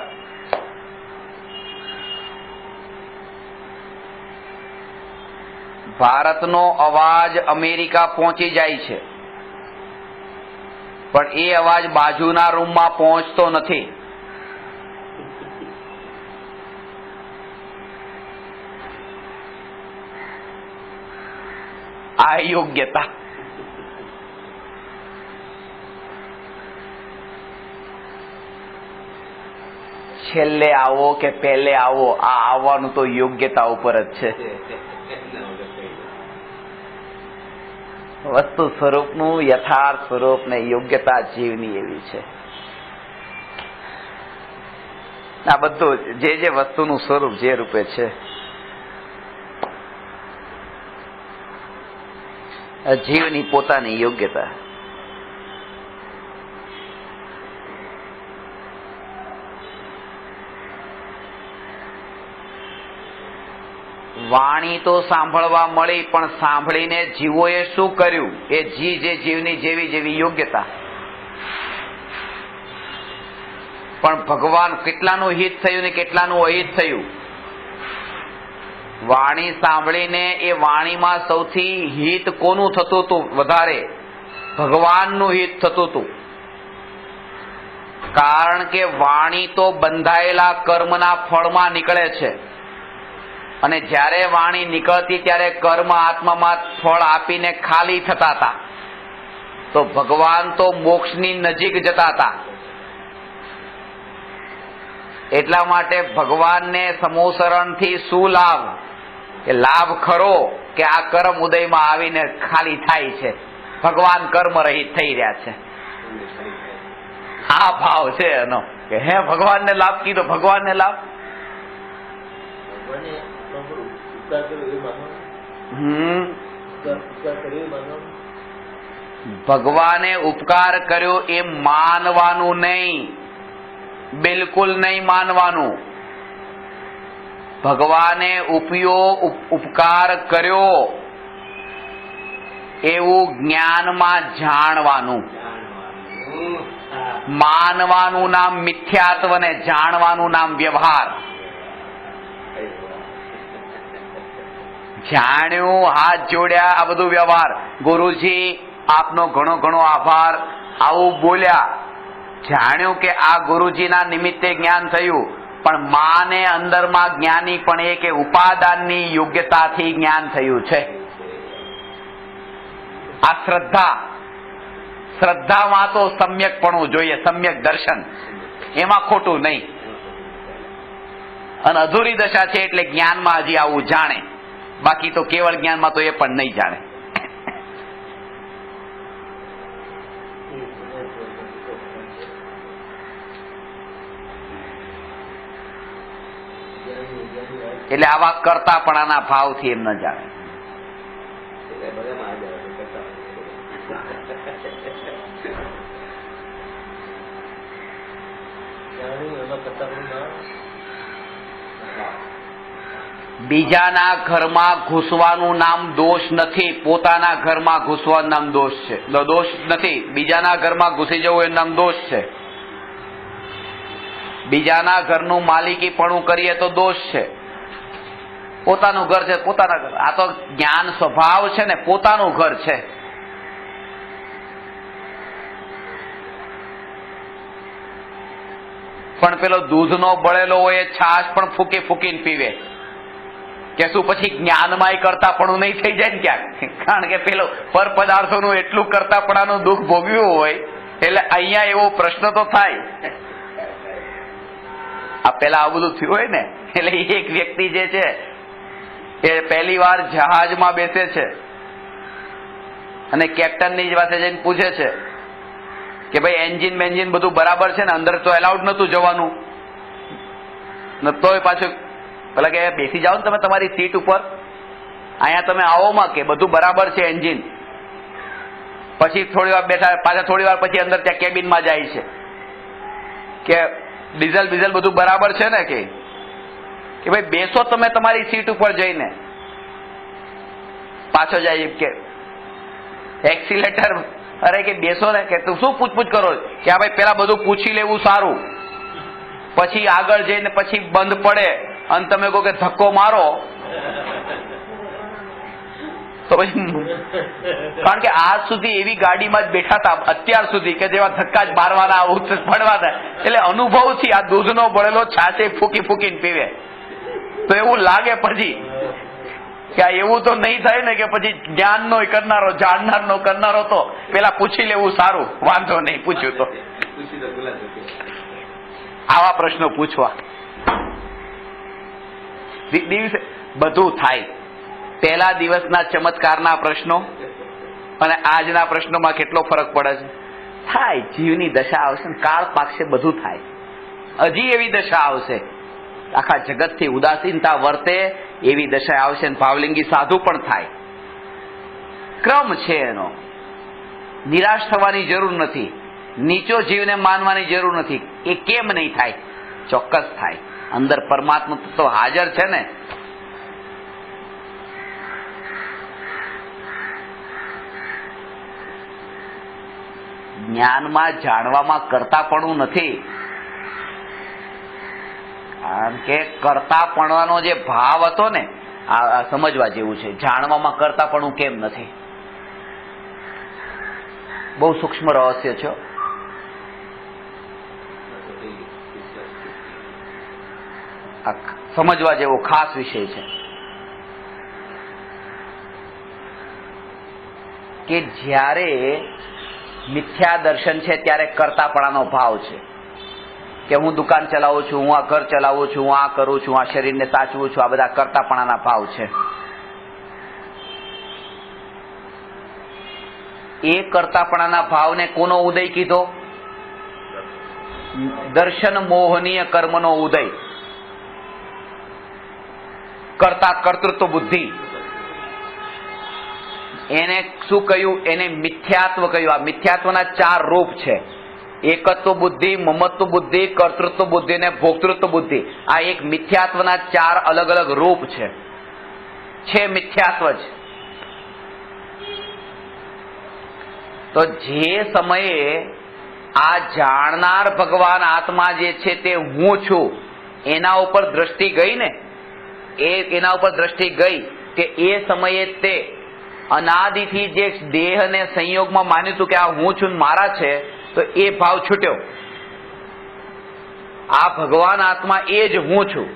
ભારતનો અવાજ અમેરિકા પહોંચી જાય છે, પણ એ અવાજ બાજુના રૂમમાં પહોંચતો નથી. આ યોગ્યતા. છેલ્લે આવો કે પહેલે આવો, આ આવવાનું તો યોગ્યતા ઉપર જ છે. વસ્તુ સ્વરૂપનું યથાર્થ સ્વરૂપ ને યોગ્યતા જીવની એવી છે. આ બધું જે વસ્તુનું સ્વરૂપ જે રૂપે છે, જીવની પોતાની યોગ્યતા. વાણી તો સાંભળવા મળી, પણ સાંભળીને જીવોએ શું કર્યું? એ જે જીવની જેવી યોગ્યતા. પણ ભગવાન કેટલાનું હિત થયું ને કેટલાનું અહિત થયું? વાણી સાંભળીને એ વાણીમાં સૌથી હિત કોનું થતું હતું? વધારે ભગવાનનું હિત થતું હતું. કારણ કે વાણી તો બંધાયેલા કર્મના ફળમાં નીકળે છે, અને જ્યારે વાણી નીકળતી ત્યારે કર્મ આત્મામાં ફળ આપીને ખાલી થતા હતા. તો ભગવાન તો મોક્ષની નજીક જતા હતા. એટલા માટે ભગવાનને સમોસરણથી શું લાભ? કે લાભ ખરો કે આ કર્મ ઉદયમાં આવીને ખાલી થાય છે, ભગવાન કર્મ રહિત થઈ રહ્યા છે. આ ભાવ છે એનો કે હે ભગવાનને લાભ કીધો, ભગવાનને લાભ. ભગવાને ઉપકાર કર્યો એ માનવાનું નહીં, બિલકુલ નહીં માનવાનું. ભગવાને ઉપકાર કર્યો એવું જ્ઞાનમાં જાણવાનું. માનવાનું નામ મિથ્યાત્વ ને જાણવાનું નામ વ્યવહાર. જાણ્યું, હાથ જોડ્યા, આ બધું વ્યવહાર. ગુરુજી આપનો ઘણો ઘણો આભાર, આવું બોલ્યા. જાણ્યું કે આ ગુરુજીના નિમિત્તે જ્ઞાન થયું, પણ માને અંદરમાં જ્ઞાની પણ એ કે ઉપાદાનની યોગ્યતાથી જ્ઞાન થયું છે. આ શ્રદ્ધામાં તો સમ્યકપણું જોઈએ, સમ્યક દર્શન, એમાં ખોટું નહીં. અને અધૂરી દશા છે એટલે જ્ઞાનમાં હજી આવું જાણે, બાકી તો કેવળ જ્ઞાનમાં તો એ પણ નહીં જાણે. એટલે આવા કરતાપણાના ભાવથી એમ ન જાણે. બીજાના ઘરમાં ઘૂસવાનું નામ દોષ નથી, પોતાના ઘરમાં ઘૂસવાનું નામ દોષ છે. દોષ નથી, બીજાના ઘરમાં ઘૂસી જવું એ નામ દોષ છે. બીજાના ઘરનું માલિકીપણું કરીએ તો દોષ છે, પોતાનું ઘર છે, પોતાના ઘર. આ તો જ્ઞાન સ્વભાવ છે ને, પોતાનું ઘર છે. પણ પેલો દૂધનો બળેલો હોય એ છાશ પણ ફૂકી ફૂકીને પીવે કે શું પછી જ્ઞાનમાંય કરતાપણું નહીં થઈ જાય ને ક્યાંક? કારણ કે પેલો પર પદાર્થોનું એટલું કરતાપણાનું દુઃખ ભોગવ્યું હોય એટલે અહીંયા એવો પ્રશ્ન તો થાય. આ પેલા આ બધું થયું હોય ને એટલે એક વ્યક્તિ જે છે એ પહેલી વાર જહાજમાં બેસે છે અને કેપ્ટનની પાસે જઈને પૂછે છે કે ભાઈ એન્જિન બેન્જિન બધું બરાબર છે ને? અંદર તો એલાઉડ નતું જવાનું, તોય પાછું પેલા કે બેસી જાઓ ને તમે તમારી સીટ ઉપર, અહીંયા તમે આવો માં કે બધું બરાબર છે એન્જિન. પછી થોડી વાર બેઠા, પાછા થોડી વાર પછી અંદર ત્યાં કેબિનમાં જાય છે કે ડીઝલ બીઝલ બધું બરાબર છે ને? કે ભાઈ બેસો તમે તમારી સીટ ઉપર જઈને. પાછો જાય કે એક્સિલેટર, અરે કે બેસો ને, કે તું શું પૂછપૂછ કરો? કે આ ભાઈ પેલા બધું પૂછી લેવું સારું, પછી આગળ જઈને પછી બંધ પડે અને તમે કહો કે ધક્કો મારો તો પછી, કારણ કે આજ સુધી એવી ગાડીમાં જ બેઠા હતા અત્યાર સુધી કે જેવા ધક્કા જ મારવાના, પડવાના, એટલે અનુભવથી આ દૂધનો બળેલો છાશે ફૂકી ફૂકીને પીવે. તો એવું લાગે પછી કે આ એવું તો નહીં થાય ને કે પછી જ્ઞાનનો કરનારો, જાણનારનો કરનારો તો પેલા પૂછી લેવું સારું, વાંધો નહીં પૂછ્યું તો. આવા પ્રશ્નો પૂછવા દિવસે બધું થાય. પહેલા દિવસના ચમત્કારના પ્રશ્નો અને આજના પ્રશ્નોમાં કેટલો ફરક પડે છે? થાય. જીવની દશા આવશે, કાળ પાકશે, બધું થાય. હજી એવી દશા આવશે આખા જગતથી ઉદાસીનતા વર્તે એવી દશા આવશે. ભાવલિંગી સાધુ પણ થાય. ક્રમ છે એનો. નિરાશ થવાની જરૂર નથી, નીચો જીવને માનવાની જરૂર નથી. એ કેમ નહીં થાય? ચોક્કસ થાય. અંદર પરમાત્મા તો હાજર છે ને. જ્ઞાનમાં જાણવામાં કરતાપણું નથી, કારણ કે કરતાપણાનો જે ભાવ હતો ને આ સમજવા જેવું છે. જાણવામાં કરતાપણું કેમ નથી? બહુ સૂક્ષ્મ રહસ્ય છે. સમજવા જેવો ખાસ વિષય છે કે જ્યારે મિથ્યા દર્શન છે ત્યારે કરતાપણાનો ભાવ છે કે હું દુકાન ચલાવું છું, હું આ ઘર ચલાવું છું, હું આ કરું છું, આ શરીરને સાચવું છું. આ બધા કરતાપણાના ભાવ છે. એ કરતાપણાના ભાવને કોનો ઉદય કીધો? દર્શન મોહનીય કર્મનો ઉદય. કરતા કર્તૃત્વ બુદ્ધિ, એને શું કહ્યું? એને મિથ્યાત્વ કહ્યું. આ મિથ્યાત્વના 4 રૂપ છે: એકત્વ બુદ્ધિ, મમત્વ બુદ્ધિ, કર્તૃત્વ બુદ્ધિ અને ભોક્તૃત્વ બુદ્ધિ. આ એક મિથ્યાત્વના 4 અલગ અલગ રૂપ છે મિથ્યાત્વ જ. તો જે સમયે આ જાણનાર ભગવાન આત્મા જે છે તે હું છું એના ઉપર દ્રષ્ટિ ગઈ ને, એના ઉપર દ્રષ્ટિ ગઈ કે એ સમયે તે અનાદિથી જે દેહને સંયોગમાં માન્યું હતું કે આ હું છું મારા છે, તો એ ભાવ છૂટ્યો. આ ભગવાન આત્મા એ જ હું છું.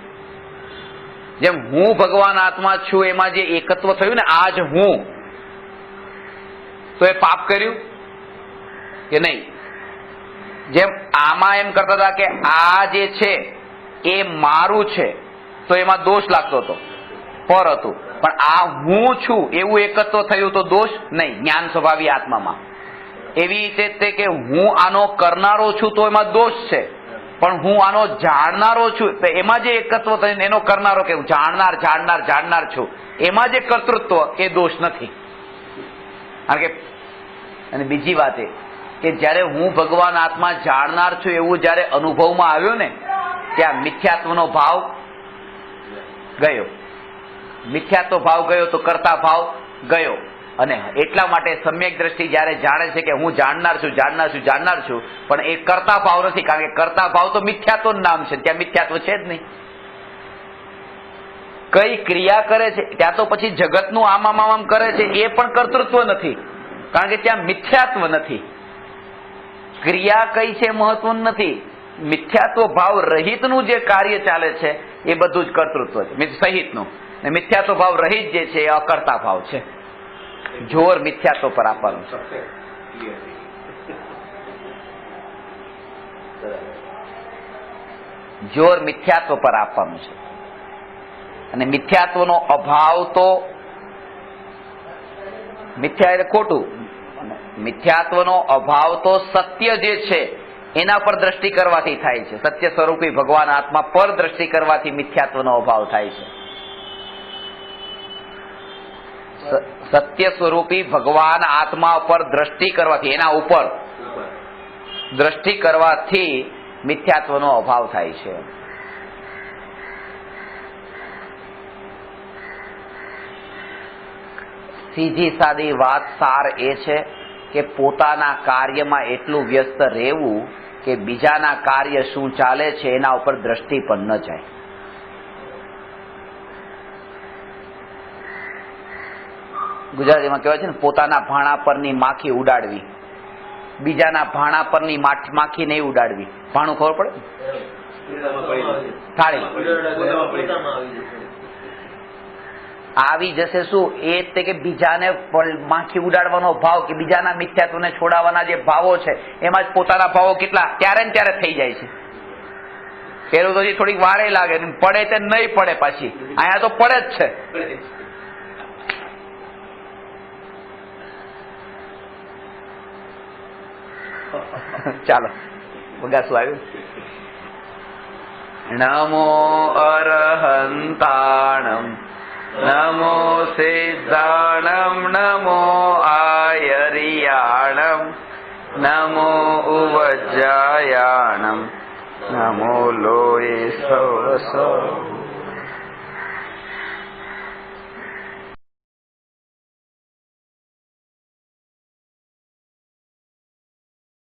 જેમ હું ભગવાન આત્મા છું એમાં જે એકત્વ થયું ને, આ જ હું, તો એ પાપ કર્યું કે નહીં? જેમ આમાં એમ કરતા હતા કે આ જે છે એ મારું છે, તો એમાં દોષ લાગતો હતો, પર હતું. પણ આ હું છું એવું એકત્વ થયું તો દોષ નહીં જ્ઞાન સ્વભાવી આત્મામાં. એવી રીતે કે હું આનો કરનારો છું તો એમાં દોષ છે, પણ હું આનો જાણનારો છું તો એમાં જે એકત્વ થયું એનો કરનારો કે જાણનાર છું, એમાં જે કર્તૃત્વ એ દોષ નથી. કારણ કે અને બીજી વાત એ કે જ્યારે હું ભગવાન આત્મા જાણનાર છું એવું જ્યારે અનુભવમાં આવ્યો ને, ત્યાં મિથ્યાત્વનો ભાવ ગયો. મિથ્યાત્વ ભાવ ગયો તો કરતા ભાવ ગયો. અને એટલા માટે સમ્યક દ્રષ્ટિ જ્યારે જાણે છે કે હું જાણનાર છું, પણ એ કરતા ભાવ નથી. કારણ કે કરતા ભાવ તો મિથ્યાત્વનું નામ છે, ત્યાં મિથ્યાત્વ છે જ નહીં. કઈ ક્રિયા કરે છે ત્યાં તો પછી જગતનું આમ કરે છે એ પણ કર્તૃત્વ નથી, કારણ કે ત્યાં મિથ્યાત્વ નથી. ક્રિયા કઈ છે મહત્વનું નથી, મિથ્યાત્વ ભાવ રહિતનું જે કાર્ય ચાલે છે એ બધું જ કર્તૃત્વ છે સહિતનું. ને મિથ્યાત્વ ભાવ રહિત જે છે એ અકર્તા ભાવ છે. જોર મિથ્યાત્વ પર આપવાનું છે. જોર મિથ્યાત્વ પર આપવાનું છે. અને મિથ્યાત્વનો અભાવ તો મિથ્યા એટલે ખોટું, મિથ્યાત્વનો અભાવ તો સત્ય જે છે એના પર દ્રષ્ટિ કરવાથી થાય છે. સત્ય સ્વરૂપી ભગવાન આત્મા પર દ્રષ્ટિ કરવાથી મિથ્યાત્વનો અભાવ થાય છે. સત્ય સ્વરૂપી ભગવાન આત્મા પર દ્રષ્ટિ કરવાથી, એના ઉપર દ્રષ્ટિ કરવાથી મિથ્યાત્વનો અભાવ થાય છે. સીધી સાદી વાત સાર એ છે કે પોતાના કાર્યમાં એટલું વ્યસ્ત રહેવું કે બીજાના કાર્ય શું ચાલે છે એના ઉપર દ્રષ્ટિ પણ ન જાય. ગુજરાતીમાં કહેવાય છે ને, પોતાના ભાણા પરની માખી ઉડાડવી, બીજાના ભાણા પરની માખી નહીં ઉડાડવી. ભાણું ખબર પડે? થાળી આવી જશે. શું એ કે બીજાને માખી ઉડાડવાનો ભાવ કે બીજાના મિથ્યાત્વને છોડાવવાના જે ભાવો છે એમાં જ પોતાના ભાવો કેટલા ત્યારે ને ત્યારે થઈ જાય છે. પેલું તો થોડીક વારે લાગે, પડે તે નહીં પડે, પાછી અહીંયા તો પડે જ છે. ચાલો વગાસું આવ્યું. નમો અરહંતાણમ નમો સિદ્ધાણમ નમો આયરિયાણમ નમો ઉવજ્જાયાણમ નમો લોય સવસ